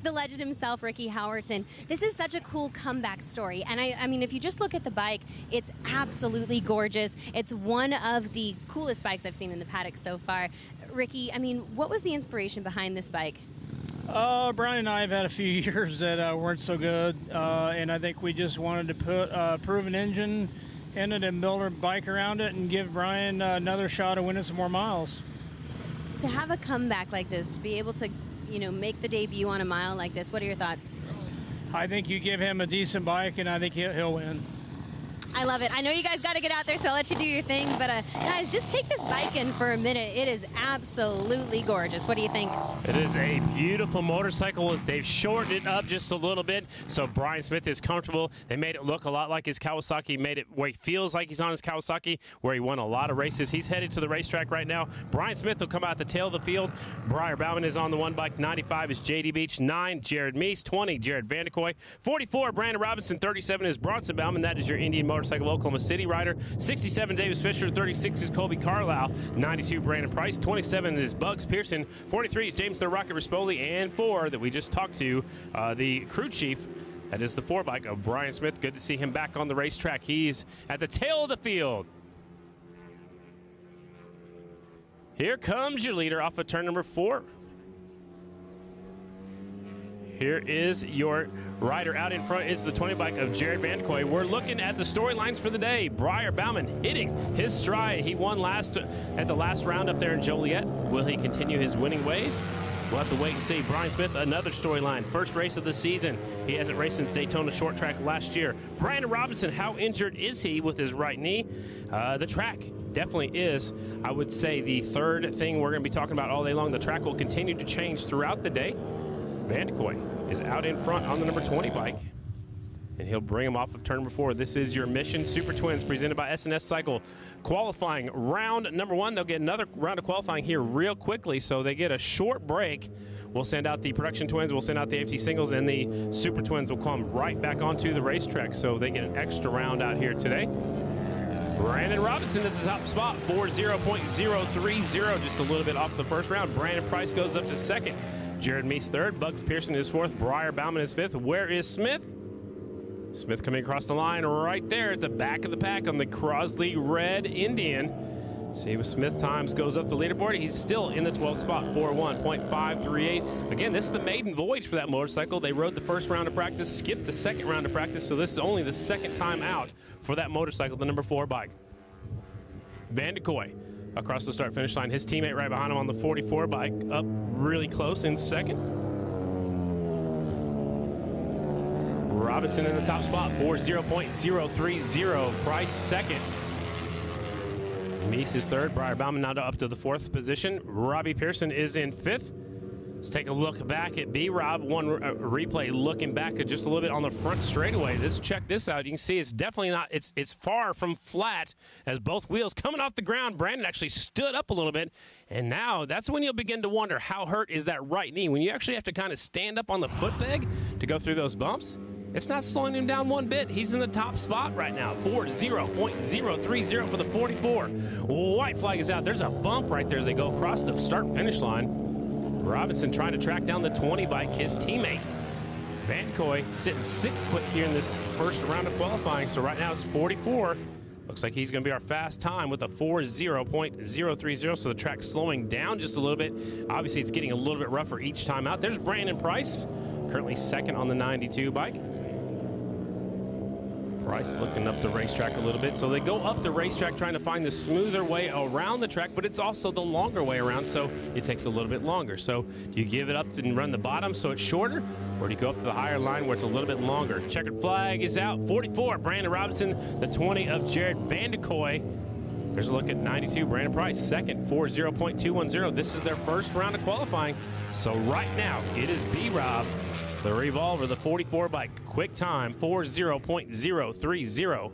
The legend himself, Ricky Howerton. This is such a cool comeback story. And I mean, if you just look at the bike, it's absolutely gorgeous. It's one of the coolest bikes I've seen in the paddock so far. Ricky, I mean, what was the inspiration behind this bike? Brian and I have had a few years that weren't so good, and I think we just wanted to put a proven engine in it and build our bike around it and give Brian another shot of winning some more miles. To have a comeback like this, to be able to, you know, make the debut on a mile like this, what are your thoughts? I think you give him a decent bike, and I think he'll win. I love it. I know you guys got to get out there, so I'll let you do your thing. But guys, just take this bike in for a minute. It is absolutely gorgeous. What do you think? It is a beautiful motorcycle. They've shortened it up just a little bit, so Brian Smith is comfortable. They made it look a lot like his Kawasaki, made it where he feels like he's on his Kawasaki, where he won a lot of races. He's headed to the racetrack right now. Brian Smith will come out the tail of the field. Briar Bauman is on the one bike. 95 is J.D. Beach. 9, Jared Meese. 20, Jared Vandekoy. 44, Brandon Robinson. 37 is Bronson Bauman. That is your Indian Motorcycle Oklahoma City rider. 67, Davis Fisher. 36 is Colby Carlisle. 92, Brandon Price. 27 is Bugs Pearson. 43 is James the Rocket Rispoli. And 4 that we just talked to, the crew chief. That is the 4 bike of Brian Smith. Good to see him back on the racetrack. He's at the tail of the field. Here comes your leader off of turn number 4. Here is your rider out in front. It's the 20 bike of Jared Vandekoy. We're looking at the storylines for the day. Briar Bauman hitting his stride. He won at the last round up there in Joliet. Will he continue his winning ways? We'll have to wait and see. Brian Smith, another storyline. First race of the season. He hasn't raced since Daytona Short Track last year. Brandon Robinson, how injured is he with his right knee? The track definitely is, I would say, the third thing we're going to be talking about all day long. The track will continue to change throughout the day. Vandekoy is out in front on the number 20 bike, and he'll bring him off of turn number 4. This is your Mission Super Twins presented by S&S Cycle. Qualifying round number 1. They'll get another round of qualifying here real quickly, so they get a short break. We'll send out the production twins, we'll send out the AFT singles, and the Super Twins will come right back onto the racetrack, so they get an extra round out here today. Brandon Robinson at the top spot, 40.030, just a little bit off the first round. Brandon Price goes up to second. Jared Meese third. Bugs Pearson is fourth. Briar Bauman is fifth. Where is Smith? Smith coming across the line right there at the back of the pack on the Crosley Red Indian. See if Smith times goes up the leaderboard. He's still in the 12th spot, 41.538. Again, this is the maiden voyage for that motorcycle. They rode the first round of practice, skipped the second round of practice, so this is only the second time out for that motorcycle, the number 4 bike. Vandekoy across the start-finish line. His teammate right behind him on the 44 bike, up really close in second. Robinson in the top spot, 40.030. Price second. Meese is third. Briar Bauman now up to the 4th position. Robbie Pearson is in 5th. Let's take a look back at B-Rob. One replay looking back at just a little bit on the front straightaway. Check this out. You can see it's definitely not, it's far from flat as both wheels coming off the ground. Brandon actually stood up a little bit, and now that's when you'll begin to wonder how hurt is that right knee. When you actually have to kind of stand up on the foot peg to go through those bumps, it's not slowing him down one bit. He's in the top spot right now. 40.030 for the 44. White flag is out. There's a bump right there as they go across the start-finish line. Robinson trying to track down the 20 bike, his teammate. Van Koy sitting 6th quick here in this first round of qualifying. So right now it's 44. Looks like he's going to be our fast time with a 40.030. So the track slowing down just a little bit. Obviously it's getting a little bit rougher each time out. There's Brandon Price, currently 2nd on the 92 bike. Price looking up the racetrack a little bit. So they go up the racetrack trying to find the smoother way around the track, but it's also the longer way around, so it takes a little bit longer. So do you give it up and run the bottom so it's shorter, or do you go up to the higher line where it's a little bit longer? Checkered flag is out. 44, Brandon Robinson. The 20 of Jared Vandekoy. There's a look at 92, Brandon Price, 2nd, 40.210. This is their first round of qualifying. So right now, it is B-Rob, the Revolver, the 44 bike, quick time, 40.030.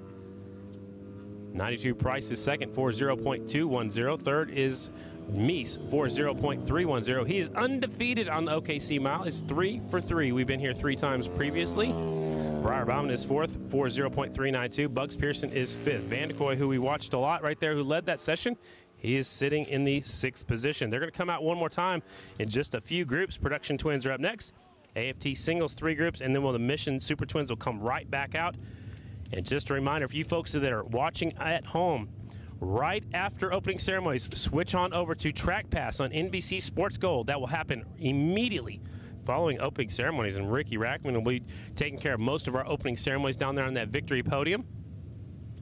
92 Price is 2nd, 40.210. 3rd is Meese, 40.310. He is undefeated on the OKC Mile. It's 3 for 3. We've been here 3 times previously. Briar Bauman is 4th, 40.392. Bugs Pearson is 5th. Vandekoy, who we watched a lot right there, who led that session, he is sitting in the 6th position. They're going to come out one more time in just a few groups. Production Twins are up next. AFT singles 3 groups, and then the Mission Super Twins will come right back out. And just a reminder, for you folks that are watching at home, right after opening ceremonies, switch on over to TrackPass on NBC Sports Gold. That will happen immediately following opening ceremonies, and Ricky Rackman will be taking care of most of our opening ceremonies down there on that victory podium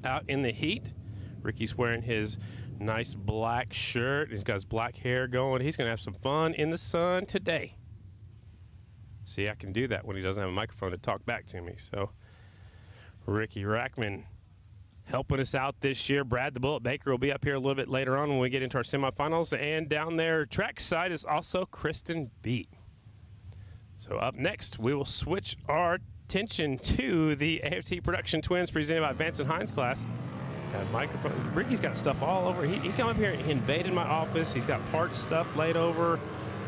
out in the heat. Ricky's wearing his nice black shirt. He's got his black hair going. He's going to have some fun in the sun today. See, I can do that when he doesn't have a microphone to talk back to me. So, Ricky Rackman helping us out this year. Brad the Bullet Baker will be up here a little bit later on when we get into our semifinals. And down there, track side, is also Kristen Beat. So up next, we will switch our attention to the AFT Production Twins presented by Vance and Hines class. Got a microphone. Ricky's got stuff all over. He came up here and invaded my office. He's got parts stuff laid over.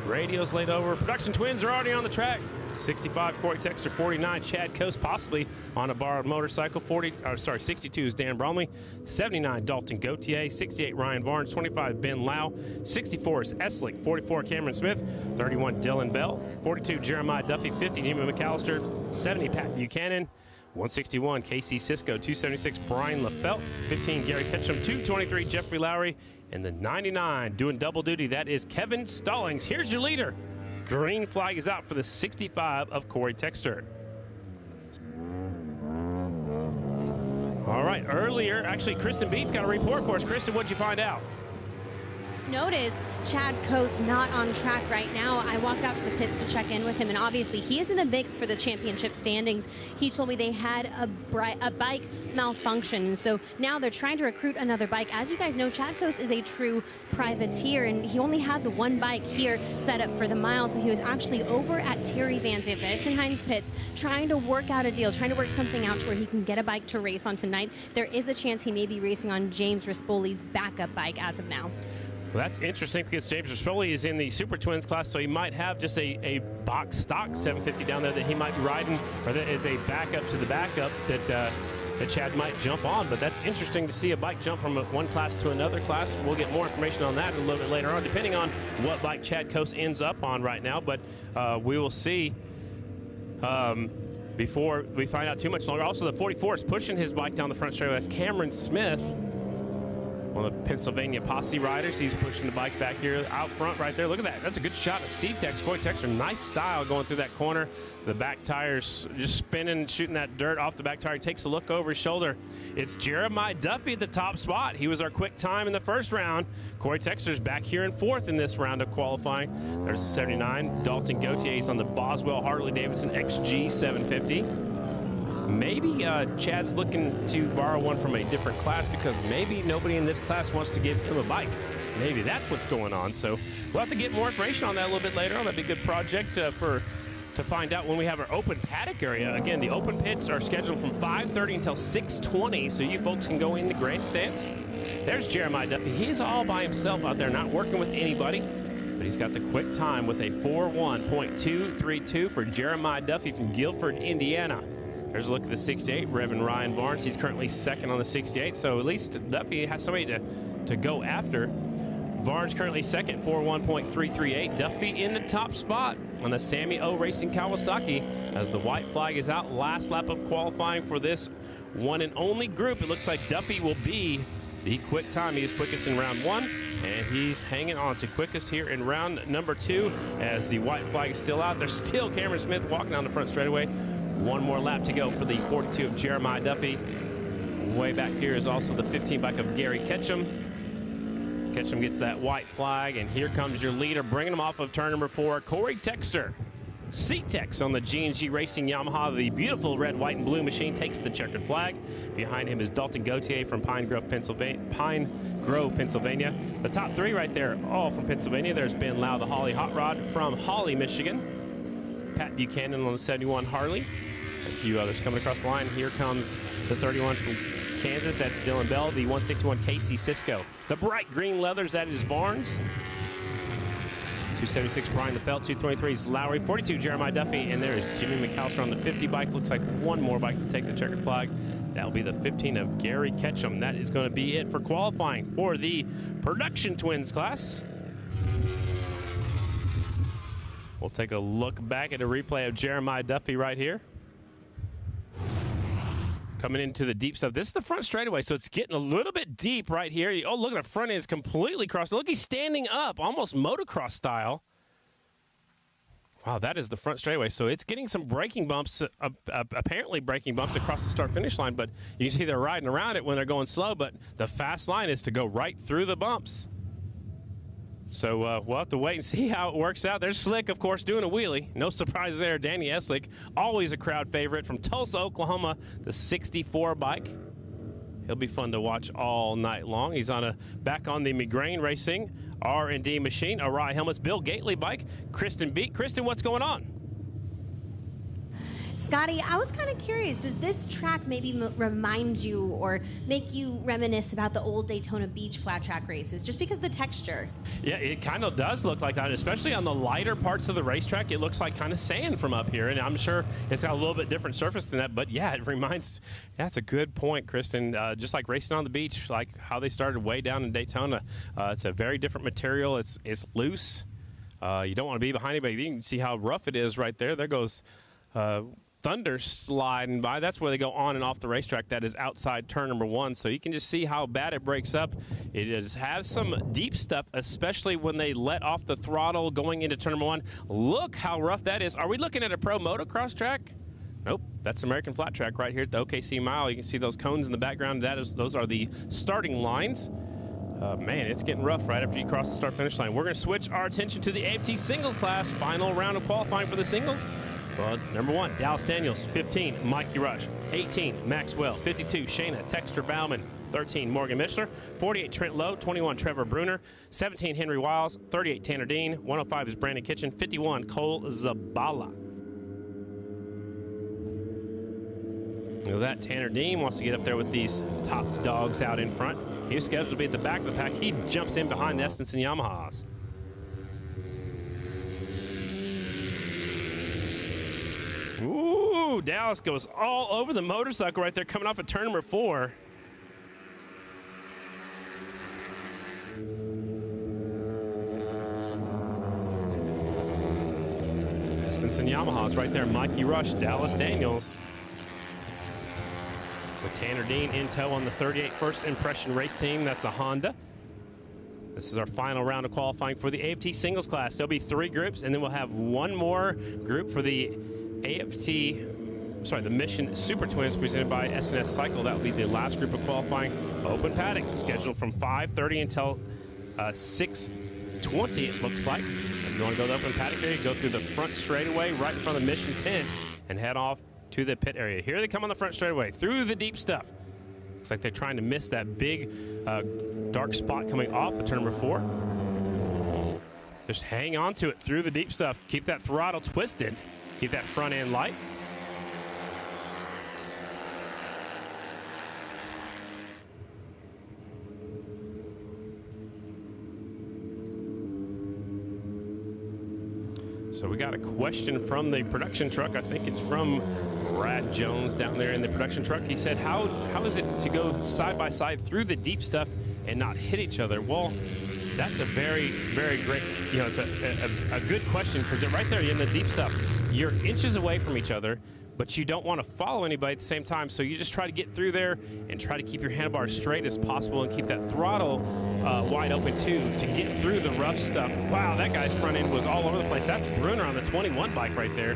Radios laid over. Production Twins are already on the track. 65, Corey Texter. 49, Chad Coast, possibly on a borrowed motorcycle. 62 is Dan Bromley. 79, Dalton Gauthier. 68, Ryan Varnes. 25, Ben Lau. 64 is Eslick. 44, Cameron Smith. 31, Dylan Bell. 42, Jeremiah Duffy. 50, Neiman McAllister. 70, Pat Buchanan. 161, Casey Cisco. 276, Brian LaFelt. 15, Gary Ketchum. 223, Jeffrey Lowry. And the 99 doing double duty, that is Kevin Stallings. Here's your leader. Green flag is out for the 65 of Corey Texter. All right, earlier, actually, Kristen Beat's got a report for us. Kristen, what'd you find out? Notice Chad Coast not on track right now. I walked out to the pits to check in with him, and obviously he is in the mix for the championship standings. He told me they had a bike malfunction, so now they're trying to recruit another bike. As you guys know, Chad Coast is a true privateer, and he only had the one bike here set up for the mile, so he was actually over at Terry Vance and Hines pits trying to work out a deal, trying to work something out to where he can get a bike to race on tonight. There is a chance he may be racing on James Rispoli's backup bike as of now. Well, that's interesting because James Rispoli is in the Super Twins class, so he might have just a box stock 750 down there that he might be riding, or that is a backup to the backup that Chad might jump on. But that's interesting to see a bike jump from one class to another class. We'll get more information on that a little bit later on, depending on what bike Chad Coast ends up on right now. But we will see before we find out too much longer. Also, the 44 is pushing his bike down the front straightaway. That's Cameron Smith, one of the Pennsylvania Posse riders. He's pushing the bike back here out front right there. Look at that. That's a good shot of C-Tex. Corey Texter, nice style going through that corner. The back tires just spinning, shooting that dirt off the back tire. He takes a look over his shoulder. It's Jeremiah Duffy at the top spot. He was our quick time in the first round. Corey Texter's back here in 4th in this round of qualifying. There's the 79. Dalton Gauthier. He's on the Boswell Harley-Davidson XG 750. Maybe Chad's looking to borrow one from a different class because maybe nobody in this class wants to give him a bike. Maybe that's what's going on. So we'll have to get more information on that a little bit later on. That'd be a good project to find out when we have our open paddock area. Again, the open pits are scheduled from 5:30 until 6:20, so you folks can go in the grandstands. There's Jeremiah Duffy. He's all by himself out there, not working with anybody, but he's got the quick time with a 4:1.232 for Jeremiah Duffy from Guilford, Indiana. There's a look at the 68, Reverend Ryan Barnes. He's currently second on the 68, so at least Duffy has somebody to go after. Barnes currently second, 4:1.338. Duffy in the top spot on the Sammy O Racing Kawasaki as the white flag is out. Last lap of qualifying for this one and only group. It looks like Duffy will be the quick time. He is quickest in round 1, and he's hanging on to quickest here in round number 2 as the white flag is still out. There's still Cameron Smith walking down the front straightaway. One more lap to go for the 42 of Jeremiah Duffy. Way back here is also the 15 bike of Gary Ketchum. Ketchum gets that white flag, and here comes your leader, bringing him off of turn number 4, Corey Texter. C-Tex on the G&G Racing Yamaha. The beautiful red, white, and blue machine takes the checkered flag. Behind him is Dalton Gauthier from Pine Grove, Pennsylvania. The top 3 right there, all from Pennsylvania. There's Ben Lau, the Holly Hot Rod from Holly, Michigan. Pat Buchanan on the 71 Harley. A few others coming across the line. Here comes the 31 from Kansas. That's Dylan Bell. The 161 Casey Cisco. The bright green leathers, that is Barnes. 276 Brian LaFelt. 223 is Lowry. 42 Jeremiah Duffy. And there is Jimmy McAllister on the 50 bike. Looks like one more bike to take the checkered flag. That'll be the 15 of Gary Ketchum. That is going to be it for qualifying for the Production Twins class. We'll take a look back at a replay of Jeremiah Duffy right here. Coming into the deep stuff. This is the front straightaway, so it's getting a little bit deep right here. Oh, look at the front end is completely crossed. Look, he's standing up, almost motocross style. Wow, that is the front straightaway. So it's getting some braking bumps, apparently braking bumps across the start-finish line, but you can see they're riding around it when they're going slow, but the fast line is to go right through the bumps. So we'll have to wait and see how it works out. There's Slick, of course, doing a wheelie. No surprise there. Danny Eslick, always a crowd favorite from Tulsa, Oklahoma, the 64 bike. He'll be fun to watch all night long. He's back on the McGrain Racing R&D machine. Arai Helmets, Bill Gately bike. Kristen Beat. Kristen, what's going on? Scotty, I was kind of curious, does this track maybe remind you or make you reminisce about the old Daytona Beach flat track races, just because of the texture? Yeah, it kind of does look like that, especially on the lighter parts of the racetrack. It looks like kind of sand from up here, and I'm sure it's got a little bit different surface than that, but yeah, it reminds, that's a good point, Kristen. Just like racing on the beach, like how they started way down in Daytona. It's a very different material. It's loose. You don't want to be behind anybody. You can see how rough it is right there. There goes Thunder sliding by. That's where they go on and off the racetrack. That is outside turn number 1. So you can just see how bad it breaks up. It has some deep stuff, especially when they let off the throttle going into turn number 1. Look how rough that is. Are we looking at a pro motocross track? Nope, that's American Flat Track right here at the OKC Mile. You can see those cones in the background. Those are the starting lines. Man, it's getting rough right after you cross the start-finish line. We're going to switch our attention to the AFT singles class. Final round of qualifying for the singles. Well, number 1, Dallas Daniels. 15, Mikey Rush. 18, Maxwell. 52, Shayna Texter Bauman. 13, Morgan Micheler. 48, Trent Lowe. 21, Trevor Bruner. 17, Henry Wiles. 38, Tanner Dean. 105 is Brandon Kitchen. 51, Cole Zabala. Look at that. Tanner Dean wants to get up there with these top dogs out in front. He was scheduled to be at the back of the pack. He jumps in behind the Estenson Yamahas. Ooh, Dallas goes all over the motorcycle right there, coming off of turn number 4. Estenson Yamahas right there. Mikey Rush, Dallas Daniels. With Tanner Dean in tow on the 38 First Impression race team. That's a Honda. This is our final round of qualifying for the AFT singles class. There'll be 3 groups, and then we'll have one more group for the the Mission Super Twins presented by SNS Cycle. That will be the last group of qualifying. Open paddock scheduled from 5:30 until 6:20, it looks like. If you want to go to the open paddock area, go through the front straightaway right in front of the Mission tent and head off to the pit area. Here they come on the front straightaway through the deep stuff. Looks like they're trying to miss that big dark spot coming off of turn number 4. Just hang on to it through the deep stuff. Keep that throttle twisted. Keep that front end light. So we got a question from the production truck. I think it's from Brad Jones down there in the production truck. He said, how is it to go side by side through the deep stuff and not hit each other? Well, that's a very, very great, it's a good question, because they're right there in the deep stuff. You're inches away from each other, but you don't want to follow anybody at the same time, so you just try to get through there and try to keep your handlebars straight as possible and keep that throttle wide open too to get through the rough stuff. Wow, that guy's front end was all over the place. That's Bruner on the 21 bike right there.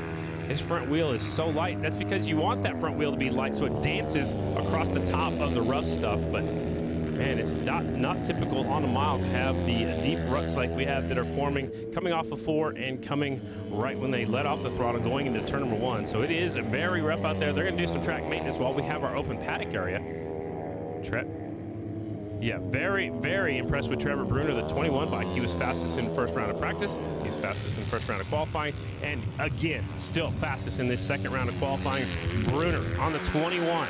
His front wheel is so light. That's because you want that front wheel to be light so it dances across the top of the rough stuff, but man, it's not typical on a mile to have the deep ruts like we have that are forming coming off of 4 and coming right when they let off the throttle going into turn number 1. So it is very rough out there. They're going to do some track maintenance while we have our open paddock area. Yeah, very, very impressed with Trevor Bruner, the 21 bike. He was fastest in the first round of practice. He was fastest in the first round of qualifying. And again, still fastest in this second round of qualifying. Bruner on the 21.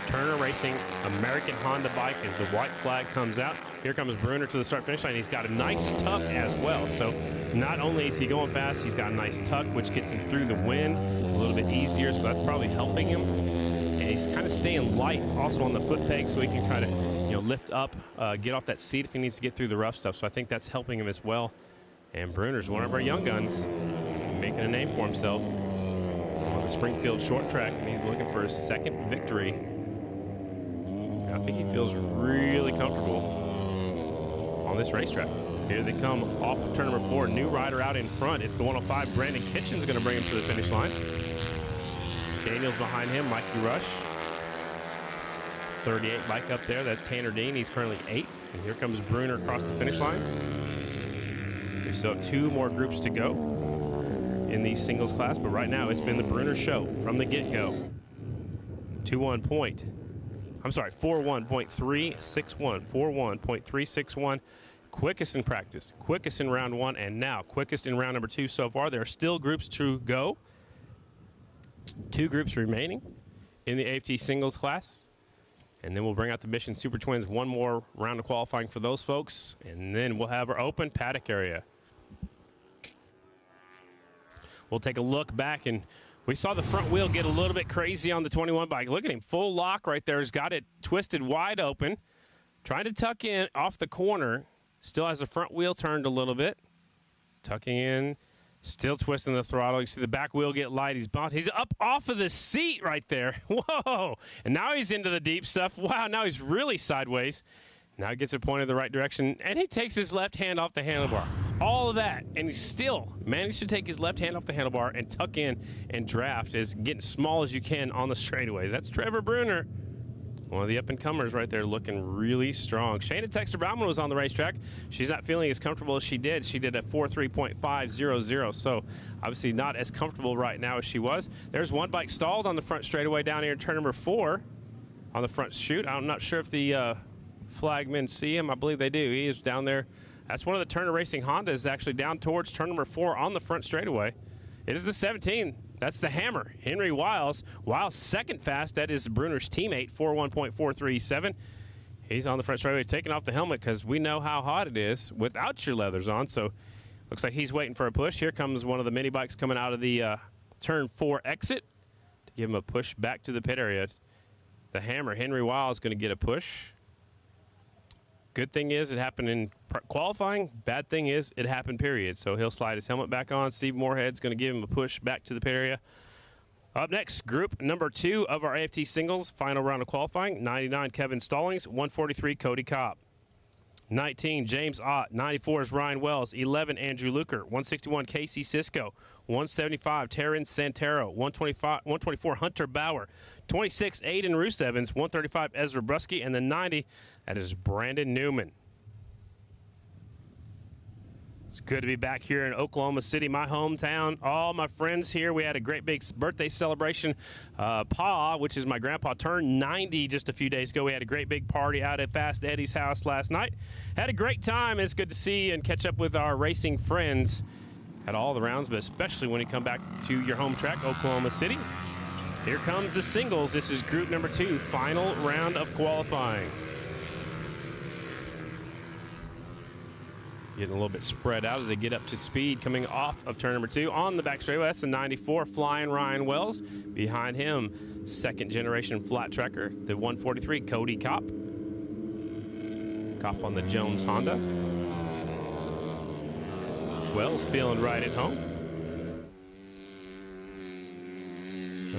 Turner Racing American Honda bike as the white flag comes out. Here comes Bruner to the start-finish line. He's got a nice tuck as well. So not only is he going fast, he's got a nice tuck, which gets him through the wind a little bit easier. So that's probably helping him. And he's kind of staying light also on the foot peg, so he can kind of lift up, get off that seat if he needs to get through the rough stuff. So I think that's helping him as well. And Bruner's one of our young guns, making a name for himself on the Springfield short track, and he's looking for his second victory. I think he feels really comfortable on this racetrack. Here they come off of turn number 4. New rider out in front. It's the 105. Brandon Kitchen's going to bring him to the finish line. Daniel's behind him. Mikey Rush. 38 bike up there. That's Tanner Dean. He's currently 8th. And here comes Bruner across the finish line. We still have 2 more groups to go in the singles class, but right now it's been the Bruner show from the get-go. 41.361. 41.361. Quickest in practice, quickest in round 1, and now quickest in round number 2 so far. There are still groups to go. 2 groups remaining in the AFT singles class. And then we'll bring out the Mission Super Twins. 1 more round of qualifying for those folks. And then we'll have our open paddock area. We'll take a look back, and we saw the front wheel get a little bit crazy on the 21 bike. Look at him, full lock right there. He's got it twisted wide open. Trying to tuck in off the corner. Still has the front wheel turned a little bit. Tucking in. Still twisting the throttle. You see the back wheel get light. He's bumped. He's up off of the seat right there. Whoa. And now he's into the deep stuff. Wow, now he's really sideways. Now he gets it pointed the right direction, and he takes his left hand off the handlebar. All of that, and he still managed to take his left hand off the handlebar and tuck in and draft as getting small as you can on the straightaways. That's Trevor Bruner, one of the up-and-comers right there, looking really strong. Shayna Texter-Bauman was on the racetrack. She's not feeling as comfortable as she did. She did a 4.3.500, so obviously not as comfortable right now as she was. There's one bike stalled on the front straightaway down here in turn number 4 on the front chute. I'm not sure if the flagmen see him. I believe they do. He is down there. That's one of the Turner Racing Hondas actually down towards turn number 4 on the front straightaway. It is the 17. That's the Hammer, Henry Wiles. Wiles second fast. That is Bruner's teammate, 41.437. He's on the front straightaway taking off the helmet because we know how hot it is without your leathers on. So looks like he's waiting for a push. Here comes one of the mini bikes coming out of the turn 4 exit to give him a push back to the pit area. The Hammer, Henry Wiles, is going to get a push. Good thing is it happened in qualifying. Bad thing is it happened, period. So he'll slide his helmet back on. Steve Moorhead's going to give him a push back to the pit area. Up next, group number 2 of our AFT singles, final round of qualifying. 99, Kevin Stallings. 143, Cody Kopp. 19, James Ott. 94 is Ryan Wells. 11, Andrew Luker. 161, Casey Sisko. 175, Taryn Santero. 124, Hunter Bauer. 26, Aiden Roos Evans. 135, Ezra Brusky. And the 90, that is Brandon Newman. It's good to be back here in Oklahoma City, my hometown. All my friends here. We had a great big birthday celebration. Pa, which is my grandpa, turned 90 just a few days ago. We had a great big party out at Fast Eddie's house last night. Had a great time. It's good to see and catch up with our racing friends at all the rounds, but especially when you come back to your home track, Oklahoma City. Here comes the singles. This is group number 2, final round of qualifying. Getting a little bit spread out as they get up to speed coming off of turn number 2 on the back straightaway. That's the 94 Flying Ryan Wells. Behind him, second generation flat tracker, the 143 Cody Kopp. Kopp on the Jones Honda. Wells feeling right at home.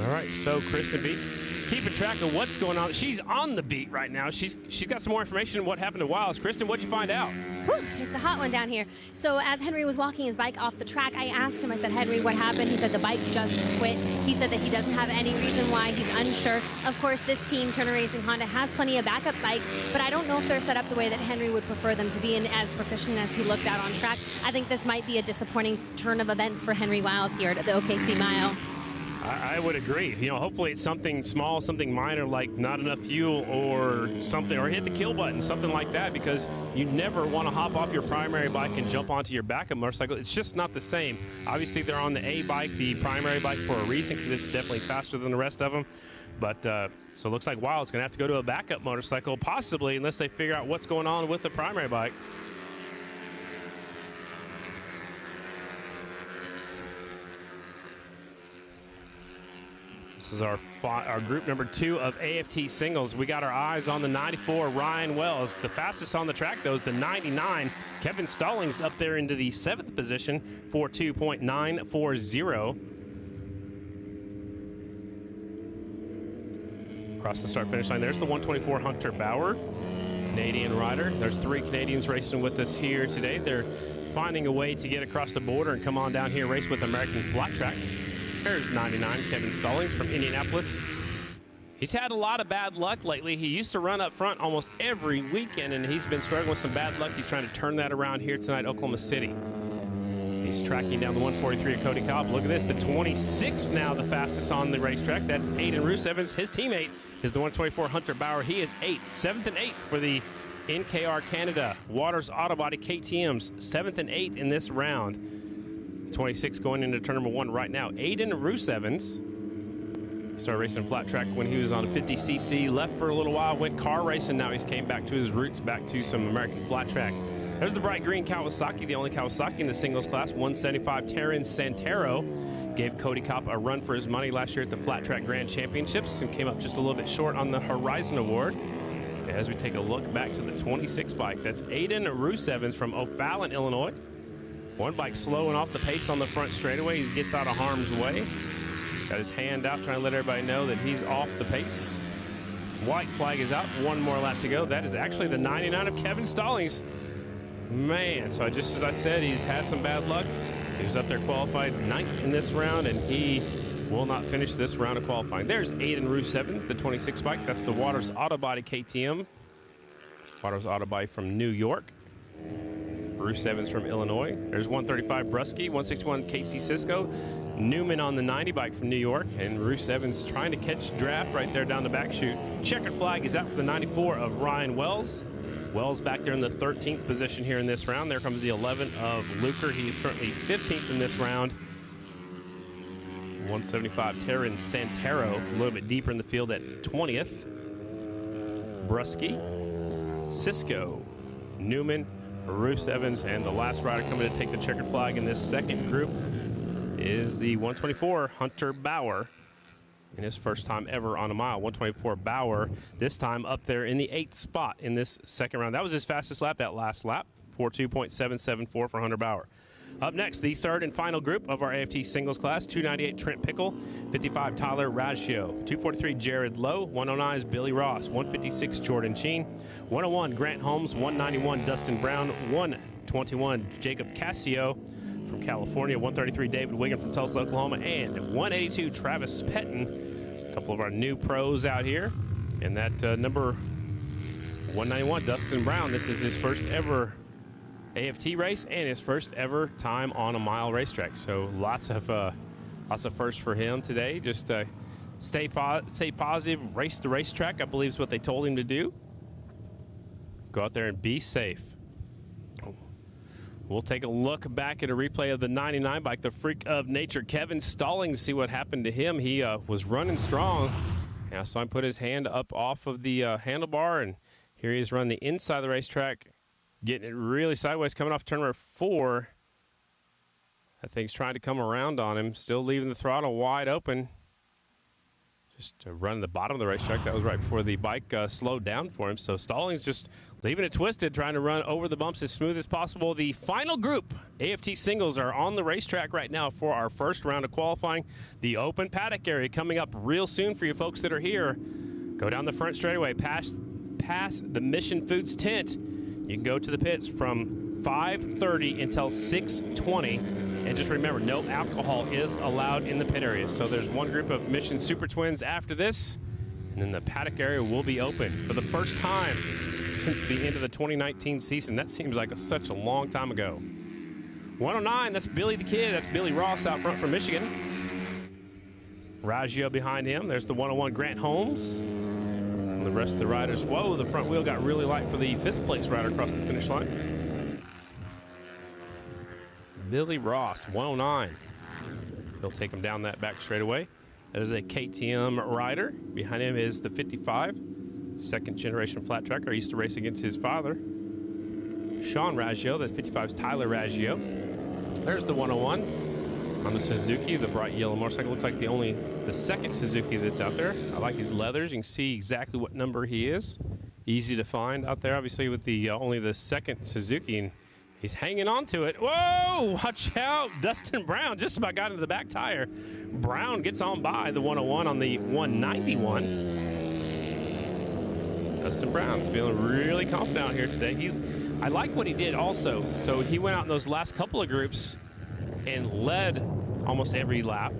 All right, so Kristen Beast keeping track of what's going on. She's on the beat right now. She's got some more information on what happened to Wiles. Kristen, what'd you find out? Whew, it's a hot one down here. So as Henry was walking his bike off the track, I asked him, I said, Henry, what happened? He said the bike just quit. He said that he doesn't have any reason why. He's unsure. Of course, this team, Turner Racing Honda, has plenty of backup bikes, but I don't know if they're set up the way that Henry would prefer them to be and as proficient as he looked out on track. I think this might be a disappointing turn of events for Henry Wiles here at the OKC Mile. I would agree. You know, hopefully it's something small, something minor, like not enough fuel or something, or hit the kill button, something like that, because you never want to hop off your primary bike and jump onto your backup motorcycle. It's just not the same. Obviously, they're on the A bike, the primary bike, for a reason, because it's definitely faster than the rest of them. But so it looks like Wiles going to have to go to a backup motorcycle, possibly, unless they figure out what's going on with the primary bike. This is our group number 2 of AFT singles. We got our eyes on the 94 Ryan Wells. The fastest on the track, though, is the 99 Kevin Stallings up there into the 7th position, 42.940. Across the start-finish line, there's the 124 Hunter Bauer, Canadian rider. There's 3 Canadians racing with us here today. They're finding a way to get across the border and come on down here and race with American Flat Track. There's 99 Kevin Stallings from Indianapolis. He's had a lot of bad luck lately. He used to run up front almost every weekend, and he's been struggling with some bad luck. He's trying to turn that around here tonight, Oklahoma City. He's tracking down the 143 of Cody Kopp. Look at this, the 26 now, the fastest on the racetrack. That's Aiden Roosevans. His teammate is the 124 Hunter Bauer. He is 7th and 8th for the NKR Canada Waters Auto Body KTMs. 7th and 8th in this round. 26 going into turn number 1 right now. Aiden Roosevans started racing flat track when he was on a 50cc, left for a little while, went car racing. Now he's came back to his roots, back to some American flat track. There's the bright green Kawasaki, the only Kawasaki in the singles class. 175 Terran Santero gave Cody Kopp a run for his money last year at the Flat Track Grand Championships and came up just a little bit short on the Horizon Award. As we take a look back to the 26 bike, that's Aiden Roosevans from O'Fallon, Illinois. One bike slow and off the pace on the front straightaway. He gets out of harm's way. Got his hand out trying to let everybody know that he's off the pace. White flag is out. One more lap to go. That is actually the 99 of Kevin Stallings. Man, so just as I said, he's had some bad luck. He was up there qualified 9th in this round, and he will not finish this round of qualifying. There's Aiden Roosevans, the 26 bike. That's the Waters Auto Body KTM. Waters Auto Body from New York. Bruce Evans from Illinois. There's 135 Brusky, 161 Casey Cisco. Newman on the 90 bike from New York, and Bruce Evans trying to catch draft right there down the back chute. Checkered flag is out for the 94 of Ryan Wells. Wells back there in the 13th position here in this round. There comes the 11 of Luker. He's currently 15th in this round. 175 Terran Santero, a little bit deeper in the field at 20th. Brusky, Cisco, Newman, Bruce Evans, and the last rider coming to take the checkered flag in this second group is the 124 Hunter Bauer in his first time ever on a mile. 124 Bauer, this time up there in the 8th spot in this second round. That was his fastest lap, that last lap. 42.774 for Hunter Bauer. Up next, the third and final group of our AFT singles class, 298 Trent Pickle, 55 Tyler Raggio, 243 Jared Lowe, 109 is Billy Ross, 156 Jordan Cheen, 101 Grant Holmes, 191 Dustin Brown, 121 Jacob Cassio from California, 133 David Wiggin from Tulsa, Oklahoma, and 182 Travis Petton. A couple of our new pros out here. And that number 191, Dustin Brown, this is his first ever AFT race and his first ever time on a mile racetrack. So lots of firsts for him today. Just stay positive, race the racetrack, I believe is what they told him to do. Go out there and be safe. We'll take a look back at a replay of the 99 bike, the freak of nature, Kevin Stallings, see what happened to him. He was running strong. And I saw him put his hand up off of the handlebar, and here he is running the inside of the racetrack, getting it really sideways, coming off turn number 4. I think he's trying to come around on him, still leaving the throttle wide open. Just running the bottom of the racetrack. That was right before the bike slowed down for him. So Stallings just leaving it twisted, trying to run over the bumps as smooth as possible. The final group, AFT singles, are on the racetrack right now for our first round of qualifying. The open paddock area coming up real soon for you folks that are here. Go down the front straightaway, past the Mission Foods tent. You can go to the pits from 5:30 until 6:20. And just remember, no alcohol is allowed in the pit area. So there's one group of Mission Super Twins after this, and then the paddock area will be open for the first time since the end of the 2019 season. That seems like such a long time ago. 109, that's Billy the Kid. That's Billy Ross out front from Michigan. Raggio behind him. There's the 101 Grant Holmes. And the rest of the riders, whoa, the front wheel got really light for the 5th place rider across the finish line. Billy Ross, 109. He'll take him down that back straightaway. That is a KTM rider. Behind him is the 55, second generation flat tracker. He used to race against his father, Sean Raggio. That 55 is Tyler Raggio. There's the 101 on the Suzuki, the bright yellow motorcycle. Looks like the second Suzuki that's out there. I like his leathers. You can see exactly what number he is. Easy to find out there, obviously, with the only the second Suzuki. And he's hanging on to it. Whoa, watch out. Dustin Brown just about got into the back tire. Brown gets on by the 101 on the 191. Dustin Brown's feeling really confident out here today. I like what he did also. So he went out in those last couple of groups and led almost every lap.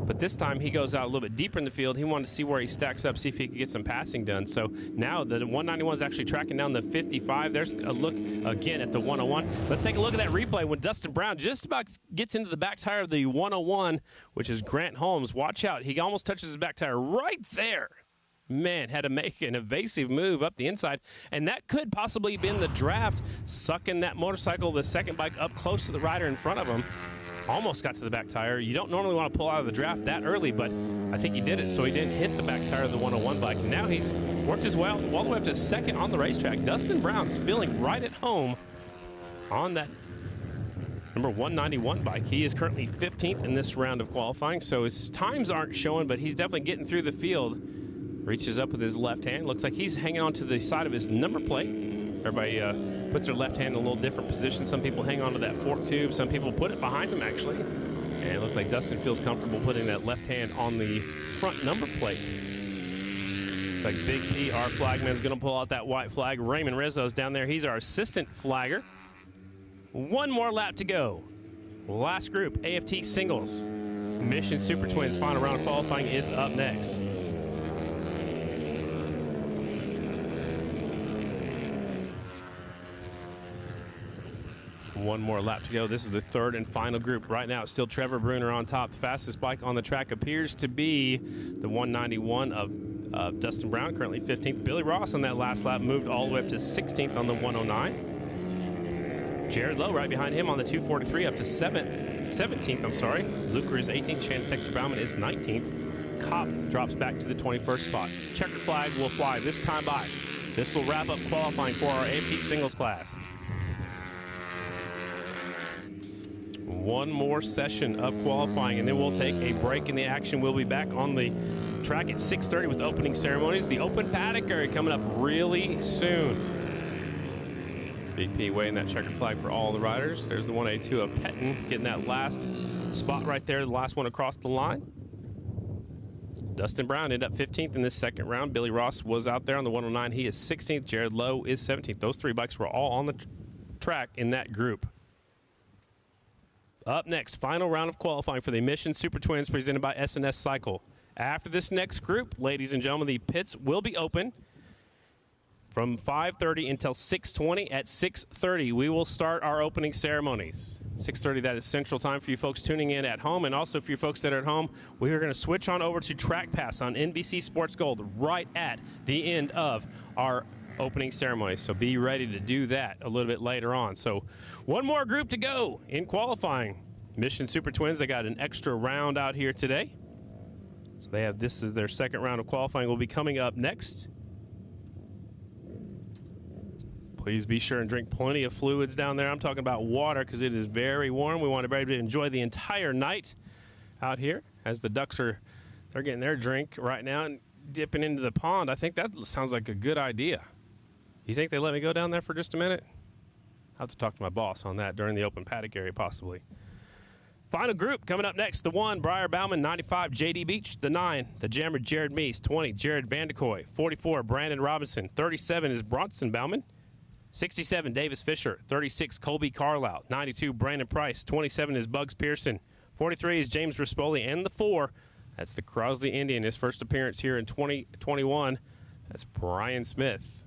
But this time he goes out a little bit deeper in the field. He wanted to see where he stacks up, see if he could get some passing done. So now the 191 is actually tracking down the 55. There's a look again at the 101. Let's take a look at that replay when Dustin Brown just about gets into the back tire of the 101, which is Grant Holmes. Watch out. He almost touches his back tire right there. Man, had to make an evasive move up the inside, and that could possibly have been the draft, sucking that motorcycle, the second bike, up close to the rider in front of him. Almost got to the back tire. You don't normally want to pull out of the draft that early, but I think he did it, so he didn't hit the back tire of the 101 bike. And now he's worked his way all the way up to second on the racetrack. Dustin Brown's feeling right at home on that number 191 bike. He is currently 15th in this round of qualifying, so his times aren't showing, but he's definitely getting through the field. Reaches up with his left hand. Looks like he's hanging on to the side of his number plate. Everybody puts their left hand in a little different position. Some people hang on to that fork tube. Some people put it behind them, actually. And it looks like Dustin feels comfortable putting that left hand on the front number plate. Looks like Big P, our flagman, is going to pull out that white flag. Raymond Rizzo's down there. He's our assistant flagger. One more lap to go. Last group, AFT singles. Mission Super Twins final round of qualifying is up next. One more lap to go. This is the third and final group. Right now, it's still Trevor Bruner on top. The fastest bike on the track appears to be the 191 of Dustin Brown, currently 15th. Billy Ross on that last lap moved all the way up to 16th on the 109. Jared Lowe right behind him on the 243 up to 17th. Luker is 18th. Shannon Sexton Bauman is 19th. Kopp drops back to the 21st spot. Checker flag will fly this time by. This will wrap up qualifying for our AFT singles class. One more session of qualifying, and then we'll take a break in the action. We'll be back on the track at 6:30 with opening ceremonies. The open paddock area coming up really soon. Big P waving that checkered flag for all the riders. There's the 182 of Pettin getting that last spot right there, the last one across the line. Dustin Brown ended up 15th in this second round. Billy Ross was out there on the 109. He is 16th. Jared Lowe is 17th. Those three bikes were all on the track in that group. Up next, final round of qualifying for the Mission Super Twins presented by S&S Cycle. After this next group, ladies and gentlemen, the pits will be open. from 5:30 until 6:20. At 6:30, we will start our opening ceremonies. 6:30, that is Central Time for you folks tuning in at home. And also for you folks that are at home, we are going to switch on over to TrackPass on NBC Sports Gold right at the end of our opening ceremony. So be ready to do that a little bit later on. So one more group to go in qualifying. Mission Super Twins, they got an extra round out here today. So they have, this is their second round of qualifying, will be coming up next. Please be sure and drink plenty of fluids down there. I'm talking about water because it is very warm. We want everybody to enjoy the entire night out here as the ducks they're getting their drink right now and dipping into the pond. I think that sounds like a good idea. You think they let me go down there for just a minute? I'll have to talk to my boss on that during the open paddock area possibly. Final group coming up next. The 1, Briar Bauman, 95, J.D. Beach. The 9, the Jammer, Jared Meese. 20, Jared Vandekoy. 44, Brandon Robinson. 37 is Bronson Bauman. 67, Davis Fisher. 36, Colby Carlisle. 92, Brandon Price. 27 is Bugs Pearson. 43 is James Rispoli. And the 4, that's the Crosley Indian. His first appearance here in 2021. That's Brian Smith.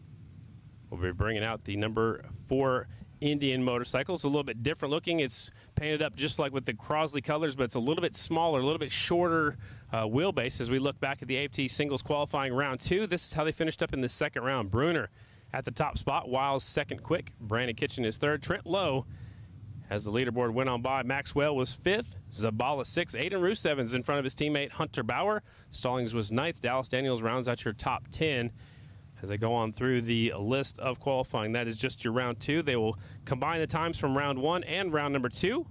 We'll be bringing out the number 4 Indian motorcycle. It's a little bit different looking. It's painted up just like with the Crosley colors, but it's a little bit smaller, a little bit shorter wheelbase as we look back at the AFT singles qualifying round 2. This is how they finished up in the second round. Bruner at the top spot. Wiles second quick. Brandon Kitchen is third. Trent Lowe, as the leaderboard went on by, Maxwell was 5th. Zabala 6th. Aiden Roos-Evans in front of his teammate Hunter Bauer. Stallings was 9th. Dallas Daniels rounds out your top 10. As they go on through the list of qualifying, that is just your round 2. They will combine the times from round 1 and round number 2.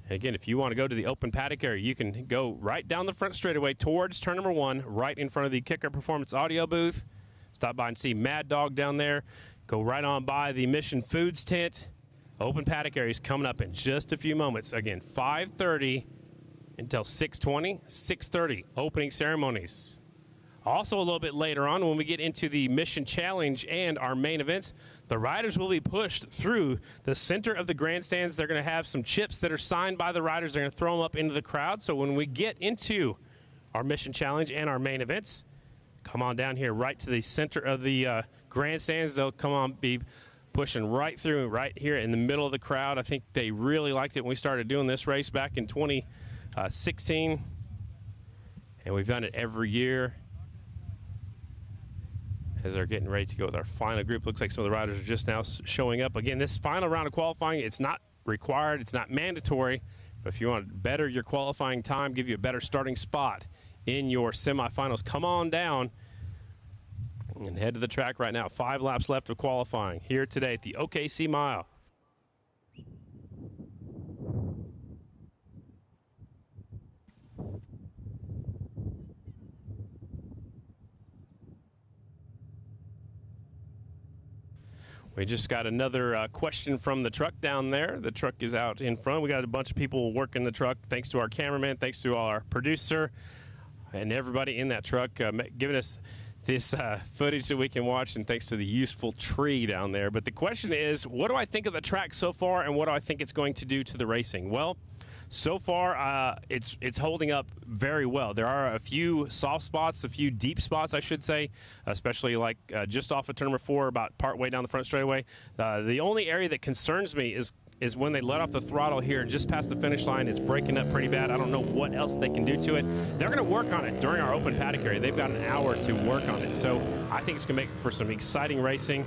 And again, if you want to go to the open paddock area, you can go right down the front straightaway towards turn number 1, right in front of the Kicker Performance audio booth. Stop by and see Mad Dog down there. Go right on by the Mission Foods tent. Open paddock area is coming up in just a few moments. Again, 5:30 until 6:20. 6:30, opening ceremonies. Also, a little bit later on, when we get into the Mission Challenge and our main events, the riders will be pushed through the center of the grandstands. They're going to have some chips that are signed by the riders. They're going to throw them up into the crowd. So when we get into our Mission Challenge and our main events, come on down here right to the center of the grandstands. They'll come on, be pushing right through, right here in the middle of the crowd. I think they really liked it when we started doing this race back in 2016. And we've done it every year. As they're getting ready to go with our final group. Looks like some of the riders are just now showing up. Again, this final round of qualifying, it's not required, it's not mandatory, but if you want to better your qualifying time, give you a better starting spot in your semifinals, come on down and head to the track right now. 5 laps left of qualifying here today at the OKC Mile. We just got another question from the truck down there. The truck is out in front. We got a bunch of people working the truck. Thanks to our cameraman, thanks to our producer, and everybody in that truck giving us this footage that we can watch, and thanks to the useful tree down there. But the question is, what do I think of the track so far, and what do I think it's going to do to the racing? Well, so far, it's holding up very well. There are a few soft spots, a few deep spots, I should say, especially like just off of turn number 4, about part way down the front straightaway. The only area that concerns me is when they let off the throttle here just past the finish line. It's breaking up pretty bad. I don't know what else they can do to it. They're going to work on it during our open paddock area. They've got an hour to work on it. So I think it's going to make for some exciting racing.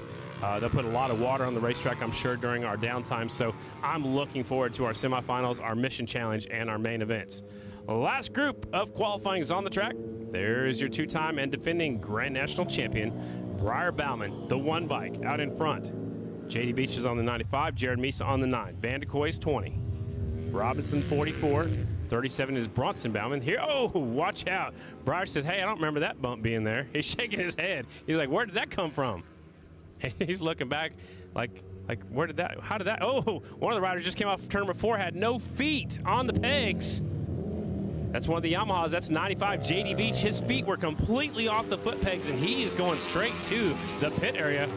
They'll put a lot of water on the racetrack, I'm sure, during our downtime. So I'm looking forward to our semifinals, our Mission Challenge, and our main events. Last group of qualifying is on the track. There's your 2-time and defending Grand National champion, Briar Bauman, the 1 bike out in front. J.D. Beach is on the 95, Jared Meese on the 9. Vandekoy is 20. Robinson 44. 37 is Bronson Bauman. Here, oh, watch out. Briar said, hey, I don't remember that bump being there. He's shaking his head. He's like, where did that come from? He's looking back like where did that, how did that, oh, one of the riders just came off of turn number 4, had no feet on the pegs. That's one of the Yamahas. That's 95, J.D. Beach. His feet were completely off the foot pegs, and he is going straight to the pit area.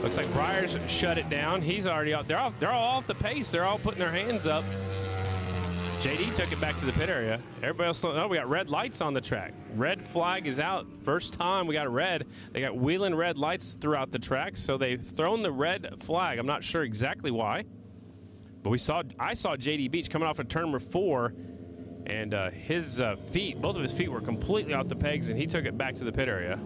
Looks like Briar's shut it down. He's already out. They're all off the pace. They're all putting their hands up. JD took it back to the pit area. Everybody else, we got red lights on the track. Red flag is out. First time we got red. They got wheeling red lights throughout the track, so they've thrown the red flag. I'm not sure exactly why, but I saw JD Beach coming off of turn number 4, and his feet, both of his feet were completely off the pegs, and he took it back to the pit area.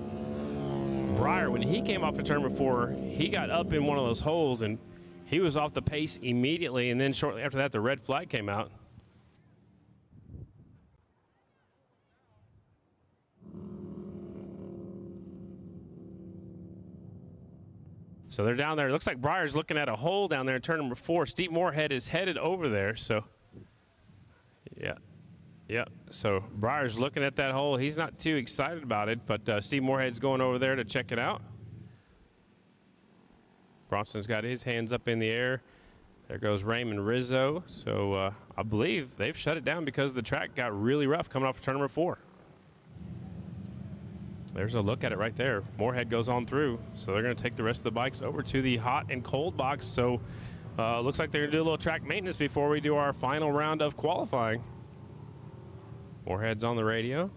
Breyer, when he came off of turn number 4, he got up in one of those holes, and he was off the pace immediately, and then shortly after that, the red flag came out. So they're down there. It looks like Breyer's looking at a hole down there in turn number 4. Steve Moorhead is headed over there. So, yeah. So Breyer's looking at that hole. He's not too excited about it, but Steve Moorhead's going over there to check it out. Bronson's got his hands up in the air. There goes Raymond Rizzo. So I believe they've shut it down because the track got really rough coming off of turn number 4. There's a look at it right there. Moorhead goes on through, so they're going to take the rest of the bikes over to the hot and cold box. So looks like they're going to do a little track maintenance before we do our final round of qualifying. Moorhead's on the radio.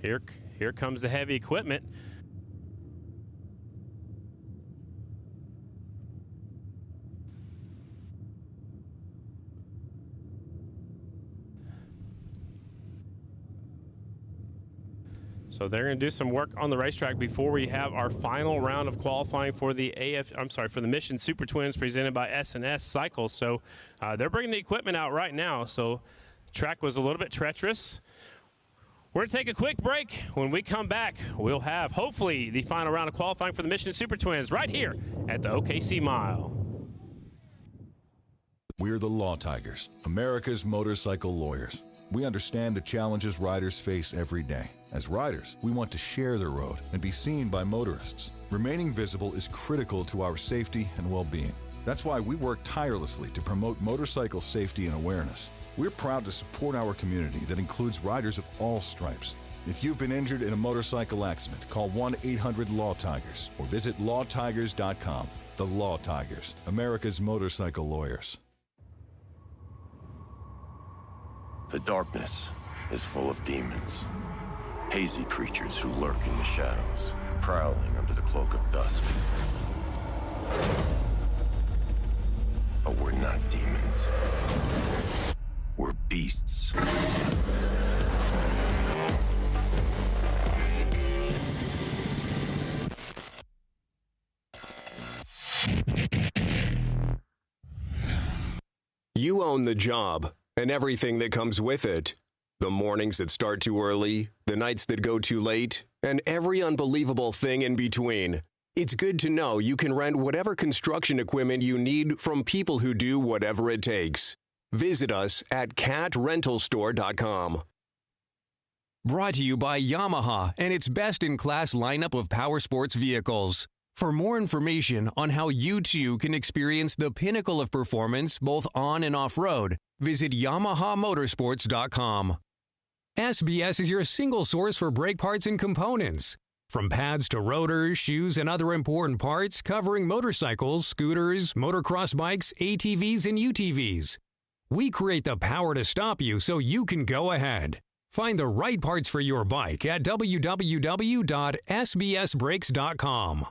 Here comes the heavy equipment. So they're going to do some work on the racetrack before we have our final round of qualifying for the for the Mission Super Twins presented by S&S Cycles. So they're bringing the equipment out right now. So the track was a little bit treacherous. We're going to take a quick break. When we come back, we'll have hopefully the final round of qualifying for the Mission Super Twins right here at the OKC Mile. We're the Law Tigers, America's motorcycle lawyers. We understand the challenges riders face every day. As riders, we want to share the road and be seen by motorists. Remaining visible is critical to our safety and well-being. That's why we work tirelessly to promote motorcycle safety and awareness. We're proud to support our community that includes riders of all stripes. If you've been injured in a motorcycle accident, call 1-800-LAW-TIGERS or visit lawtigers.com. The Law Tigers, America's motorcycle lawyers. The darkness is full of demons. Hazy creatures who lurk in the shadows, prowling under the cloak of dusk. But we're not demons. We're beasts. You own the job and everything that comes with it. The mornings that start too early, the nights that go too late, and every unbelievable thing in between. It's good to know you can rent whatever construction equipment you need from people who do whatever it takes. Visit us at catrentalstore.com. Brought to you by Yamaha and its best-in-class lineup of power sports vehicles. For more information on how you too can experience the pinnacle of performance both on and off-road, visit YamahaMotorsports.com. SBS is your single source for brake parts and components. From pads to rotors, shoes, and other important parts covering motorcycles, scooters, motocross bikes, ATVs, and UTVs. We create the power to stop you so you can go ahead. Find the right parts for your bike at www.sbsbrakes.com.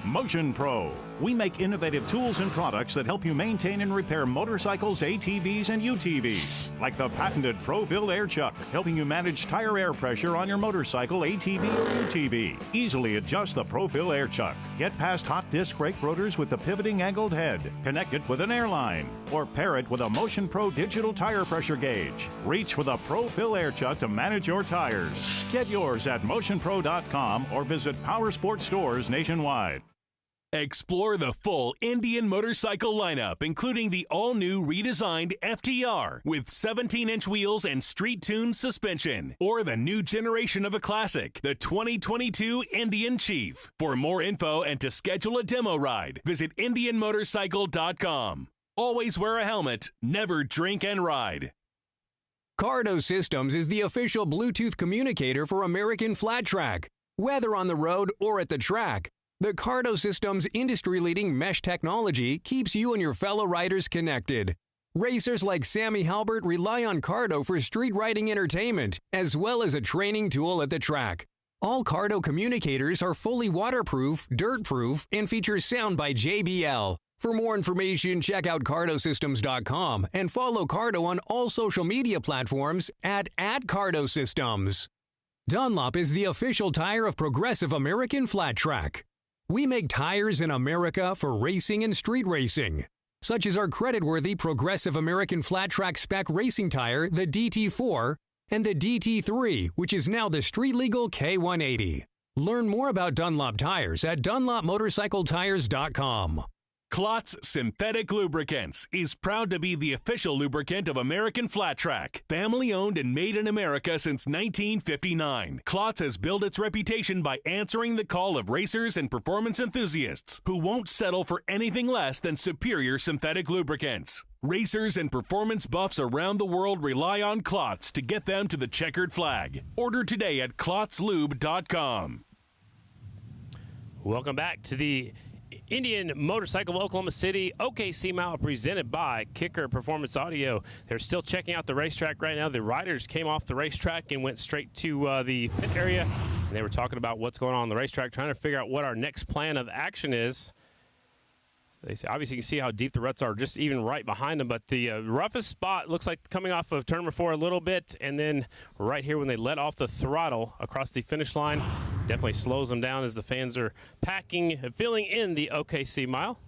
Motion Pro. We make innovative tools and products that help you maintain and repair motorcycles, ATVs, and UTVs. Like the patented Pro-Fill Air Chuck, helping you manage tire air pressure on your motorcycle, ATV, or UTV. Easily adjust the Pro-Fill Air Chuck. Get past hot disc brake rotors with the pivoting angled head. Connect it with an airline. Or pair it with a Motion Pro digital tire pressure gauge. Reach for the Pro-Fill Air Chuck to manage your tires. Get yours at motionpro.com or visit Power Sports stores nationwide. Explore the full Indian motorcycle lineup, including the all-new redesigned FTR with 17-inch wheels and street-tuned suspension, or the new generation of a classic, the 2022 Indian Chief. For more info and to schedule a demo ride, visit IndianMotorcycle.com. Always wear a helmet, never drink and ride. Cardo Systems is the official Bluetooth communicator for American Flat Track. Whether on the road or at the track, the Cardo Systems industry-leading mesh technology keeps you and your fellow riders connected. Racers like Sammy Halbert rely on Cardo for street riding entertainment, as well as a training tool at the track. All Cardo communicators are fully waterproof, dirt-proof, and feature sound by JBL. For more information, check out cardosystems.com and follow Cardo on all social media platforms at @CardoSystems. Dunlop is the official tire of Progressive American Flat Track. We make tires in America for racing and street racing, such as our creditworthy Progressive American Flat Track Spec racing tire, the DT4, and the DT3, which is now the street-legal K180. Learn more about Dunlop tires at dunlopmotorcycletires.com. Klotz Synthetic Lubricants is proud to be the official lubricant of American Flat Track. Family owned and made in America since 1959. Klotz has built its reputation by answering the call of racers and performance enthusiasts who won't settle for anything less than superior synthetic lubricants. Racers and performance buffs around the world rely on Klotz to get them to the checkered flag. Order today at klotzlube.com. Welcome back to the Indian Motorcycle of Oklahoma City OKC Mile, presented by Kicker Performance Audio. They're still checking out the racetrack right now. The riders came off the racetrack and went straight to the pit area. And they were talking about what's going on the racetrack, trying to figure out what our next plan of action is. They say, obviously, you can see how deep the ruts are just even right behind them. But the roughest spot looks like coming off of turn number 4 a little bit. And then right here when they let off the throttle across the finish line, definitely slows them down as the fans are packing, filling in the OKC Mile.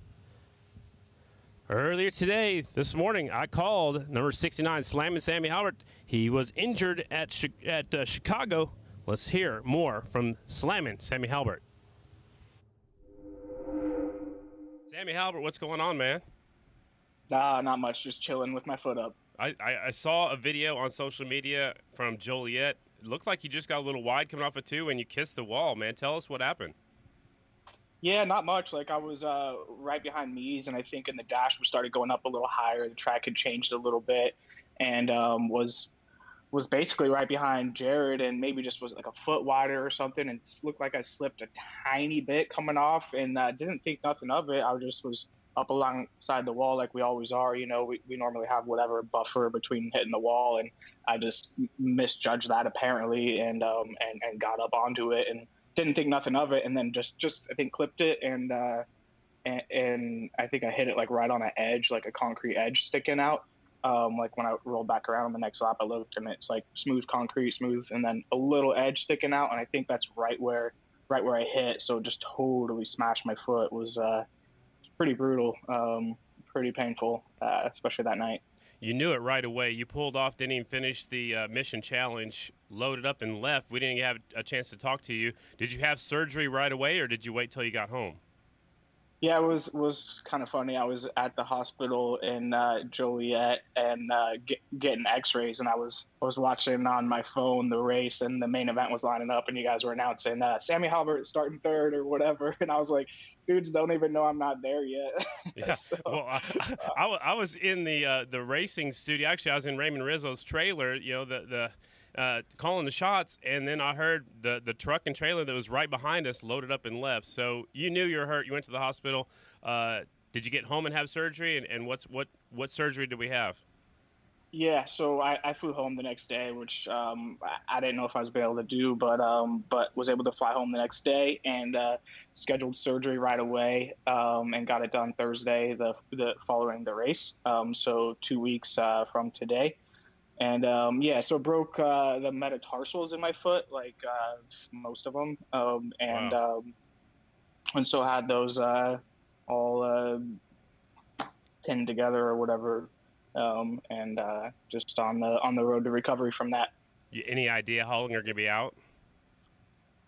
Earlier today, this morning, I called number 69, Slammin' Sammy Halbert. He was injured at Chicago. Let's hear more from Slammin' Sammy Halbert. Sammy Halbert, what's going on, man? Not much, just chilling with my foot up. I saw a video on social media from Joliet. It looked like you just got a little wide coming off a 2 and you kissed the wall, man. Tell us what happened. Yeah, not much. Like, I was right behind Mies, and I think in the dash we started going up a little higher. The track had changed a little bit, and was basically right behind Jared, and maybe just was like a foot wider or something, and it looked like I slipped a tiny bit coming off, and didn't think nothing of it. I just was up alongside the wall like we always are. You know, we normally have whatever buffer between hitting the wall, and I just misjudged that apparently, and got up onto it and didn't think nothing of it, and then just I think clipped it, and I think I hit it like right on an edge, like a concrete edge sticking out. Like when I rolled back around on the next lap, I looked and it's like smooth concrete, and then a little edge sticking out, and I think that's right where I hit. So just totally smashed my foot. It was pretty brutal, pretty painful, especially that night. You knew it right away. You pulled off, didn't even finish the mission challenge, loaded up and left. We didn't have a chance to talk to you. Did you have surgery right away, or did you wait till you got home? Yeah, it was kind of funny. I was at the hospital in Joliet and getting X-rays, and I was watching on my phone the race, and the main event was lining up, and you guys were announcing Sammy Halbert starting third or whatever, and I was like, dudes don't even know I'm not there yet. Yeah. So, well, I was in the racing studio. Actually, I was in Raymond Rizzo's trailer. You know, the calling the shots, and then I heard the truck and trailer that was right behind us loaded up and left. So you knew you were hurt. You went to the hospital. Did you get home and have surgery? And what surgery did we have? Yeah, so I flew home the next day, which I didn't know if I was able to do, but was able to fly home the next day and scheduled surgery right away, and got it done Thursday, the following the race. So 2 weeks from today. And so broke the metatarsals in my foot, like most of them, wow. And so had those all pinned together or whatever, and just on the road to recovery from that. Any idea how long you're gonna be out?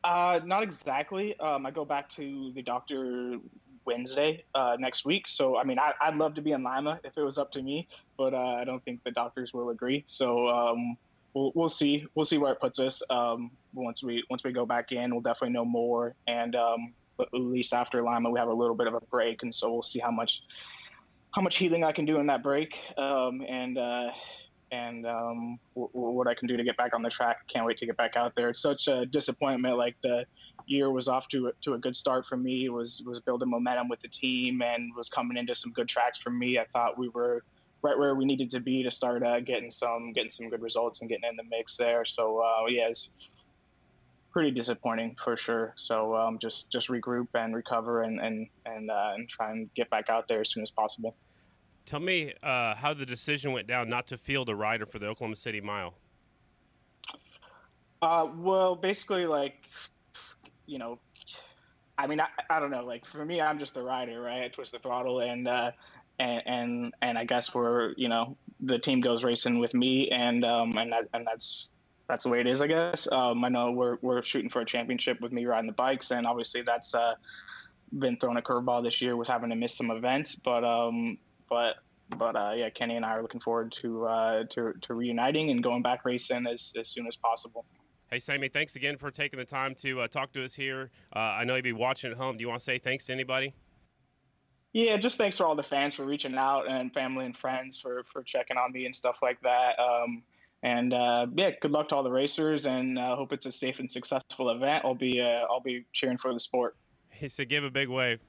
Not exactly. I go back to the doctor Wednesday next week. So, I mean, I'd love to be in Lima if it was up to me, but I don't think the doctors will agree. So we'll see. We'll see where it puts us. Once we go back in, we'll definitely know more. And at least after Lima, we have a little bit of a break, and so we'll see how much healing I can do in that break, and what I can do to get back on the track. Can't wait to get back out there. It's such a disappointment. Like, the year was off to a good start for me. Was building momentum with the team and was coming into some good tracks for me. I thought we were right where we needed to be to start getting some good results and getting in the mix there. So yeah, it's pretty disappointing for sure. So just regroup and recover and try and get back out there as soon as possible. Tell me how the decision went down not to field a rider for the Oklahoma City Mile. Well, basically, like, you know, I mean, I don't know. Like, for me, I'm just the rider, right? I twist the throttle, and I guess the team goes racing with me, and that's the way it is, I guess. I know we're shooting for a championship with me riding the bikes, and obviously that's been thrown a curveball this year with having to miss some events, but yeah, Kenny and I are looking forward to reuniting and going back racing as soon as possible. Hey, Sammy, thanks again for taking the time to talk to us here. I know you'll be watching at home. Do you want to say thanks to anybody? Yeah, just thanks for all the fans for reaching out and family and friends for checking on me and stuff like that. Yeah, good luck to all the racers, and hope it's a safe and successful event. I'll be cheering for the sport. He said, give a big wave.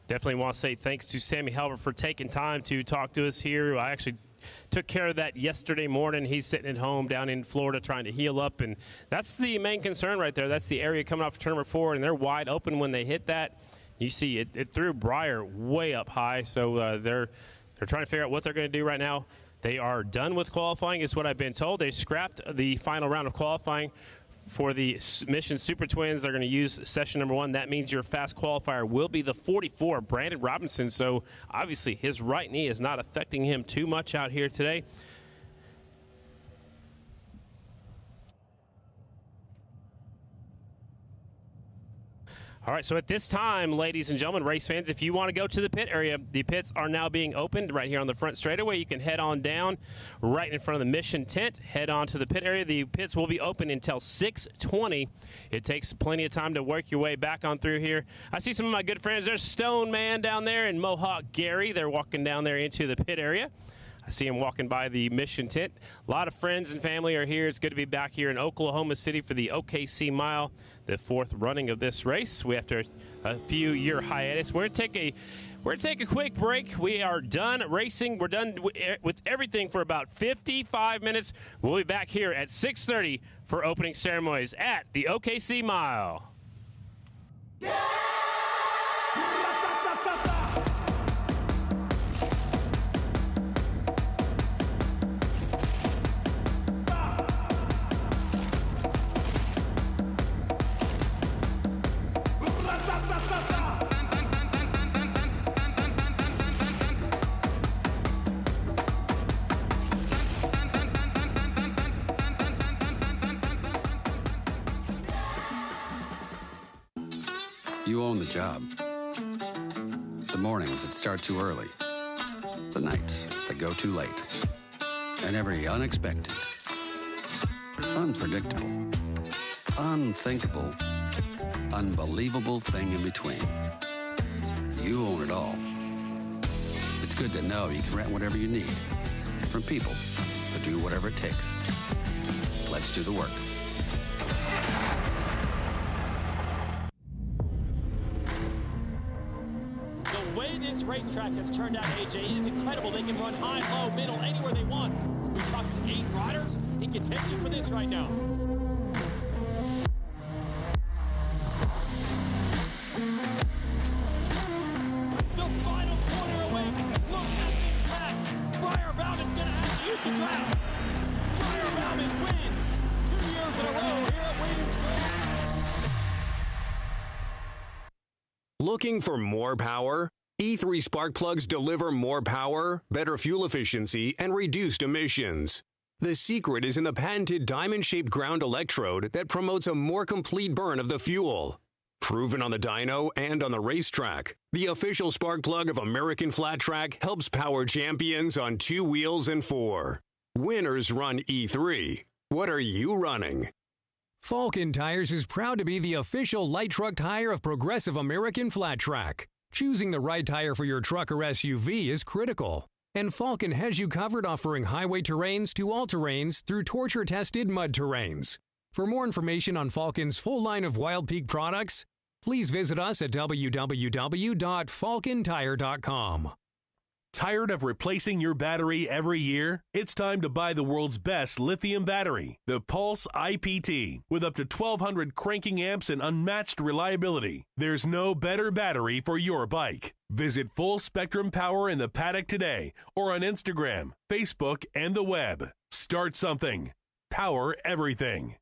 Definitely want to say thanks to Sammy Halbert for taking time to talk to us here. I actually took care of that yesterday morning. He's sitting at home down in Florida trying to heal up, and that's the main concern right there. That's the area coming off turn number 4, and they're wide open when they hit that. You see it threw Breyer way up high, so they're trying to figure out what they're going to do right now. They are done with qualifying is what I've been told. They scrapped the final round of qualifying for the Mission Super Twins. They're going to use session number 1. That means your fast qualifier will be the 44, Brandon Robinson. So obviously his right knee is not affecting him too much out here today. All right, so at this time, ladies and gentlemen, race fans, if you want to go to the pit area, the pits are now being opened right here on the front straightaway. You can head on down right in front of the Mission tent, head on to the pit area. The pits will be open until 6:20. It takes plenty of time to work your way back on through here. I see some of my good friends. There's Stone Man down there and Mohawk Gary. They're walking down there into the pit area. I see him walking by the Mission tent. A lot of friends and family are here. It's good to be back here in Oklahoma City for the OKC Mile, the 4th running of this race. We after a few-year hiatus. We're gonna take a quick break. We are done racing. We're done with everything for about 55 minutes. We'll be back here at 6:30 for opening ceremonies at the OKC Mile. You own the job. The mornings that start too early. The nights that go too late. And every unexpected, unpredictable, unthinkable, unbelievable thing in between. You own it all. It's good to know you can rent whatever you need from people who do whatever it takes. Let's do the work. The way this racetrack has turned out, AJ, is incredible. They can run high, low, middle, anywhere they want. We're talking 8 riders in contention for this right now. The final corner awaits. Look at this track. Briar Bowman's going to have to use the track. Briar Bowman wins 2 years in a row here at Williamsburg. Looking for more power? E3 spark plugs deliver more power, better fuel efficiency, and reduced emissions. The secret is in the patented diamond-shaped ground electrode that promotes a more complete burn of the fuel. Proven on the dyno and on the racetrack, the official spark plug of American Flat Track helps power champions on 2 wheels and 4. Winners run E3. What are you running? Falken Tires is proud to be the official light truck tire of Progressive American Flat Track. Choosing the right tire for your truck or SUV is critical. And Falken has you covered, offering highway terrains to all terrains through torture-tested mud terrains. For more information on Falken's full line of Wild Peak products, Please visit us at www.falcontire.com. Tired of replacing your battery every year? It's time to buy the world's best lithium battery, the Pulse IPT, with up to 1,200 cranking amps and unmatched reliability. There's no better battery for your bike. Visit Full Spectrum Power in the Paddock today or on Instagram, Facebook, and the web. Start something. Power everything.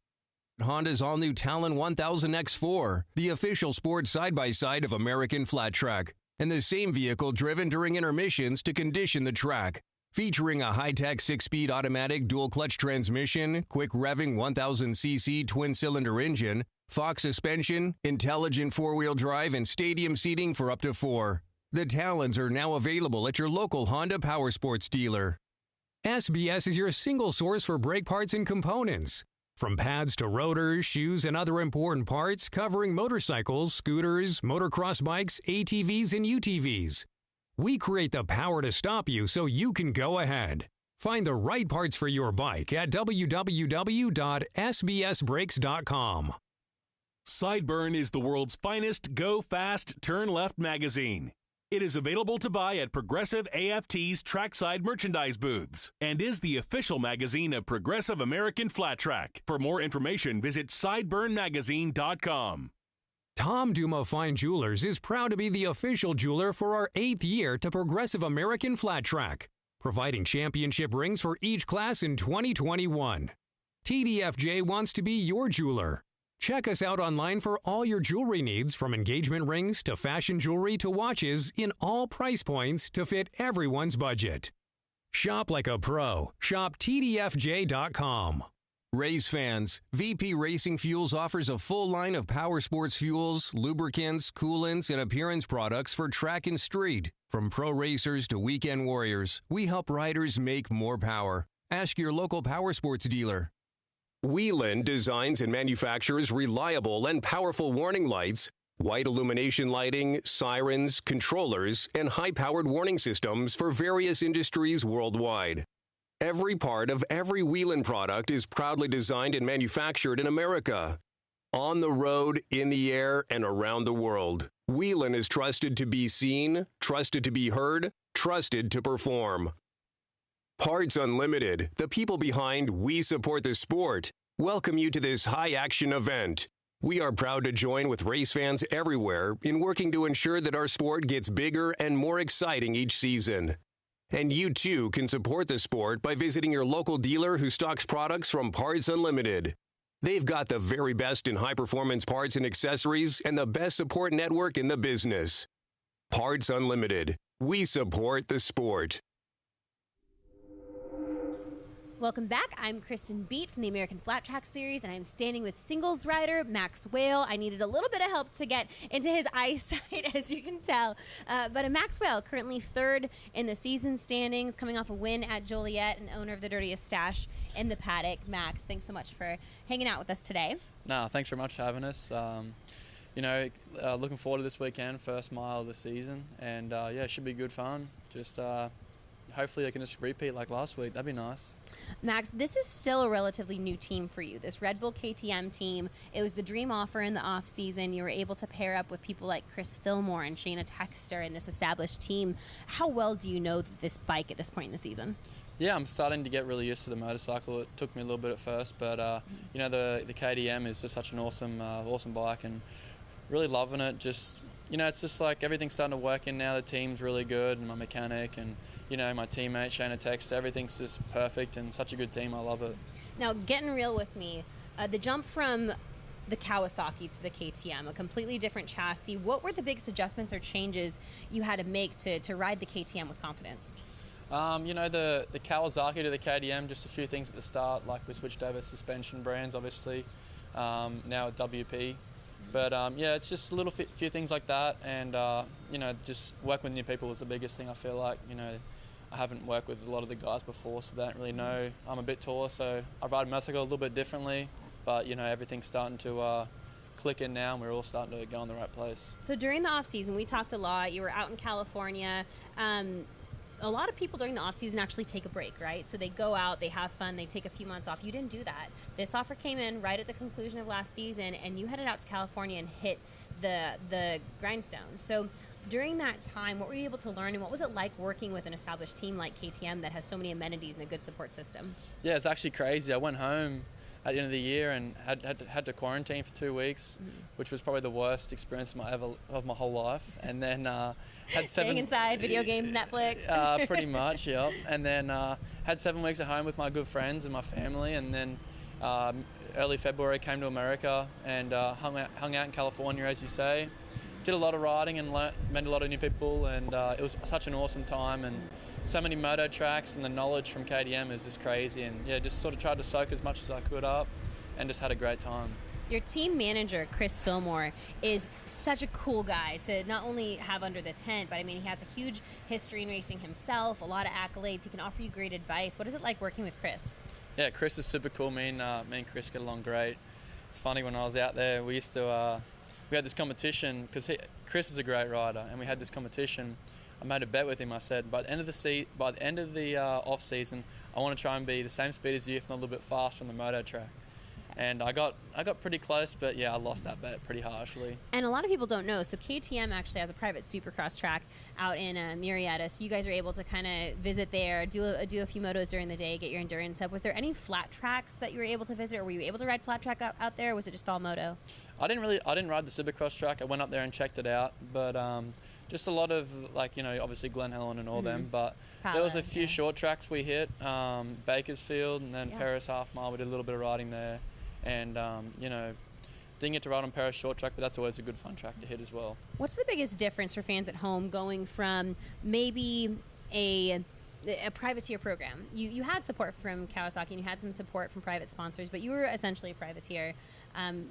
Honda's all-new Talon 1000 X4, the official sports side-by-side of American Flat Track, and the same vehicle driven during intermissions to condition the track. Featuring a high-tech 6-speed automatic dual-clutch transmission, quick revving 1000cc twin-cylinder engine, Fox suspension, intelligent four-wheel drive, and stadium seating for up to 4. The Talons are now available at your local Honda Power Sports dealer. SBS is your single source for brake parts and components. From pads to rotors, shoes, and other important parts covering motorcycles, scooters, motocross bikes, ATVs, and UTVs. We create the power to stop you so you can go ahead. Find the right parts for your bike at www.sbsbrakes.com. Sideburn is the world's finest Go Fast, Turn Left magazine. It is available to buy at Progressive AFT's trackside merchandise booths and is the official magazine of Progressive American Flat Track. For more information, visit sideburnmagazine.com. Tom Duma Fine Jewelers is proud to be the official jeweler for our 8th year to Progressive American Flat Track, providing championship rings for each class in 2021. TDFJ wants to be your jeweler. Check us out online for all your jewelry needs, from engagement rings to fashion jewelry to watches, in all price points to fit everyone's budget. Shop like a pro. Shop TDFJ.com. Race fans, VP Racing Fuels offers a full line of power sports fuels, lubricants, coolants, and appearance products for track and street. From pro racers to weekend warriors, we help riders make more power. Ask your local power sports dealer. Whelen designs and manufactures reliable and powerful warning lights, white illumination lighting, sirens, controllers, and high-powered warning systems for various industries worldwide. Every part of every Whelen product is proudly designed and manufactured in America. On the road, in the air, and around the world, Whelen is trusted to be seen, trusted to be heard, trusted to perform. Parts Unlimited, the people behind We Support the Sport, welcome you to this high-action event. We are proud to join with race fans everywhere in working to ensure that our sport gets bigger and more exciting each season. And you too can support the sport by visiting your local dealer who stocks products from Parts Unlimited. They've got the very best in high-performance parts and accessories and the best support network in the business. Parts Unlimited. We support the sport. Welcome back. I'm Kristen Beat from the American Flat Track Series, and I'm standing with singles rider Max Whale. I needed a little bit of help to get into his eyesight, as you can tell. But Max Whale, currently third in the season standings, coming off a win at Joliet, and owner of the dirtiest stash in the paddock. Max, thanks so much for hanging out with us today. No, thanks very much for having us. Looking forward to this weekend, first mile of the season, and it should be good fun. Just hopefully I can just repeat like last week. That'd be nice. Max, this is still a relatively new team for you, this Red Bull KTM team. It was the dream offer in the off-season. You were able to pair up with people like Chris Fillmore and Shayna Texter in this established team. How well do you know this bike at this point in the season? Yeah, I'm starting to get really used to the motorcycle. It took me a little bit at first, but the KTM is just such an awesome bike, and really loving it. Just, it's just like everything's starting to work in now. The team's really good, and my mechanic and my teammate, Shayna Text, everything's just perfect and such a good team. I love it. Now, getting real with me, the jump from the Kawasaki to the KTM, a completely different chassis. What were the biggest adjustments or changes you had to make to ride the KTM with confidence? The Kawasaki to the KTM, just a few things at the start, like we switched over suspension brands, obviously, now at WP. But it's just a few things like that, and just working with new people was the biggest thing. I feel like I haven't worked with a lot of the guys before, so they don't really know. I'm a bit taller, so I ride a motorcycle a little bit differently. But everything's starting to click in now, and we're all starting to go in the right place. So during the off season, we talked a lot. You were out in California. A lot of people during the off-season actually take a break, right? So they go out, they have fun, they take a few months off. You didn't do that. This offer came in right at the conclusion of last season, and you headed out to California and hit the grindstone. So during that time, what were you able to learn, and what was it like working with an established team like KTM that has so many amenities and a good support system? Yeah, it's actually crazy. I went home at the end of the year and had to quarantine for 2 weeks, which was probably the worst experience of my whole life. And then had staying inside, video games, Netflix. Pretty much, yeah. And then had 7 weeks at home with my good friends and my family. And then early February came to America and hung out in California, as you say. Did a lot of riding and met a lot of new people, and it was such an awesome time, and so many moto tracks, and the knowledge from KTM is just crazy. And yeah, just sort of tried to soak as much as I could up and just had a great time. Your team manager, Chris Fillmore, is such a cool guy to not only have under the tent, but I mean, he has a huge history in racing himself, a lot of accolades. He can offer you great advice. What is it like working with Chris? Yeah, Chris is super cool. Me and Chris get along great. It's funny, when I was out there, we had this competition, because Chris is a great rider, and we had this competition. I made a bet with him. I said, by the end of the off season, I want to try and be the same speed as you, if not a little bit faster on the moto track. And I got pretty close, but yeah, I lost that bet pretty harshly. And a lot of people don't know, so KTM actually has a private supercross track out in Murrieta, so you guys are able to kind of visit there, do a few motos during the day, get your endurance up. Was there any flat tracks that you were able to visit, or were you able to ride flat track out there, or was it just all moto? I didn't ride the supercross track. I went up there and checked it out, but just a lot of, obviously Glen Helen and all them, but there was a few short tracks we hit, Bakersfield and then Paris Half Mile. We did a little bit of riding there, and didn't get to ride on Paris short track, but that's always a good fun track to hit as well. What's the biggest difference for fans at home going from maybe a privateer program? You had support from Kawasaki and you had some support from private sponsors, but you were essentially a privateer,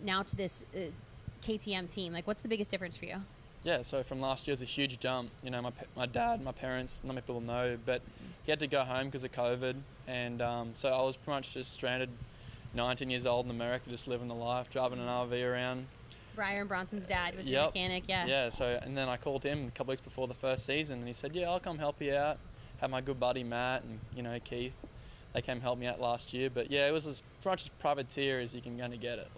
now to this KTM team. Like, what's the biggest difference for you? Yeah, so from last year, it's a huge jump. My dad, my parents, not many people know, but he had to go home because of COVID, and so I was pretty much just stranded, 19 years old in America, just living the life, driving an RV around. Brian Bronson's dad was your mechanic, yeah. Yeah, so, and then I called him a couple weeks before the first season, and he said, yeah, I'll come help you out. Had my good buddy Matt and, Keith. They came help me out last year. But, yeah, it was as much as privateer as you can kind of get it.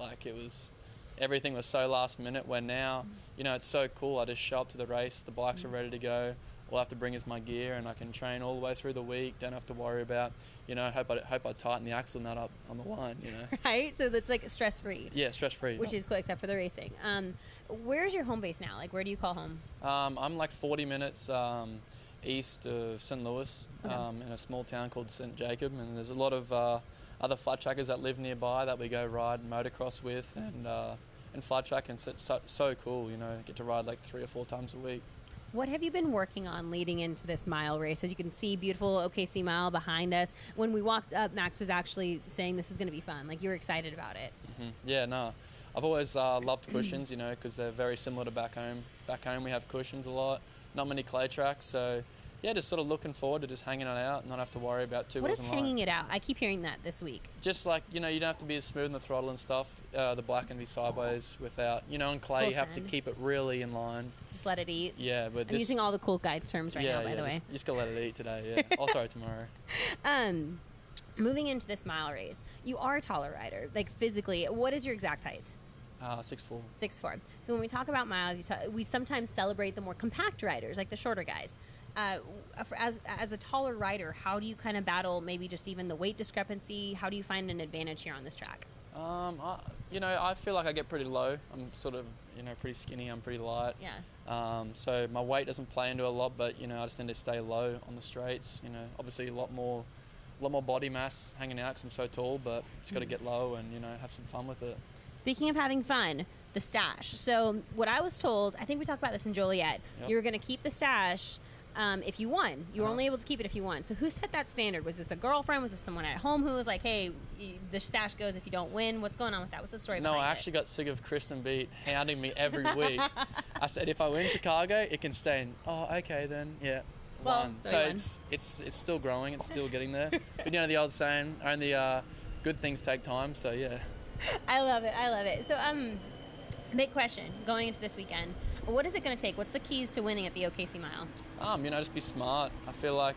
Everything was so last minute, where now, it's so cool. I just show up to the race, the bikes are ready to go. All I have to bring is my gear, and I can train all the way through the week. Don't have to worry about, hope I tighten the axle nut up on the line, Right? So that's like stress-free. Yeah, stress-free. Which is cool, except for the racing. Where's your home base now? Like, where do you call home? I'm like 40 minutes east of St. Louis, in a small town called St. Jacob, and there's a lot of other flat trackers that live nearby that we go ride motocross with, and flat track, and so cool, get to ride like 3 or 4 times a week. What have you been working on leading into this mile race? As you can see, beautiful OKC Mile behind us. When we walked up, Max was actually saying this is going to be fun. Like, you were excited about it. Mm-hmm. Yeah, no. I've always loved cushions, because they're very similar to back home. Back home we have cushions a lot, not many clay tracks, so yeah, just sort of looking forward to just hanging it out and not have to worry about two wheels. What is hanging it out? I keep hearing that this week. Just like, you don't have to be as smooth in the throttle and stuff. The bike can be sideways without, on clay Full you have send. to keep it really in line. Just let it eat. Yeah, but I'm using all the cool guide terms right now, by the way. Just gotta let it eat today, yeah. I'll sorry tomorrow. Moving into this mile race, you are a taller rider, like physically. What is your exact height? 6'4". 6'4". So when we talk about miles, we sometimes celebrate the more compact riders, like the shorter guys. As a taller rider, how do you kind of battle maybe just even the weight discrepancy? How do you find an advantage here on this track? I feel like I get pretty low. I'm sort of, pretty skinny. I'm pretty light. Yeah. So my weight doesn't play into a lot, but, I just need to stay low on the straights. Obviously a lot more body mass hanging out because I'm so tall, but it's got to get low and, have some fun with it. Speaking of having fun, the stash. So what I was told, I think we talked about this in Joliet, Yep. you were going to keep the stash if you won. You were only able to keep it if you won. So who set that standard? Was this a girlfriend? Was this someone at home who was like, hey, the stash goes if you don't win? What's going on with that? What's the story behind it? No, I actually got sick of Kristen Beat hounding me every week. I said, if I win Chicago, it can stay in. Oh, okay then. Yeah. Well, won. so So it's still growing. It's still getting there. But the old saying, only good things take time. So yeah. I love it. So big question going into this weekend. What is it going to take? What's the keys to winning at the OKC Mile? Just be smart. I feel like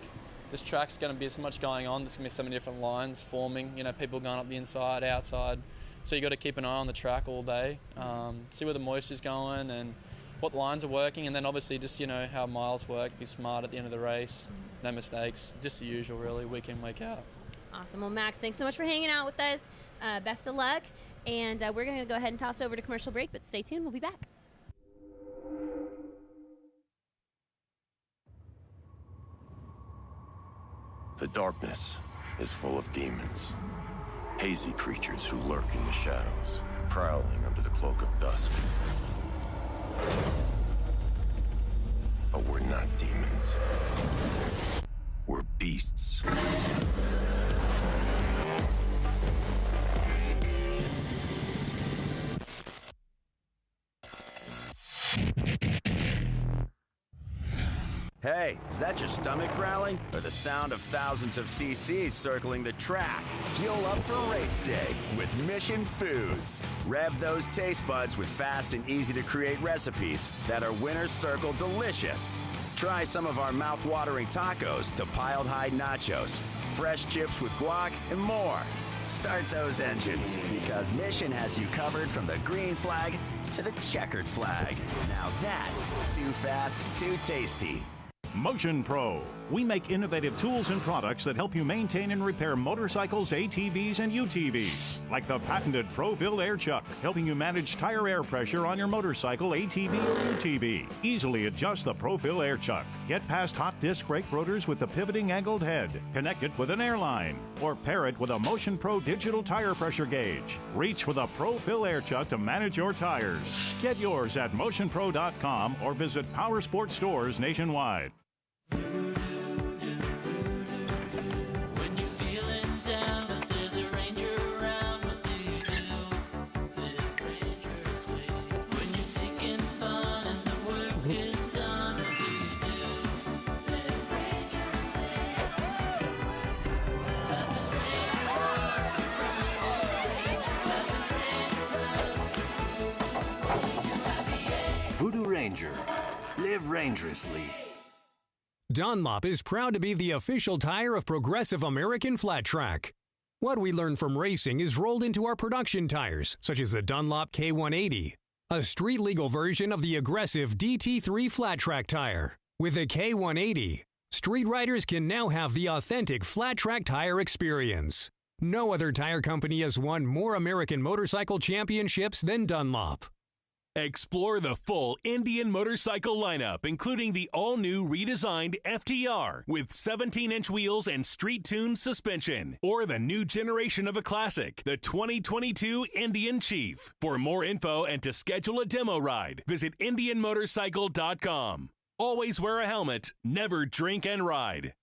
this track's going to be so much going on. There's going to be so many different lines forming. People going up the inside, outside. So you got to keep an eye on the track all day, see where the moisture's going and what lines are working, and then obviously just, how miles work, be smart at the end of the race, no mistakes, just the usual really, week in, week out. Awesome. Well, Max, thanks so much for hanging out with us. Best of luck. And we're going to go ahead and toss over to commercial break, but stay tuned. We'll be back. The darkness is full of demons. Hazy creatures who lurk in the shadows, prowling under the cloak of dusk. But we're not demons. We're beasts. Hey, is that your stomach growling? Or the sound of thousands of cc's circling the track? Fuel up for race day with Mission Foods. Rev those taste buds with fast and easy to create recipes that are Winner's Circle delicious. Try some of our mouth-watering tacos to piled high nachos, fresh chips with guac, and more. Start those engines, because Mission has you covered from the green flag to the checkered flag. Now that's too fast, too tasty. Motion Pro. We make innovative tools and products that help you maintain and repair motorcycles, ATVs, and UTVs. Like the patented Pro-Fill Air Chuck, helping you manage tire air pressure on your motorcycle, ATV, or UTV. Easily adjust the Pro-Fill Air Chuck. Get past hot disc brake rotors with the pivoting angled head. Connect it with an airline. Or pair it with a Motion Pro digital tire pressure gauge. Reach for the Pro-Fill Air Chuck to manage your tires. Get yours at motionpro.com or visit Power Sports stores nationwide. Voodoo Ranger. Live rangerously. Dunlop is proud to be the official tire of Progressive American Flat Track. What we learn from racing is rolled into our production tires, such as the Dunlop K180, a street-legal version of the aggressive DT3 Flat Track tire. With the K180, street riders can now have the authentic flat track tire experience. No other tire company has won more American motorcycle championships than Dunlop. Explore the full Indian motorcycle lineup, including the all-new redesigned FTR with 17-inch wheels and street-tuned suspension, or the new generation of a classic, the 2022 Indian Chief. For more info and to schedule a demo ride, visit IndianMotorcycle.com. Always wear a helmet, never drink and ride.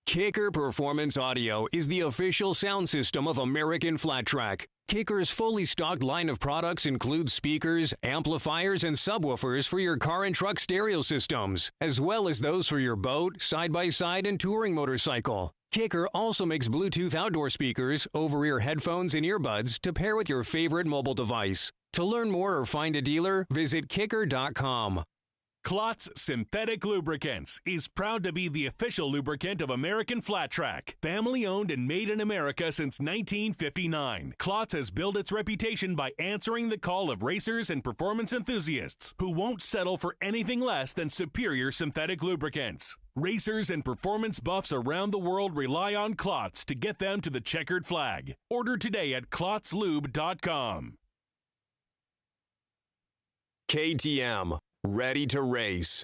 Kicker Performance Audio is the official sound system of American Flat Track. Kicker's fully stocked line of products includes speakers, amplifiers, and subwoofers for your car and truck stereo systems, as well as those for your boat, side-by-side, and touring motorcycle. Kicker also makes Bluetooth outdoor speakers, over-ear headphones, and earbuds to pair with your favorite mobile device. To learn more or find a dealer, visit kicker.com. Klotz Synthetic Lubricants is proud to be the official lubricant of American Flat Track. Family owned and made in America since 1959. Klotz has built its reputation by answering the call of racers and performance enthusiasts who won't settle for anything less than superior synthetic lubricants. Racers and performance buffs around the world rely on Klotz to get them to the checkered flag. Order today at klotzlube.com. KTM. Ready to race.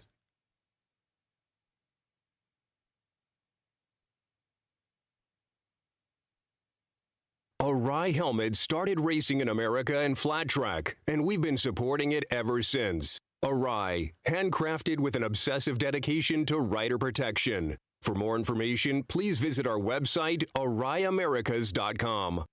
Arai Helmet started racing in America in flat track, and we've been supporting it ever since. Arai, handcrafted with an obsessive dedication to rider protection. For more information, please visit our website, AraiAmericas.com.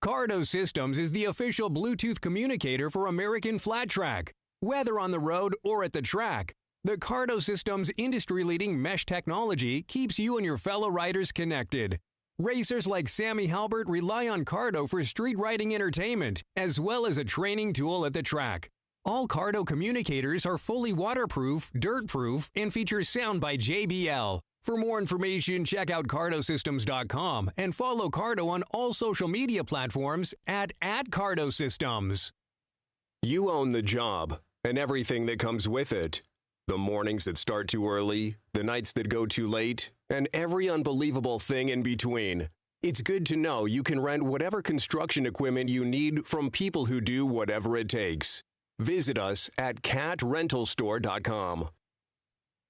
Cardo Systems is the official Bluetooth communicator for American Flat Track. Whether on the road or at the track, the Cardo Systems' industry-leading mesh technology keeps you and your fellow riders connected. Racers like Sammy Halbert rely on Cardo for street riding entertainment, as well as a training tool at the track. All Cardo communicators are fully waterproof, dirt-proof, and feature sound by JBL. For more information, check out cardosystems.com and follow Cardo on all social media platforms at @CardoSystems. You own the job and everything that comes with it. The mornings that start too early, the nights that go too late, and every unbelievable thing in between. It's good to know you can rent whatever construction equipment you need from people who do whatever it takes. Visit us at catrentalstore.com.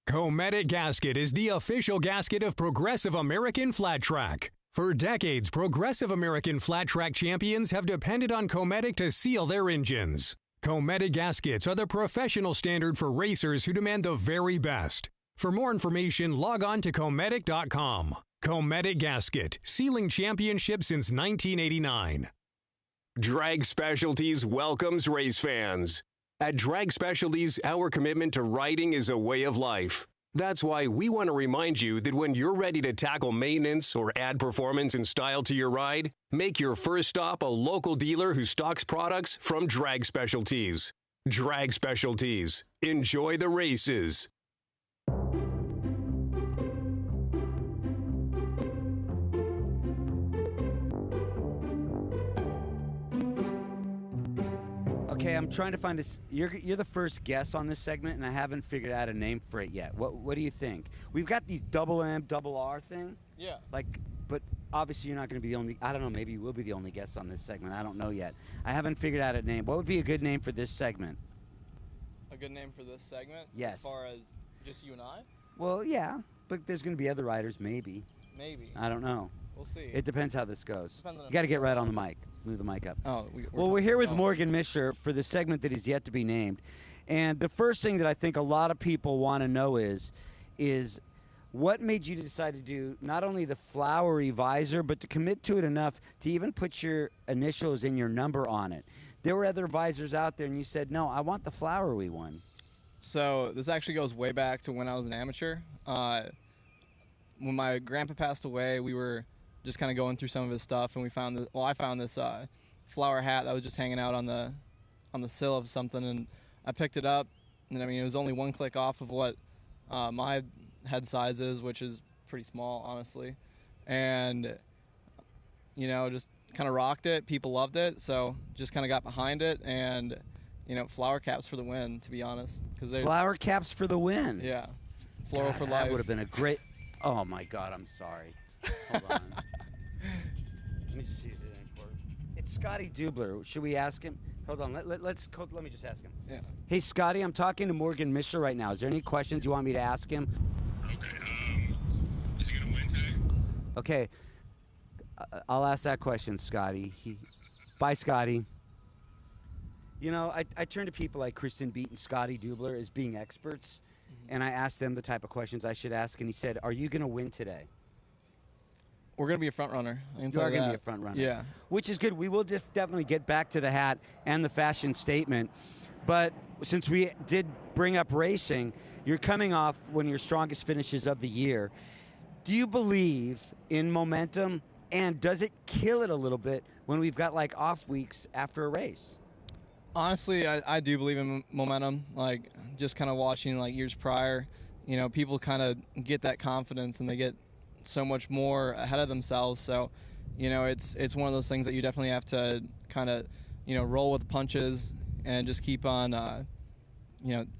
Cometic Gasket is the official gasket of Progressive American Flat Track. For decades, Progressive American Flat Track champions have depended on Cometic to seal their engines. Cometic gaskets are the professional standard for racers who demand the very best. For more information, log on to Cometic.com. Cometic Gasket, sealing championship since 1989. Drag Specialties welcomes race fans. At Drag Specialties, our commitment to riding is a way of life. That's why we want to remind you that when you're ready to tackle maintenance or add performance and style to your ride, make your first stop a local dealer who stocks products from Drag Specialties. Drag Specialties. Enjoy the races. Okay, I'm trying to find this. You're the first guest on this segment, and I haven't figured out a name for it yet. What do you think? We've got these double M, double R thing. Yeah. But obviously you're not going to be the only. I don't know. Maybe you will be the only guest on this segment. I don't know yet. I haven't figured out a name. What would be a good name for this segment? A good name for this segment? Yes. As far as just you and I? Well, yeah, but there's going to be other riders, maybe. Maybe. I don't know. We'll see. It depends how this goes. Depends on You got to get right on the mic. Move the mic up. Oh, we're here with Morgan Micheler for the segment that is yet to be named. And the first thing that I think a lot of people want to know is what made you decide to do not only the flowery visor, but to commit to it enough to even put your initials and your number on it? There were other visors out there, and you said, no, I want the flowery one. So this actually goes way back to when I was an amateur. When my grandpa passed away, we were just kind of going through some of his stuff, and I found this flower hat that was just hanging out on the sill of something, and I picked it up, and I mean, it was only one click off of what my head size is, which is pretty small, honestly, and just kind of rocked it. People loved it, so just kind of got behind it, and flower caps for the win, to be honest. Flower caps for the win. Yeah, floral for life. That would have been a great. Oh my God, I'm sorry. Hold on. Let me just see if it works. It's Scotty Dubler. Should we ask him? Hold on. Let me just ask him. Yeah. Hey, Scotty, I'm talking to Morgan Micheler right now. Is there any questions you want me to ask him? Okay. Is he gonna win today? Okay. I'll ask that question, Scotty. Bye, Scotty. I turn to people like Kristen Beat and Scotty Dubler as being experts, and I asked them the type of questions I should ask, and he said, are you going to win today? We're going to be a front runner. You are going to be a front runner. Yeah. Which is good. We will just definitely get back to the hat and the fashion statement. But since we did bring up racing, you're coming off one of your strongest finishes of the year. Do you believe in momentum, and does it kill it a little bit when we've got off weeks after a race? Honestly, I do believe in momentum. Just kind of watching years prior, people kind of get that confidence and they get so much more ahead of themselves. So, it's one of those things that you definitely have to kind of, roll with the punches and just keep on,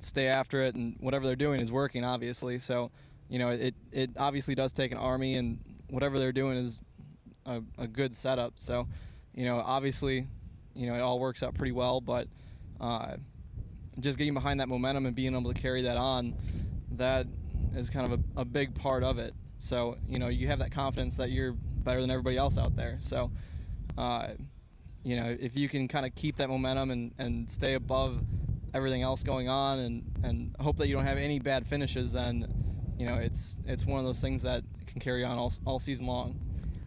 stay after it. And whatever they're doing is working, obviously. So, it obviously does take an army, and whatever they're doing is a good setup. So, obviously, it all works out pretty well, but just getting behind that momentum and being able to carry that on, that is kind of a big part of it. So, you have that confidence that you're better than everybody else out there. So, if you can kind of keep that momentum and stay above everything else going on and hope that you don't have any bad finishes, then, it's one of those things that can carry on all season long.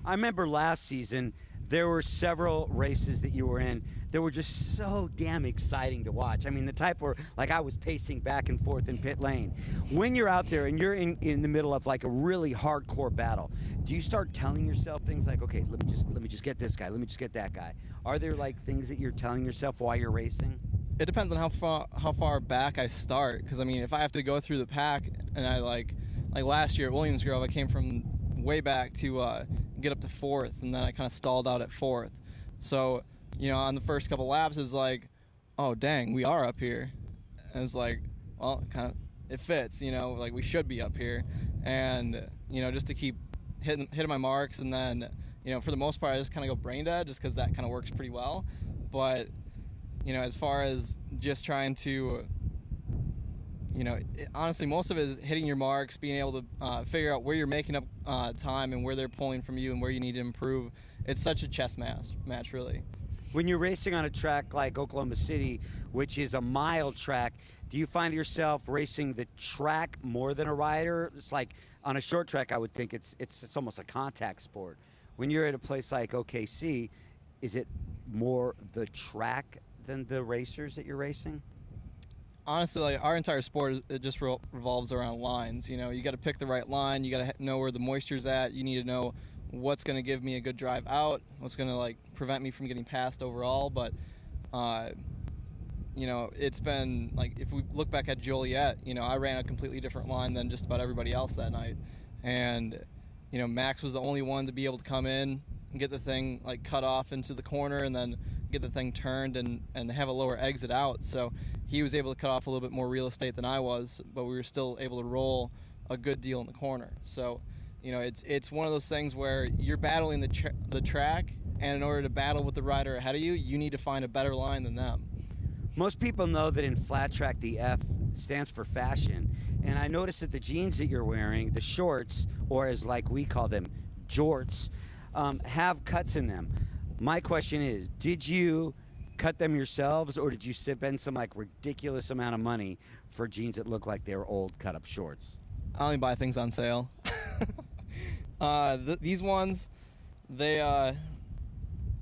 I remember last season, there were several races that you were in that were just so damn exciting to watch. I mean, the type where, I was pacing back and forth in pit lane. When you're out there and you're in the middle of, a really hardcore battle, do you start telling yourself things like, okay, let me just get this guy, let me just get that guy? Are there, things that you're telling yourself while you're racing? It depends on how far back I start, because, if I have to go through the pack and I, like last year at Williams Grove, I came from way back to get up to 4th, and then I kind of stalled out at 4th. So, you know, on the first couple laps, it was like, oh, dang, we are up here. And it's like, well, kind of, it fits, you know, like we should be up here. And, you know, just to keep hitting my marks, and then, you know, for the most part, I just kind of go brain dead just because that kind of works pretty well. But, you know, as far as just trying to, you know, honestly, most of it is hitting your marks, being able to figure out where you're making up time and where they're pulling from you and where you need to improve. It's such a chess match, really. When you're racing on a track like Oklahoma City, which is a mile track, do you find yourself racing the track more than a rider? It's like on a short track, I would think it's almost a contact sport. When you're at a place like OKC, is it more the track than the racers that you're racing? Honestly, like our entire sport, it just revolves around lines. You know, you got to pick the right line. You got to know where the moisture's at. You need to know what's going to give me a good drive out, what's going to like prevent me from getting passed overall. But, you know, it's been like, if we look back at Joliet, you know, I ran a completely different line than just about everybody else that night. And, you know, Max was the only one to be able to come in and get the thing like cut off into the corner and then get the thing turned and have a lower exit out. So he was able to cut off a little bit more real estate than I was, but we were still able to roll a good deal in the corner. So, you know, it's one of those things where you're battling the track, and in order to battle with the rider ahead of you, you need to find a better line than them. Most people know that in flat track, the F stands for fashion. And I noticed that the jeans that you're wearing, the shorts, or as like we call them, jorts, have cuts in them. My question is, did you cut them yourselves, or did you spend some like ridiculous amount of money for jeans that look like they're old cut-up shorts? I only buy things on sale. These ones, they,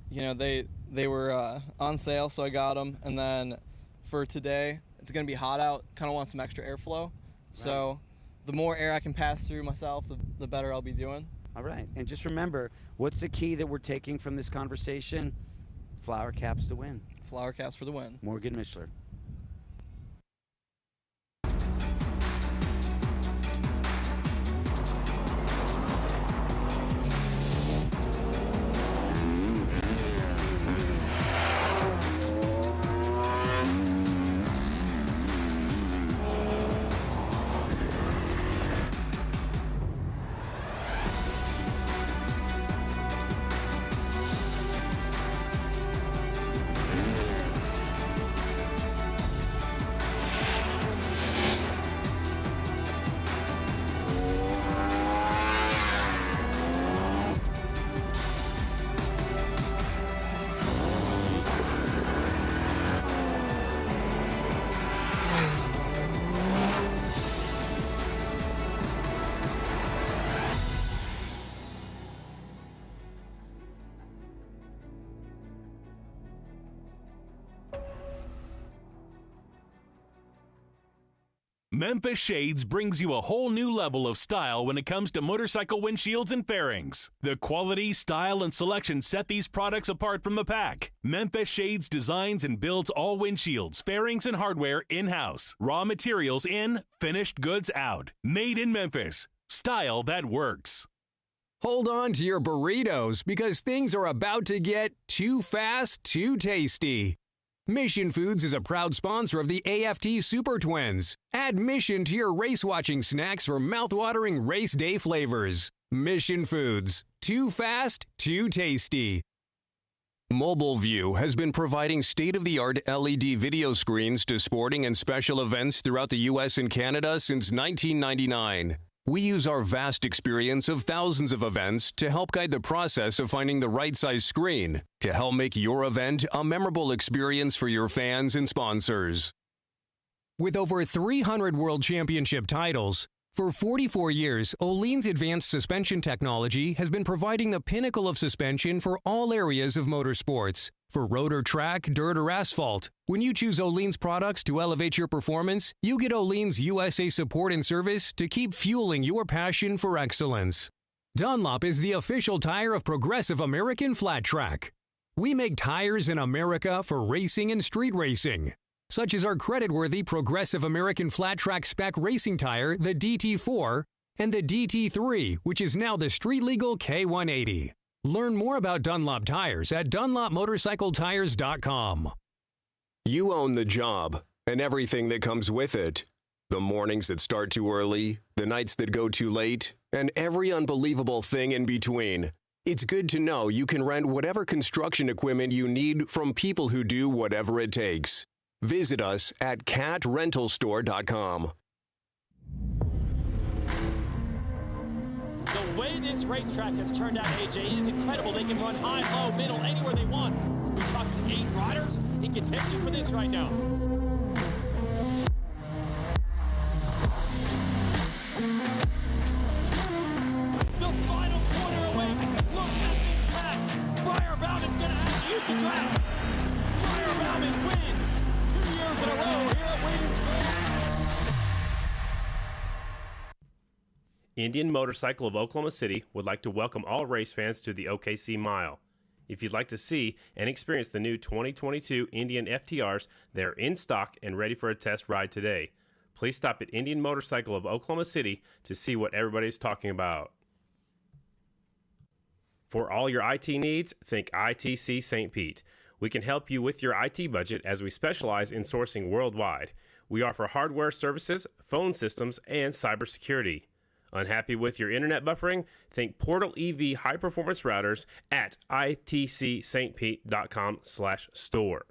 you know, they were on sale, so I got them. And then for today, it's going to be hot out. Kind of want some extra airflow. Right. So the more air I can pass through myself, the better I'll be doing. All right. And just remember, what's the key that we're taking from this conversation? Flower caps to win. Flower caps for the win. Morgan Micheler. Memphis Shades brings you a whole new level of style when it comes to motorcycle windshields and fairings. The quality, style, and selection set these products apart from the pack. Memphis Shades designs and builds all windshields, fairings, and hardware in-house. Raw materials in, finished goods out. Made in Memphis. Style that works. Hold on to your burritos because things are about to get too fast, too tasty. Mission Foods is a proud sponsor of the AFT Super Twins. Add Mission to your race-watching snacks for mouth-watering race day flavors. Mission Foods. Too fast, too tasty. Mobile View has been providing state-of-the-art LED video screens to sporting and special events throughout the U.S. and Canada since 1999. We use our vast experience of thousands of events to help guide the process of finding the right size screen to help make your event a memorable experience for your fans and sponsors. With over 300 World Championship titles, for 44 years, Öhlins advanced suspension technology has been providing the pinnacle of suspension for all areas of motorsports. For road or track, dirt or asphalt, when you choose Öhlins products to elevate your performance, you get Öhlins USA support and service to keep fueling your passion for excellence. Dunlop is the official tire of Progressive American Flat Track. We make tires in America for racing and street racing, such as our credit-worthy Progressive American Flat Track Spec Racing Tire, the DT4, and the DT3, which is now the street-legal K180. Learn more about Dunlop tires at dunlopmotorcycletires.com. You own the job and everything that comes with it. The mornings that start too early, the nights that go too late, and every unbelievable thing in between. It's good to know you can rent whatever construction equipment you need from people who do whatever it takes. Visit us at catrentalstore.com. The way this racetrack has turned out, AJ, it is incredible. They can run high, low, middle, anywhere they want. We're talking 8 riders in contention for this right now. The final corner awaits. Look at this track. Briar Bowman's going to have to use the track. Briar Bowman wins 2 years in a row here at Williamsburg. Indian Motorcycle of Oklahoma City would like to welcome all race fans to the OKC Mile. If you'd like to see and experience the new 2022 Indian FTRs, they're in stock and ready for a test ride today. Please stop at Indian Motorcycle of Oklahoma City to see what everybody's talking about. For all your IT needs, think ITC St. Pete. We can help you with your IT budget as we specialize in sourcing worldwide. We offer hardware services, phone systems, and cybersecurity. Unhappy with your internet buffering? Think Portal EV high-performance routers at itcstpete.com/store.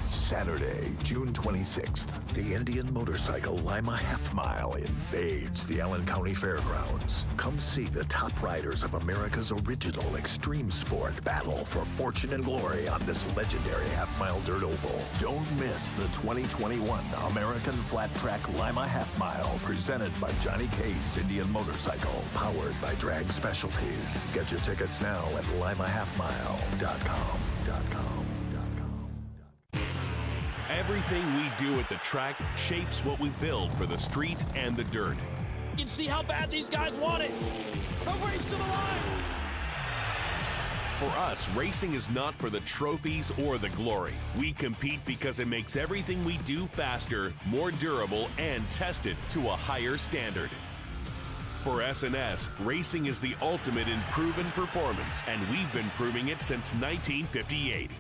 Saturday, June 26th, the Indian Motorcycle Lima Half Mile invades the Allen County Fairgrounds. Come see the top riders of America's original extreme sport battle for fortune and glory on this legendary half-mile dirt oval. Don't miss the 2021 American Flat Track Lima Half Mile, presented by Johnny K's Indian Motorcycle, powered by Drag Specialties. Get your tickets now at limahalfmile.com. Everything we do at the track shapes what we build for the street and the dirt. You can see how bad these guys want it. A race to the line. For us, racing is not for the trophies or the glory. We compete because it makes everything we do faster, more durable, and tested to a higher standard. For S&S, racing is the ultimate in proven performance, and we've been proving it since 1958.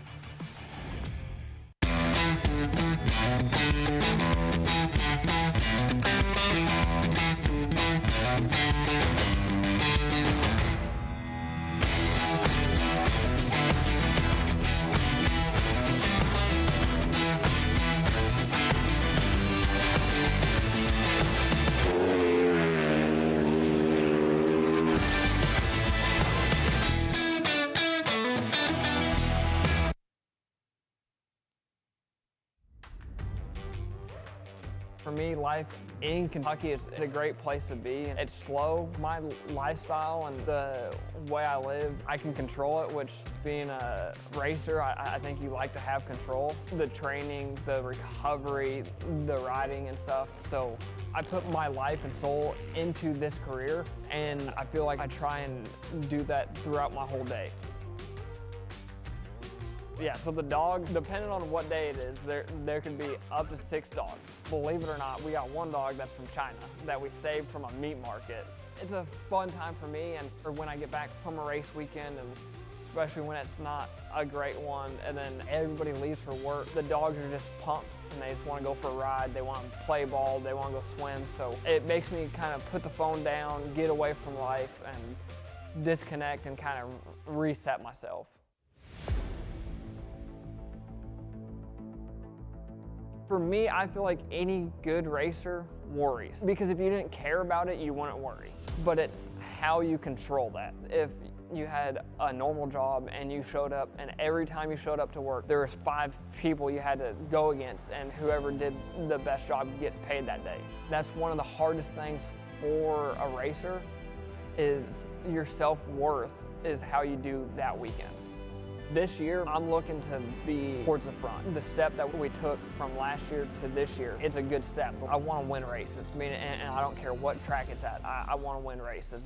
For me, life in Kentucky is a great place to be. It's slow. My lifestyle and the way I live, I can control it, which being a racer, I think you like to have control. The training, the recovery, the riding and stuff. So I put my life and soul into this career, and I feel like I try and do that throughout my whole day. Yeah, so the dog, depending on what day it is, there can be up to 6 dogs. Believe it or not, we got one dog that's from China that we saved from a meat market. It's a fun time for me, and for when I get back from a race weekend, and especially when it's not a great one, and then everybody leaves for work, the dogs are just pumped, and they just want to go for a ride, they want to play ball, they want to go swim. So it makes me kind of put the phone down, get away from life, and disconnect and kind of reset myself. For me, I feel like any good racer worries, because if you didn't care about it, you wouldn't worry. But it's how you control that. If you had a normal job and you showed up, and every time you showed up to work, there was 5 people you had to go against, and whoever did the best job gets paid that day. That's one of the hardest things for a racer, is your self-worth is how you do that weekend. This year, I'm looking to be towards the front. The step that we took from last year to this year, it's a good step. I want to win races, and I don't care what track it's at. I want to win races.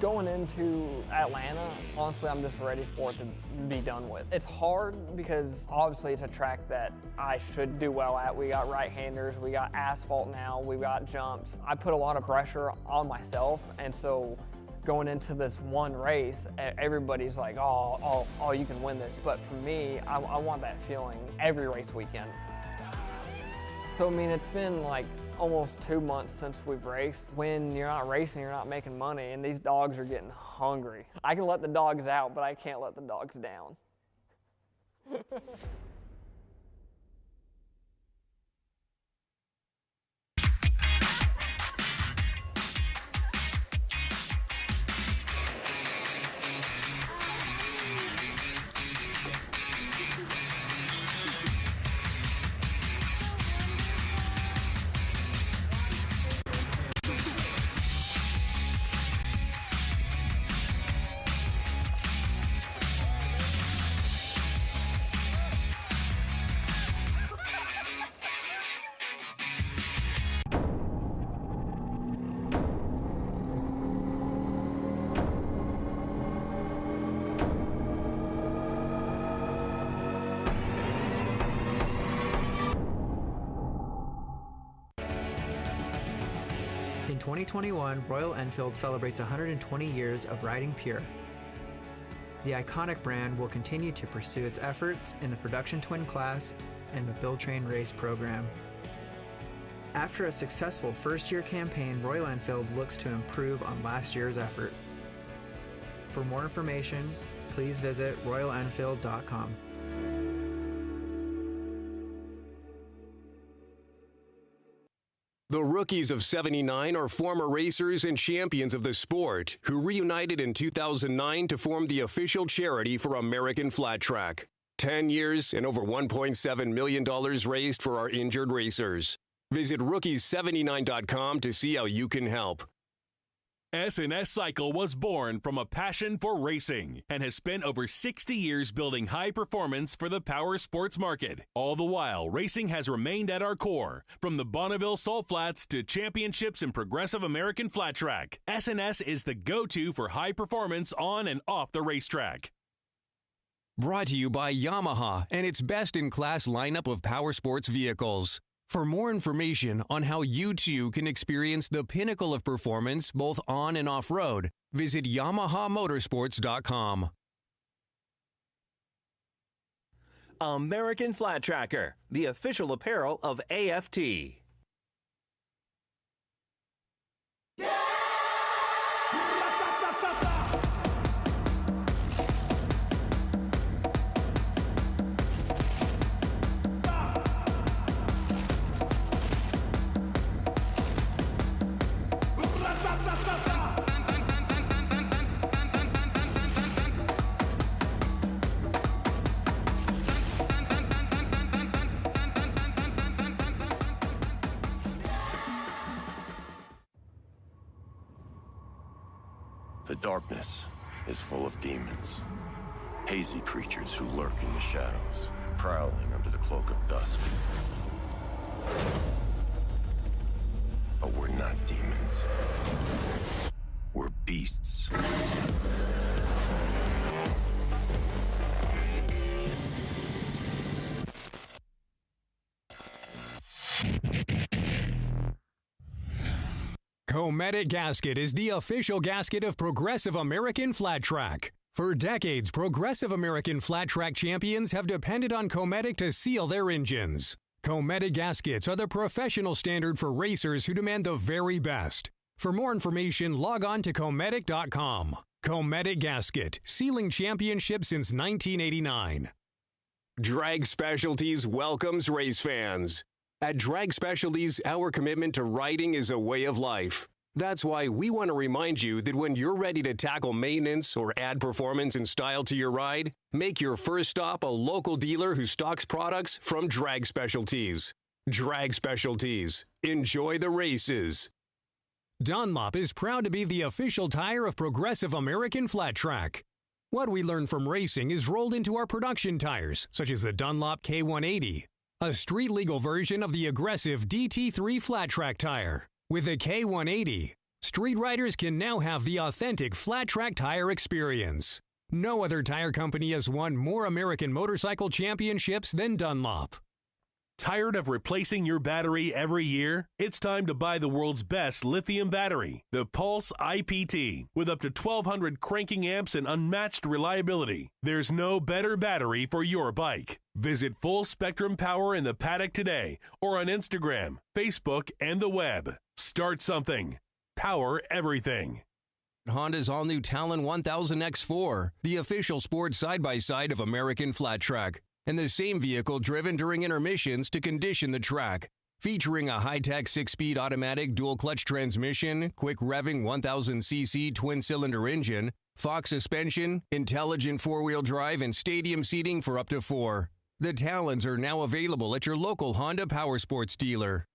Going into Atlanta, honestly, I'm just ready for it to be done with. It's hard because obviously it's a track that I should do well at. We got right-handers, we got asphalt now, we got jumps. I put a lot of pressure on myself, and so going into this one race, everybody's like, oh, you can win this. But for me, I want that feeling every race weekend. So, I mean, it's been like almost 2 months since we've raced. When you're not racing, you're not making money, and these dogs are getting hungry. I can let the dogs out, but I can't let the dogs down. In 2021, Royal Enfield celebrates 120 years of riding pure. The iconic brand will continue to pursue its efforts in the production twin class and the Build Train Race program. After a successful first-year campaign, Royal Enfield looks to improve on last year's effort. For more information, please visit royalenfield.com. The rookies of '79 are former racers and champions of the sport who reunited in 2009 to form the official charity for American Flat Track. 10 years and over $1.7 million raised for our injured racers. Visit rookies79.com to see how you can help. S&S Cycle was born from a passion for racing and has spent over 60 years building high performance for the power sports market. All the while, racing has remained at our core. From the Bonneville Salt Flats to championships in progressive American flat track, S&S is the go-to for high performance on and off the racetrack. Brought to you by Yamaha and its best-in-class lineup of power sports vehicles. For more information on how you too can experience the pinnacle of performance both on and off-road, visit YamahaMotorsports.com. American Flat Tracker, the official apparel of AFT. The darkness is full of demons, hazy creatures who lurk in the shadows, prowling under the cloak of dusk. But we're not demons. We're beasts. Cometic Gasket is the official gasket of Progressive American Flat Track. For decades, Progressive American Flat Track champions have depended on Cometic to seal their engines. Cometic gaskets are the professional standard for racers who demand the very best. For more information, log on to Cometic.com. Cometic Gasket, sealing championships since 1989. Drag Specialties welcomes race fans. At Drag Specialties, our commitment to riding is a way of life. That's why we want to remind you that when you're ready to tackle maintenance or add performance and style to your ride, make your first stop a local dealer who stocks products from Drag Specialties. Drag Specialties. Enjoy the races. Dunlop is proud to be the official tire of Progressive American Flat Track. What we learn from racing is rolled into our production tires, such as the Dunlop K180, a street-legal version of the aggressive DT3 flat track tire. With the K180, Street riders can now have the authentic flat track tire experience. No other tire company has won more American motorcycle championships than Dunlop. Tired of replacing your battery every year? It's time to buy the world's best lithium battery, the Pulse IPT, with up to 1,200 cranking amps and unmatched reliability. There's no better battery for your bike. Visit Full Spectrum Power in the Paddock today or on Instagram, Facebook, and the web. Start something. Power everything. Honda's all-new Talon 1000 X4, the official sports side-by-side of American Flat Track, and the same vehicle driven during intermissions to condition the track. Featuring a high-tech 6-speed automatic dual-clutch transmission, quick revving 1000cc twin-cylinder engine, Fox suspension, intelligent four-wheel drive, and stadium seating for up to 4. The Talons are now available at your local Honda Powersports dealer.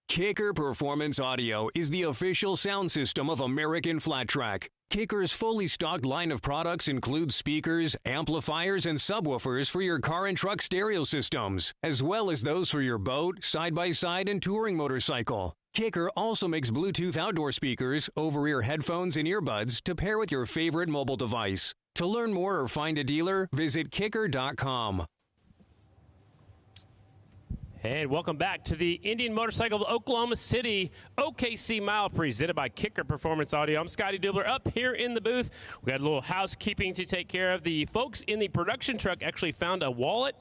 Kicker Performance Audio is the official sound system of American Flat Track. Kicker's fully stocked line of products includes speakers, amplifiers, and subwoofers for your car and truck stereo systems, as well as those for your boat, side-by-side, and touring motorcycle. Kicker also makes Bluetooth outdoor speakers, over-ear headphones, and earbuds to pair with your favorite mobile device. To learn more or find a dealer, visit kicker.com. And welcome back to the Indian Motorcycle of Oklahoma City OKC Mile, presented by Kicker Performance Audio. I'm Scotty Dubler up here in the booth. We got a little housekeeping to take care of. The folks in the production truck actually found a wallet.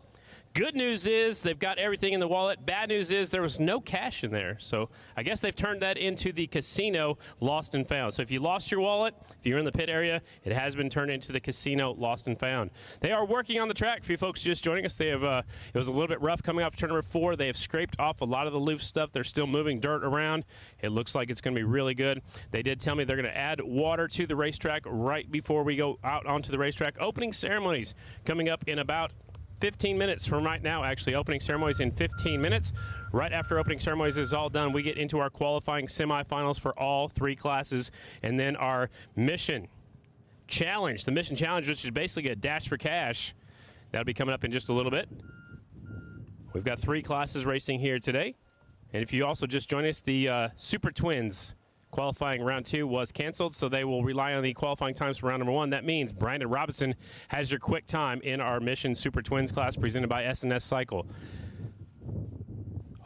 Good news is they've got everything in the wallet. Bad news is there was no cash in there. So I guess they've turned that into the casino lost and found. So if you lost your wallet, if you're in the pit area, it has been turned into the casino lost and found. They are working on the track. For you folks just joining us, they have it was a little bit rough coming off turn number 4. They have scraped off a lot of the loose stuff. They're still moving dirt around. It looks like it's going to be really good. They did tell me they're going to add water to the racetrack right before we go out onto the racetrack. Opening ceremonies coming up in about 15 minutes from right now, actually. Opening ceremonies in 15 minutes. Right after opening ceremonies is all done, we get into our qualifying semifinals for all 3 classes, and then our mission challenge, the mission challenge, which is basically a dash for cash. That'll be coming up in just a little bit. We've got 3 classes racing here today. And if you also just join us, the Super Twins qualifying round 2 was canceled, so they will rely on the qualifying times for round number 1. That means Brandon Robinson has your quick time in our Mission Super Twins class presented by S&S Cycle.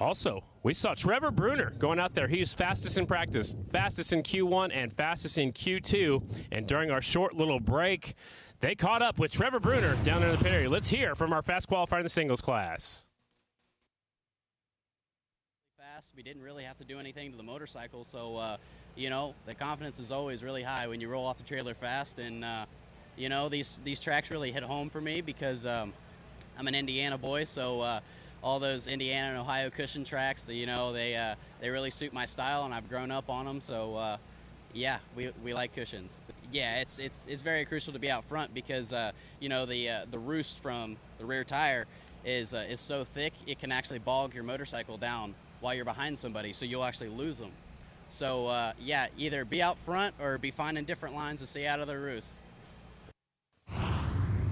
Also, we saw Trevor Bruner going out there. He was fastest in practice, fastest in Q1 and fastest in Q2. And during our short little break, they caught up with Trevor Bruner down there in the pit area. Let's hear from our fast qualifier in the singles class. We didn't really have to do anything to the motorcycle, so you know, the confidence is always really high when you roll off the trailer fast. And you know, these tracks really hit home for me because I'm an Indiana boy, so all those Indiana and Ohio cushion tracks, you know, they really suit my style, and I've grown up on them. So yeah, we like cushions. Yeah, it's very crucial to be out front because you know, the roost from the rear tire is so thick it can actually bog your motorcycle down while you're behind somebody, so you'll actually lose them. So yeah, either be out front or be finding different lines to stay out of the roost.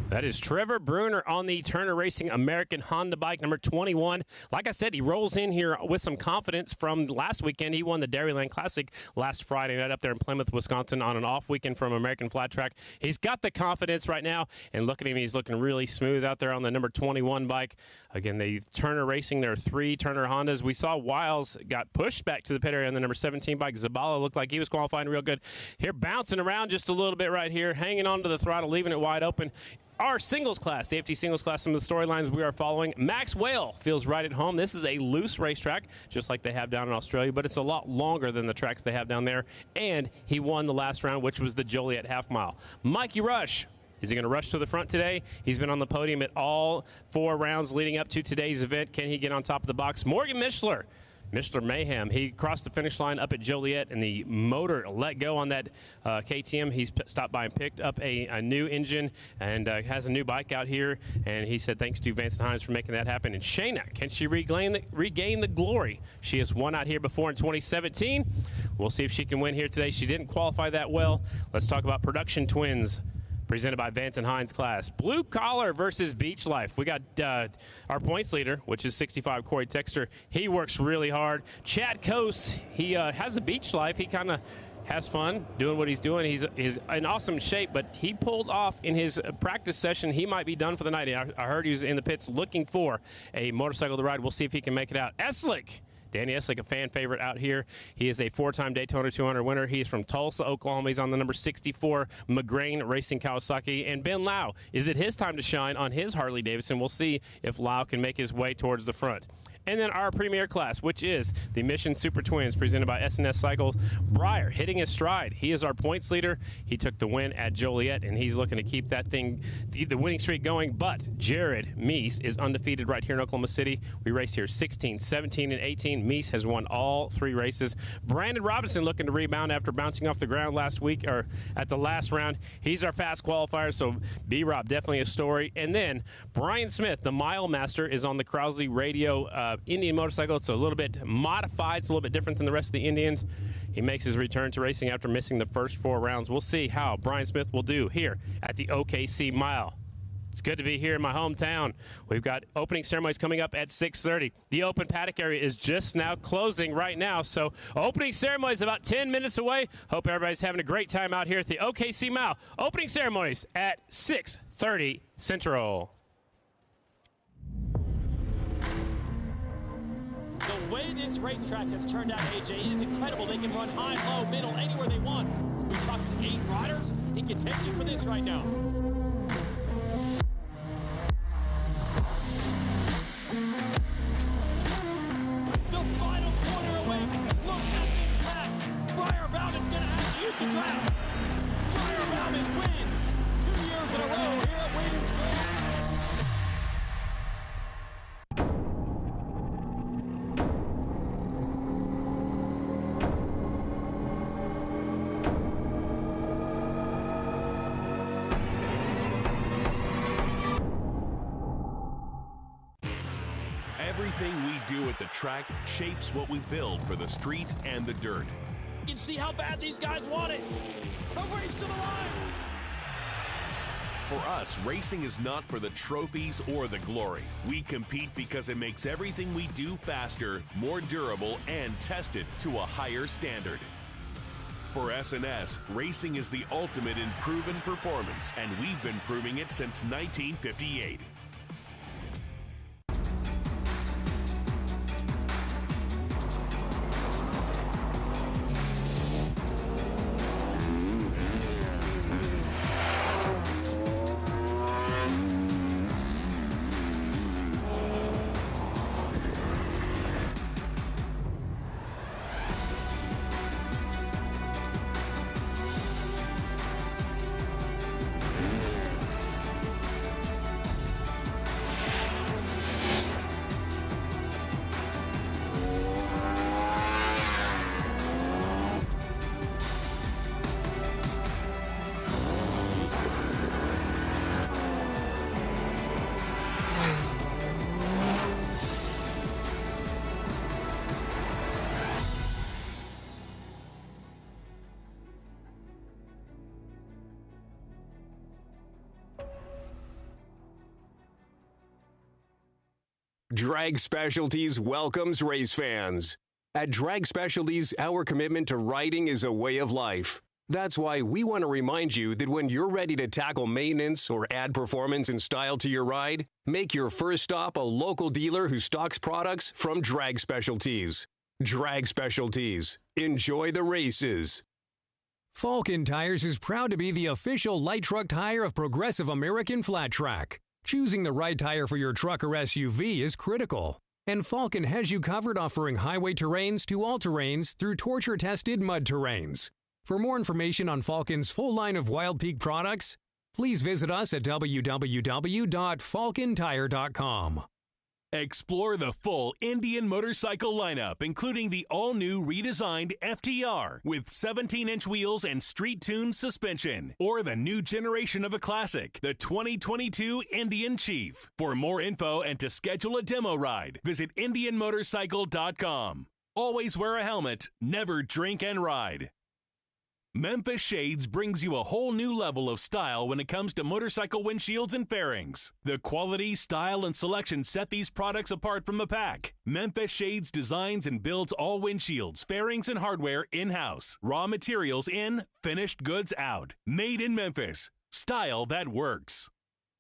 That is Trevor Bruner on the Turner Racing American Honda bike, number 21. Like I said, he rolls in here with some confidence from last weekend. He won the Dairyland Classic last Friday night up there in Plymouth, Wisconsin on an off weekend from American Flat Track. He's got the confidence right now, and look at him. He's looking really smooth out there on the number 21 bike. Again, the Turner Racing, there are 3 Turner Hondas. We saw Wiles got pushed back to the pit area on the number 17 bike. Zabala looked like he was qualifying real good. Here, bouncing around just a little bit right here, hanging onto the throttle, leaving it wide open. Our singles class, the AFT singles class, some of the storylines we are following. Max Whale feels right at home. This is a loose racetrack, just like they have down in Australia, but it's a lot longer than the tracks they have down there. And he won the last round, which was the Joliet half mile. Mikey Rush. Is he going to rush to the front today? He's been on the podium at all 4 rounds leading up to today's event. Can he get on top of the box? Morgan Micheler. Mr. Mayhem, he crossed the finish line up at Joliet, and the motor let go on that KTM. He's stopped by and picked up a new engine and has a new bike out here, and he said thanks to Vance and Hines for making that happen. And Shayna, can she regain the glory? She has won out here before in 2017. We'll see if she can win here today. She didn't qualify that well. Let's talk about Production Twins, presented by Vance and Hines class. Blue Collar versus Beach Life. We got our points leader, which is 65, Corey Texter. He works really hard. Chad Coase, he has a Beach Life. He kind of has fun doing what he's doing. He's in awesome shape, but he pulled off in his practice session. He might be done for the night. I heard he was in the pits looking for a motorcycle to ride. We'll see if he can make it out. Eslick. Danny Eslick, a fan favorite out here. He is a 4-time Daytona 200 winner. He's from Tulsa, Oklahoma. He's on the number 64 McGrain Racing Kawasaki. And Ben Lau, is it his time to shine on his Harley-Davidson? We'll see if Lau can make his way towards the front. And then our premier class, which is the Mission Super Twins, presented by S&S Cycles. Breyer hitting his stride. He is our points leader. He took the win at Joliet, and he's looking to keep that thing, the winning streak going. But Jared Meese is undefeated right here in Oklahoma City. We race here 16, 17, and 18. Meese has won all 3 races. Brandon Robinson looking to rebound after bouncing off the ground last week, or at the last round. He's our fast qualifier, so B-Rob, definitely a story. And then Brian Smith, the mile master, is on the Krausley Radio Indian motorcycle. It's a little bit modified. It's a little bit different than the rest of the Indians. He makes his return to racing after missing the first 4 rounds. We'll see how Brian Smith will do here at the OKC Mile. It's good to be here in my hometown. We've got opening ceremonies coming up at 6:30. The open paddock area is just now closing right now, so opening ceremonies about 10 minutes away. Hope everybody's having a great time out here at the OKC Mile. Opening ceremonies at 6:30 Central. The way this racetrack has turned out, AJ, it is incredible. They can run high, low, middle, anywhere they want. We're talking 8 riders in contention for this right now. The final corner awaits. Look at this track. Briar Bowman's going to have to use the track. Briar Bowman wins 2 years in a row here at Williamsburg. Everything we do at the track shapes what we build for the street and the dirt. You can see how bad these guys want it. A race to the line. For us, racing is not for the trophies or the glory. We compete because it makes everything we do faster, more durable, and tested to a higher standard. For S&S, racing is the ultimate in proven performance, and we've been proving it since 1958. Drag Specialties welcomes race fans. At Drag Specialties, our commitment to riding is a way of life. That's why we want to remind you that when you're ready to tackle maintenance or add performance and style to your ride, make your first stop a local dealer who stocks products from Drag Specialties. Drag Specialties. Enjoy the races. Falken Tires is proud to be the official light truck tire of Progressive American Flat Track. Choosing the right tire for your truck or SUV is critical. And Falken has you covered, offering highway terrains to all terrains through torture-tested mud terrains. For more information on Falken's full line of Wild Peak products, please visit us at www.falkentire.com. Explore the full Indian motorcycle lineup, including the all-new redesigned FTR with 17-inch wheels and street-tuned suspension, or the new generation of a classic, the 2022 Indian Chief. For more info and to schedule a demo ride, visit IndianMotorcycle.com. Always wear a helmet, never drink and ride. Memphis Shades brings you a whole new level of style when it comes to motorcycle windshields and fairings. The quality, style, and selection set these products apart from the pack. Memphis Shades designs and builds all windshields, fairings, and hardware in-house. Raw materials in, finished goods out. Made in Memphis. Style that works.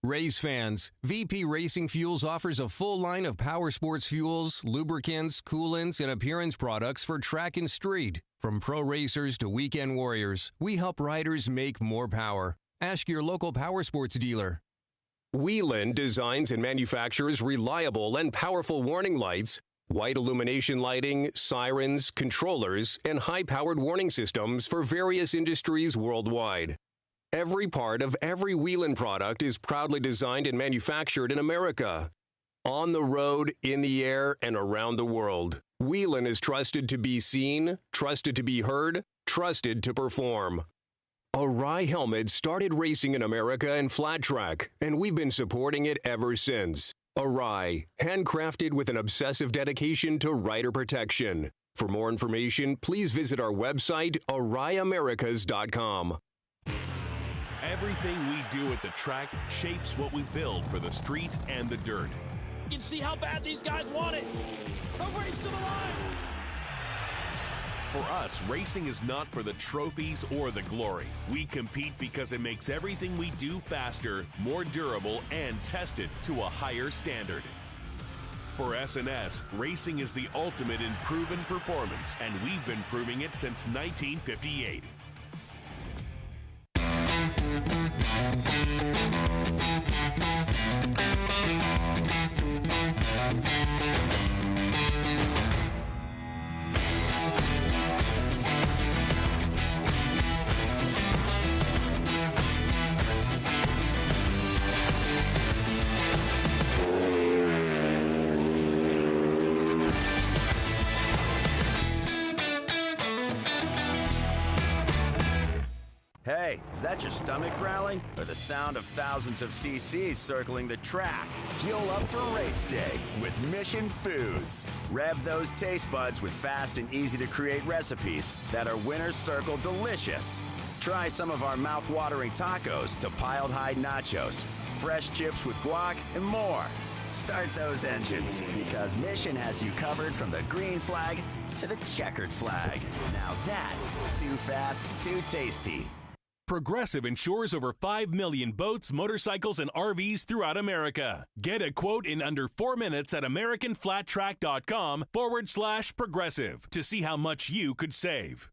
Race fans, VP Racing Fuels offers a full line of power sports fuels, lubricants, coolants, and appearance products for track and street. From pro racers to weekend warriors, we help riders make more power. Ask your local power sports dealer. Whelen designs and manufactures reliable and powerful warning lights, white illumination lighting, sirens, controllers, and high-powered warning systems for various industries worldwide. Every part of every Whelen product is proudly designed and manufactured in America. On the road, in the air, and around the world, Whelen is trusted to be seen, trusted to be heard, trusted to perform. Arai Helmet started racing in America in flat track, and we've been supporting it ever since. Arai, handcrafted with an obsessive dedication to rider protection. For more information, please visit our website, AraiAmericas.com. Everything we do at the track shapes what we build for the street and the dirt. You can see how bad these guys want it. A race to the line. For us, racing is not for the trophies or the glory. We compete because it makes everything we do faster, more durable, and tested to a higher standard. For S&S, racing is the ultimate in proven performance, and we've been proving it since 1958. Hey, is that your stomach growling? Or the sound of thousands of cc's circling the track? Fuel up for race day with Mission Foods. Rev those taste buds with fast and easy-to-create recipes that are Winner's Circle delicious. Try some of our mouth-watering tacos to piled high nachos, fresh chips with guac, and more. Start those engines, because Mission has you covered from the green flag to the checkered flag. Now that's too fast, too tasty. Progressive insures over 5 million boats, motorcycles, and RVs throughout America. Get a quote in under 4 minutes at AmericanFlatTrack.com/progressive to see how much you could save.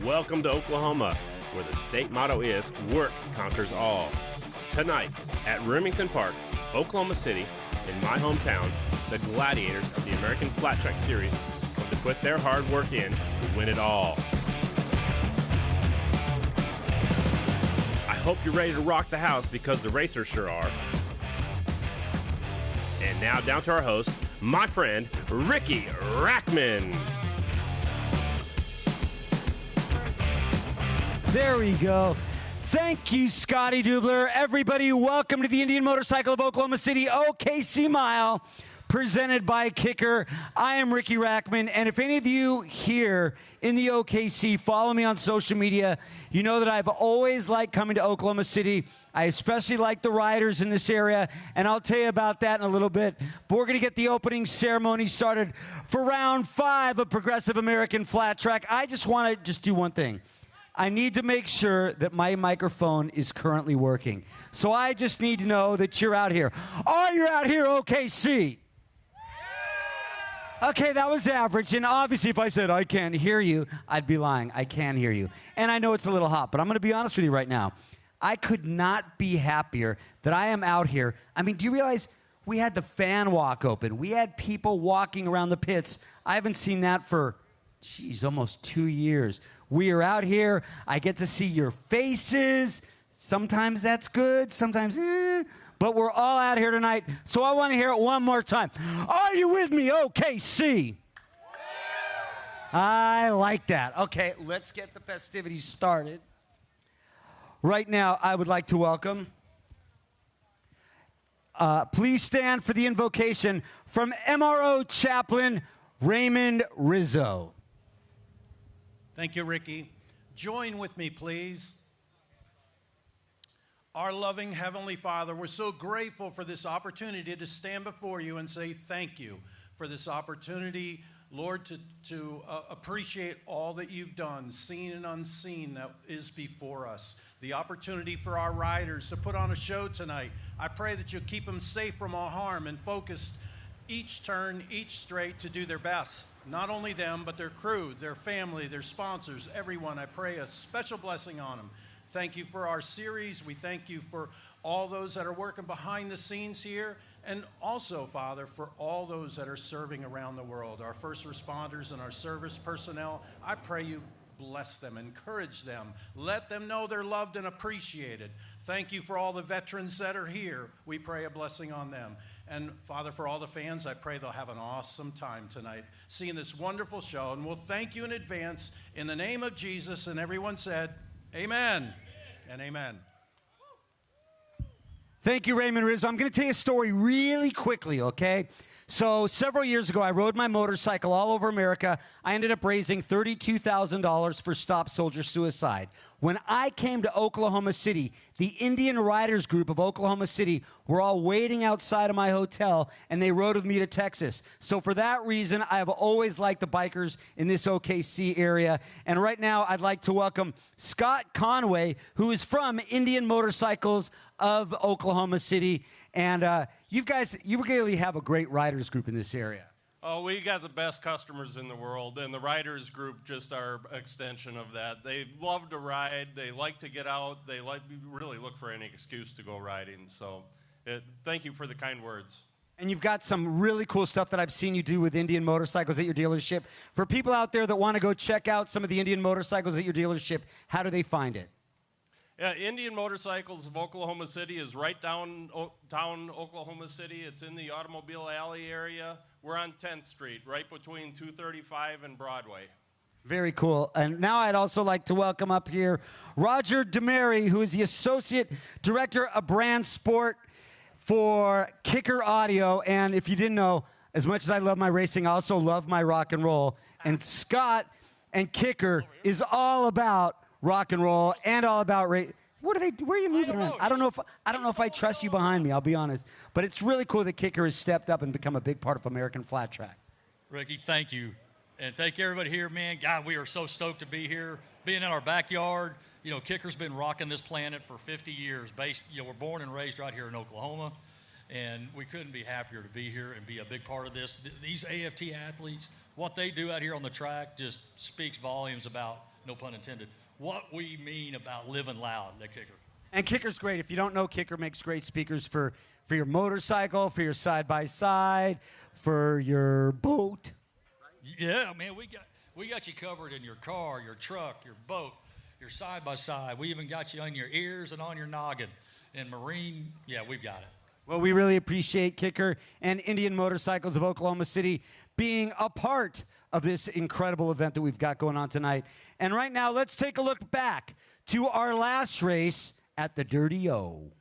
Welcome to Oklahoma, where the state motto is work conquers all. Tonight at Remington Park, Oklahoma City, in my hometown, the gladiators of the American Flat Track Series come to put their hard work in to win it all. I hope you're ready to rock the house because the racers sure are. And now down to our host, my friend, Ricky Rackman. There we go. Thank you, Scotty Dubler. Everybody, welcome to the Indian Motorcycle of Oklahoma City, OKC Mile, presented by Kicker. I am Ricky Rackman, and if any of you here in the OKC follow me on social media, you know that I've always liked coming to Oklahoma City. I especially like the riders in this area, and I'll tell you about that in a little bit. But we're going to get the opening ceremony started for round 5 of Progressive American Flat Track. I just want to do one thing. I need to make sure that my microphone is currently working. So I just need to know that you're out here. Are you out here, OKC? Okay, that was average. And obviously, if I said I can't hear you, I'd be lying. I can hear you. And I know it's a little hot, but I'm going to be honest with you right now. I could not be happier that I am out here. I mean, do you realize we had the fan walk open? We had people walking around the pits. I haven't seen that for, almost 2 years. We are out here. I get to see your faces. Sometimes that's good. Sometimes, But we're all out here tonight. So I want to hear it one more time. Are you with me, OKC? I like that. Okay, let's get the festivities started. Right now, I would like to welcome, please stand for the invocation from MRO Chaplain Raymond Rizzo. Thank you, Ricky. Join with me, please. Our loving Heavenly Father, we're so grateful for this opportunity to stand before you and say thank you for this opportunity, Lord, to appreciate all that you've done, seen and unseen, that is before us. The opportunity for our riders to put on a show tonight. I pray that you'll keep them safe from all harm and focused each turn, each straight to do their best. Not only them, but their crew, their family, their sponsors, everyone. I pray a special blessing on them. Thank you for our series. We thank you for all those that are working behind the scenes here. And also, Father, for all those that are serving around the world, our first responders and our service personnel. I pray you bless them, encourage them, let them know they're loved and appreciated. Thank you for all the veterans that are here. We pray a blessing on them. And Father, for all the fans, I pray they'll have an awesome time tonight seeing this wonderful show. And we'll thank you in advance in the name of Jesus. And everyone said, amen and amen. Thank you, Raymond Rizzo. I'm going to tell you a story really quickly, okay? So several years ago, I rode my motorcycle all over America. I ended up raising $32,000 for Stop Soldier Suicide. When I came to Oklahoma City, the Indian Riders Group of Oklahoma City were all waiting outside of my hotel, and they rode with me to Texas. So for that reason, I have always liked the bikers in this OKC area. And right now, I'd like to welcome Scott Conway, who is from Indian Motorcycles of Oklahoma City. And you really have a great riders group in this area. Oh, we got the best customers in the world, and the riders group just our extension of that. They love to ride. They like to get out. They really look for any excuse to go riding. So thank you for the kind words. And you've got some really cool stuff that I've seen you do with Indian motorcycles at your dealership. For people out there that want to go check out some of the Indian motorcycles at your dealership, how do they find it? Yeah, Indian Motorcycles of Oklahoma City is right downtown Oklahoma City. It's in the Automobile Alley area. We're on 10th Street, right between 235 and Broadway. Very cool. And now I'd also like to welcome up here Roger DeMary, who is the Associate Director of Brand Sport for Kicker Audio. And if you didn't know, as much as I love my racing, I also love my rock and roll. And Scott and Kicker is all about rock and roll and all about race. Where are you moving around? I don't know if I trust you behind me, I'll be honest. But it's really cool that Kicker has stepped up and become a big part of American Flat Track. Ricky, thank you. And thank everybody here, man. God, we are so stoked to be here, being in our backyard. You know, Kicker's been rocking this planet for 50 years. We're born and raised right here in Oklahoma. And we couldn't be happier to be here and be a big part of this. These AFT athletes what they do out here on the track just speaks volumes about, no pun intended, what we mean about living loud, the kicker. And kicker's great. If you don't know, kicker makes great speakers for your motorcycle, for your side-by-side, for your boat. Yeah, man, we got you covered in your car, your truck, your boat, your side-by-side. We even got you on your ears and on your noggin. And marine, yeah, we've got it. Well, we really appreciate Kicker and Indian Motorcycles of Oklahoma City being a part of this incredible event that we've got going on tonight. And right now, let's take a look back to our last race at the Dirty O.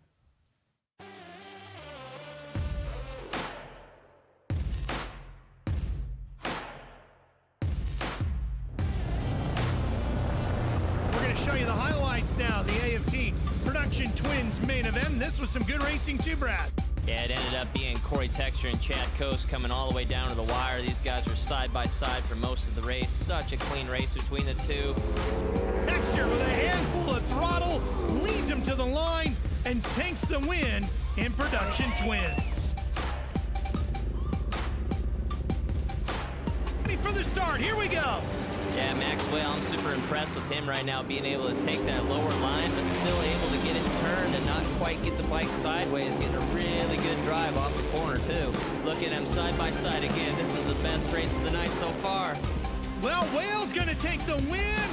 We're going to show you the highlights now, the AFT Production Twins main event. This was some good racing too, Brad. Yeah, it ended up being Corey Texter and Chad Coast coming all the way down to the wire. These guys were side by side for most of the race. Such a clean race between the two. Texter with a handful of throttle leads him to the line and takes the win in Production Twins. Ready for the start, here we go. Yeah, Maxwell, I'm super impressed with him right now, being able to take that lower line, but still able to get it turned and not quite get the bike sideways, getting a really good drive off the corner, too. Look at him side by side again. This is the best race of the night so far. Well, Wales going to take the win.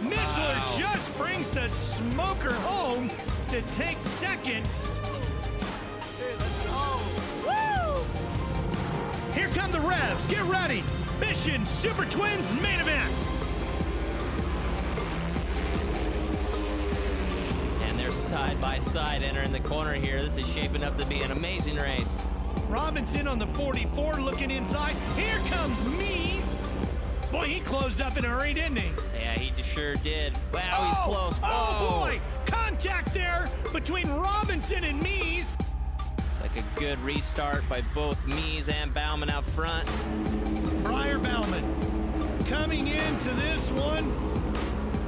Micheler just brings the smoker home to take second. Hey, let's go. Woo! Here come the revs. Get ready. Mission Super Twins main event. And they're side by side entering the corner here. This is shaping up to be an amazing race. Robinson on the 44 looking inside. Here comes Mies. Boy, he closed up in a hurry, didn't he? Yeah, he sure did. Wow, he's close. Oh, boy. Contact there between Robinson and Mies. It's like a good restart by both Mies and Bauman out front. Briar Bauman coming into this one.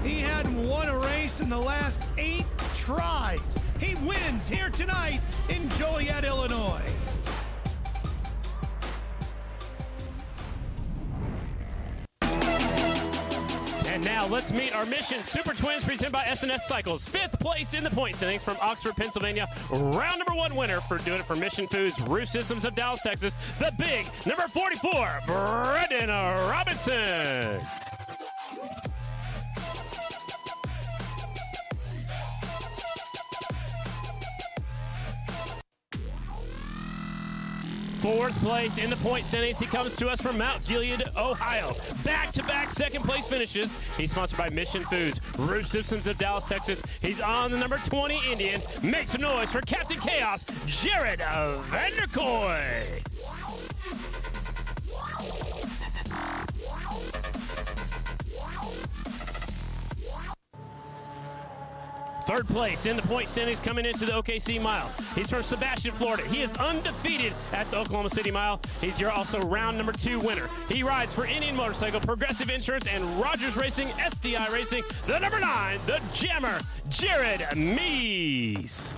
He hadn't won a race in the last 8 tries. He wins here tonight in Joliet, Illinois. And now let's meet our Mission Super Twins presented by S&S Cycles. 5th place in the point standings from Oxford, Pennsylvania. Round number 1 winner for doing it for Mission Foods Roof Systems of Dallas, Texas. The big number 44, Brendan Robinson. Fourth place in the point standings. He comes to us from Mount Gilead, Ohio. Back-to-back second place finishes. He's sponsored by Mission Foods, Roof Systems of Dallas, Texas. He's on the number 20 Indian. Make some noise for Captain Chaos, Jared Vanderkoy. Third place in the point standings coming into the OKC Mile. He's from Sebastian, Florida. He is undefeated at the Oklahoma City Mile. He's your also round number 2 winner. He rides for Indian Motorcycle, Progressive Insurance, and Rogers Racing, STI Racing. The number 9, the Jammer, Jared Mies.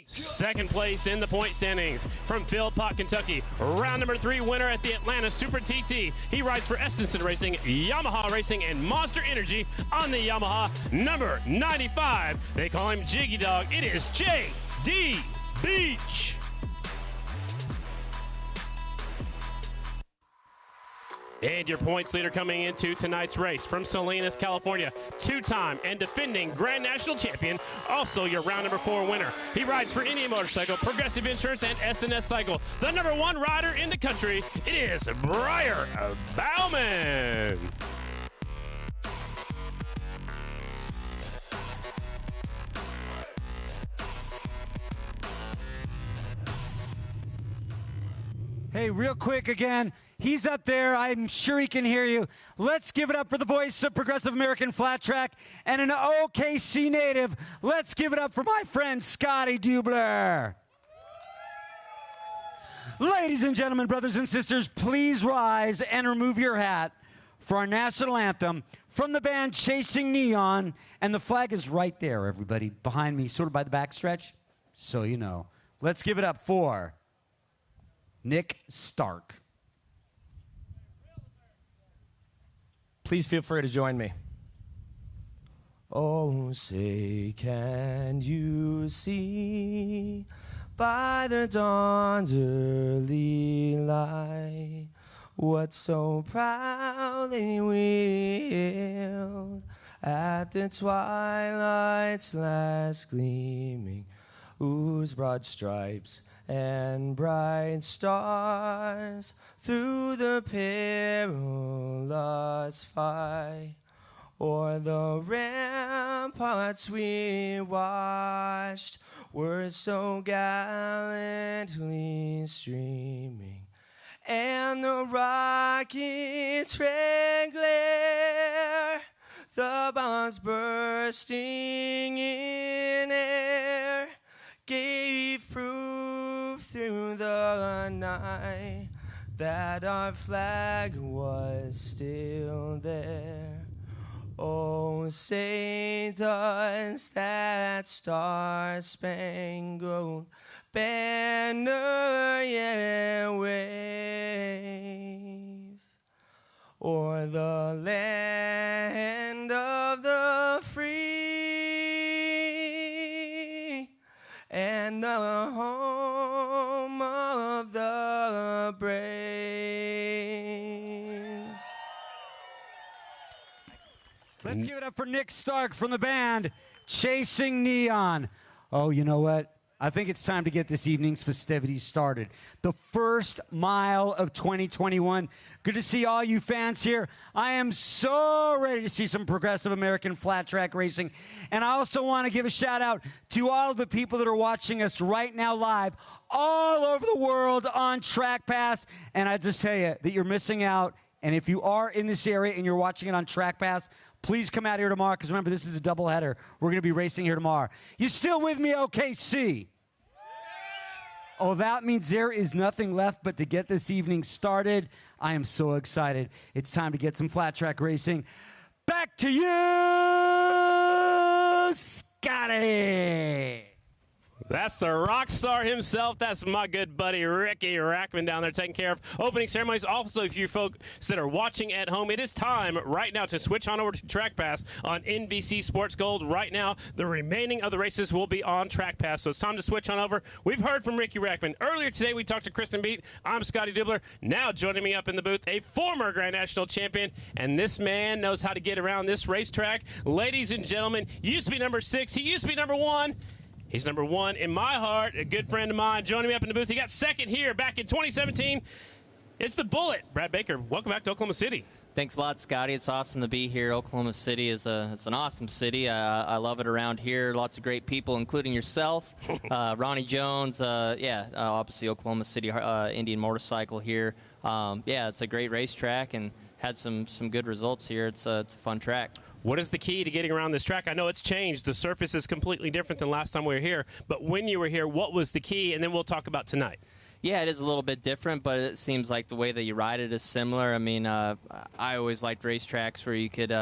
Second place in the point standings from Philpott, Kentucky. Round number 3 winner at the Atlanta Super TT. He rides for Estenson Racing, Yamaha Racing, and Monster Energy on the Yamaha number 95. They call him Jiggy Dog. It is J.D. Beach. And your points leader coming into tonight's race from Salinas, California, 2-time and defending Grand National Champion, also your round number 4 winner. He rides for Indian Motorcycle, Progressive Insurance, and S&S Cycle. The number 1 rider in the country, it is Briar Bauman. Hey, real quick again. He's up there. I'm sure he can hear you. Let's give it up for the voice of Progressive American Flat Track and an OKC native. Let's give it up for my friend Scotty Dubler. Ladies and gentlemen, brothers and sisters, please rise and remove your hat for our national anthem from the band Chasing Neon. And the flag is right there, everybody, behind me, sort of by the backstretch. So you know. Let's give it up for Nick Stark. Please feel free to join me. Oh, say, can you see by the dawn's early light what so proudly we hailed at the twilight's last gleaming, whose broad stripes and bright stars through the perilous fight o'er the ramparts we watched were so gallantly streaming, and the rockets' red glare, the bombs bursting in air, gave proof through the night that our flag was still there. Oh, say does that star-spangled banner yet wave o'er the land of the free and the home of the brave? Let's give it up for Nick Stark from the band Chasing Neon. Oh, you know what? I think it's time to get this evening's festivities started. The first mile of 2021. Good to see all you fans here. I am so ready to see some progressive American flat track racing. And I also want to give a shout out to all of the people that are watching us right now live all over the world on TrackPass. And I just tell you that you're missing out. And if you are in this area and you're watching it on TrackPass, please come out here tomorrow, because remember, this is a doubleheader. We're going to be racing here tomorrow. You still with me, OKC? Oh, that means there is nothing left but to get this evening started. I am so excited. It's time to get some flat track racing. Back to you, Scotty. That's the rock star himself. That's my good buddy Ricky Rackman down there taking care of opening ceremonies. Also, if you folks that are watching at home, it is time right now to switch on over to TrackPass on NBC Sports Gold. Right now, the remaining of the races will be on TrackPass, so it's time to switch on over. We've heard from Ricky Rackman. Earlier today, we talked to Kristen Beat. I'm Scotty Dibler. Now joining me up in the booth, a former Grand National champion, and this man knows how to get around this racetrack. Ladies and gentlemen, used to be number 6. He used to be number 1. He's number 1 in my heart, a good friend of mine. Joining me up in the booth, he got second here back in 2017. It's the Bullet. Brad Baker, welcome back to Oklahoma City. Thanks a lot, Scotty. It's awesome to be here. Oklahoma City is it's an awesome city. I love it around here. Lots of great people, including yourself, Ronnie Jones. Obviously Oklahoma City Indian Motorcycle here. It's a great racetrack and had some good results here. It's a fun track. What is the key to getting around this track? I know it's changed. The surface is completely different than last time we were here. But when you were here, what was the key? And then we'll talk about tonight. Yeah, it is a little bit different, but it seems like the way that you ride it is similar. I mean, I always liked racetracks where you could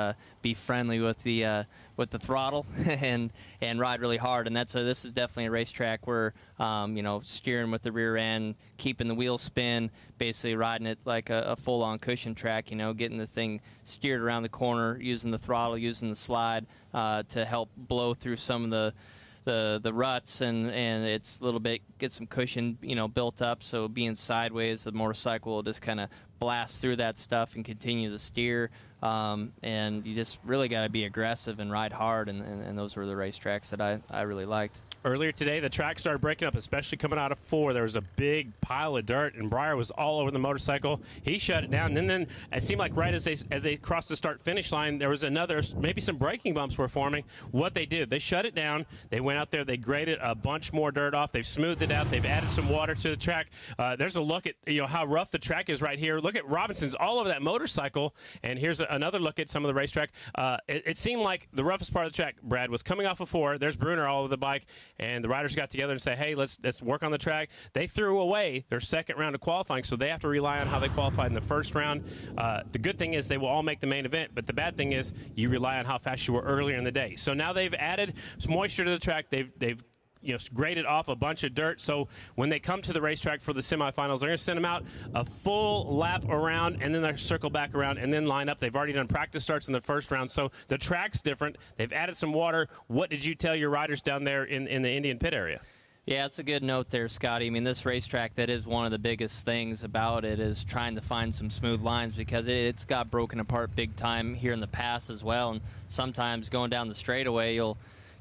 be friendly with the throttle and ride really hard. And this is definitely a racetrack where steering with the rear end, keeping the wheel spin, basically riding it like a full-on cushion track. Getting the thing steered around the corner, using the throttle, using the slide to help blow through some of the ruts and it's a little bit get some cushion built up, so being sideways the motorcycle will just kind of blast through that stuff and continue to steer, and you just really got to be aggressive and ride hard, and those were the racetracks that I really liked. Earlier today, the track started breaking up, especially coming out of 4. There was a big pile of dirt, and Breyer was all over the motorcycle. He shut it down, and then it seemed like right as they crossed the start-finish line, there was maybe some braking bumps were forming. What they did, they shut it down. They went out there, they graded a bunch more dirt off. They've smoothed it out. They've added some water to the track. There's a look at how rough the track is right here. Look at Robinson's all over that motorcycle, and here's another look at some of the racetrack. It seemed like the roughest part of the track, Brad, was coming off of 4. There's Bruner all over the bike. And the riders got together and say, hey, let's work on the track. They threw away their second round of qualifying, so they have to rely on how they qualified in the first round. The good thing is they will all make the main event, but the bad thing is you rely on how fast you were earlier in the day. So now they've added some moisture to the track. They've graded off a bunch of dirt. So when they come to the racetrack for the semifinals, they're going to send them out a full lap around, and then they circle back around and then line up. They've already done practice starts in the first round, so the track's different. They've added some water. What did you tell your riders down there in the Indian pit area? Yeah, it's a good note there, Scotty. I mean, this racetrack, that is one of the biggest things about it, is trying to find some smooth lines, because it's got broken apart big time here in the past as well. And sometimes going down the straightaway, you're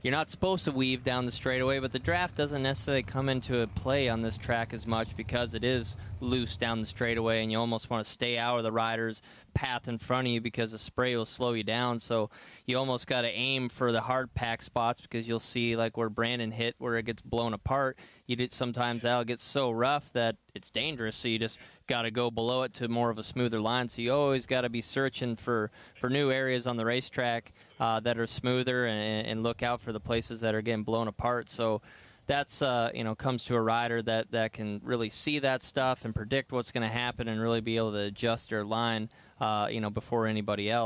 not supposed to weave down the straightaway, but the draft doesn't necessarily come into play on this track as much because it is loose down the straightaway, and you almost want to stay out of the rider's path in front of you because the spray will slow you down. So you almost got to aim for the hard pack spots, because you'll see, like where Brandon hit, where it gets blown apart. Sometimes that'll get so rough that it's dangerous, so you just got to go below it to more of a smoother line. So you always got to be searching for new areas on the racetrack that are smoother, and look out for the places that are getting blown apart. So that's comes to a rider that can really see that stuff and predict what's going to happen and really be able to adjust their line before anybody else.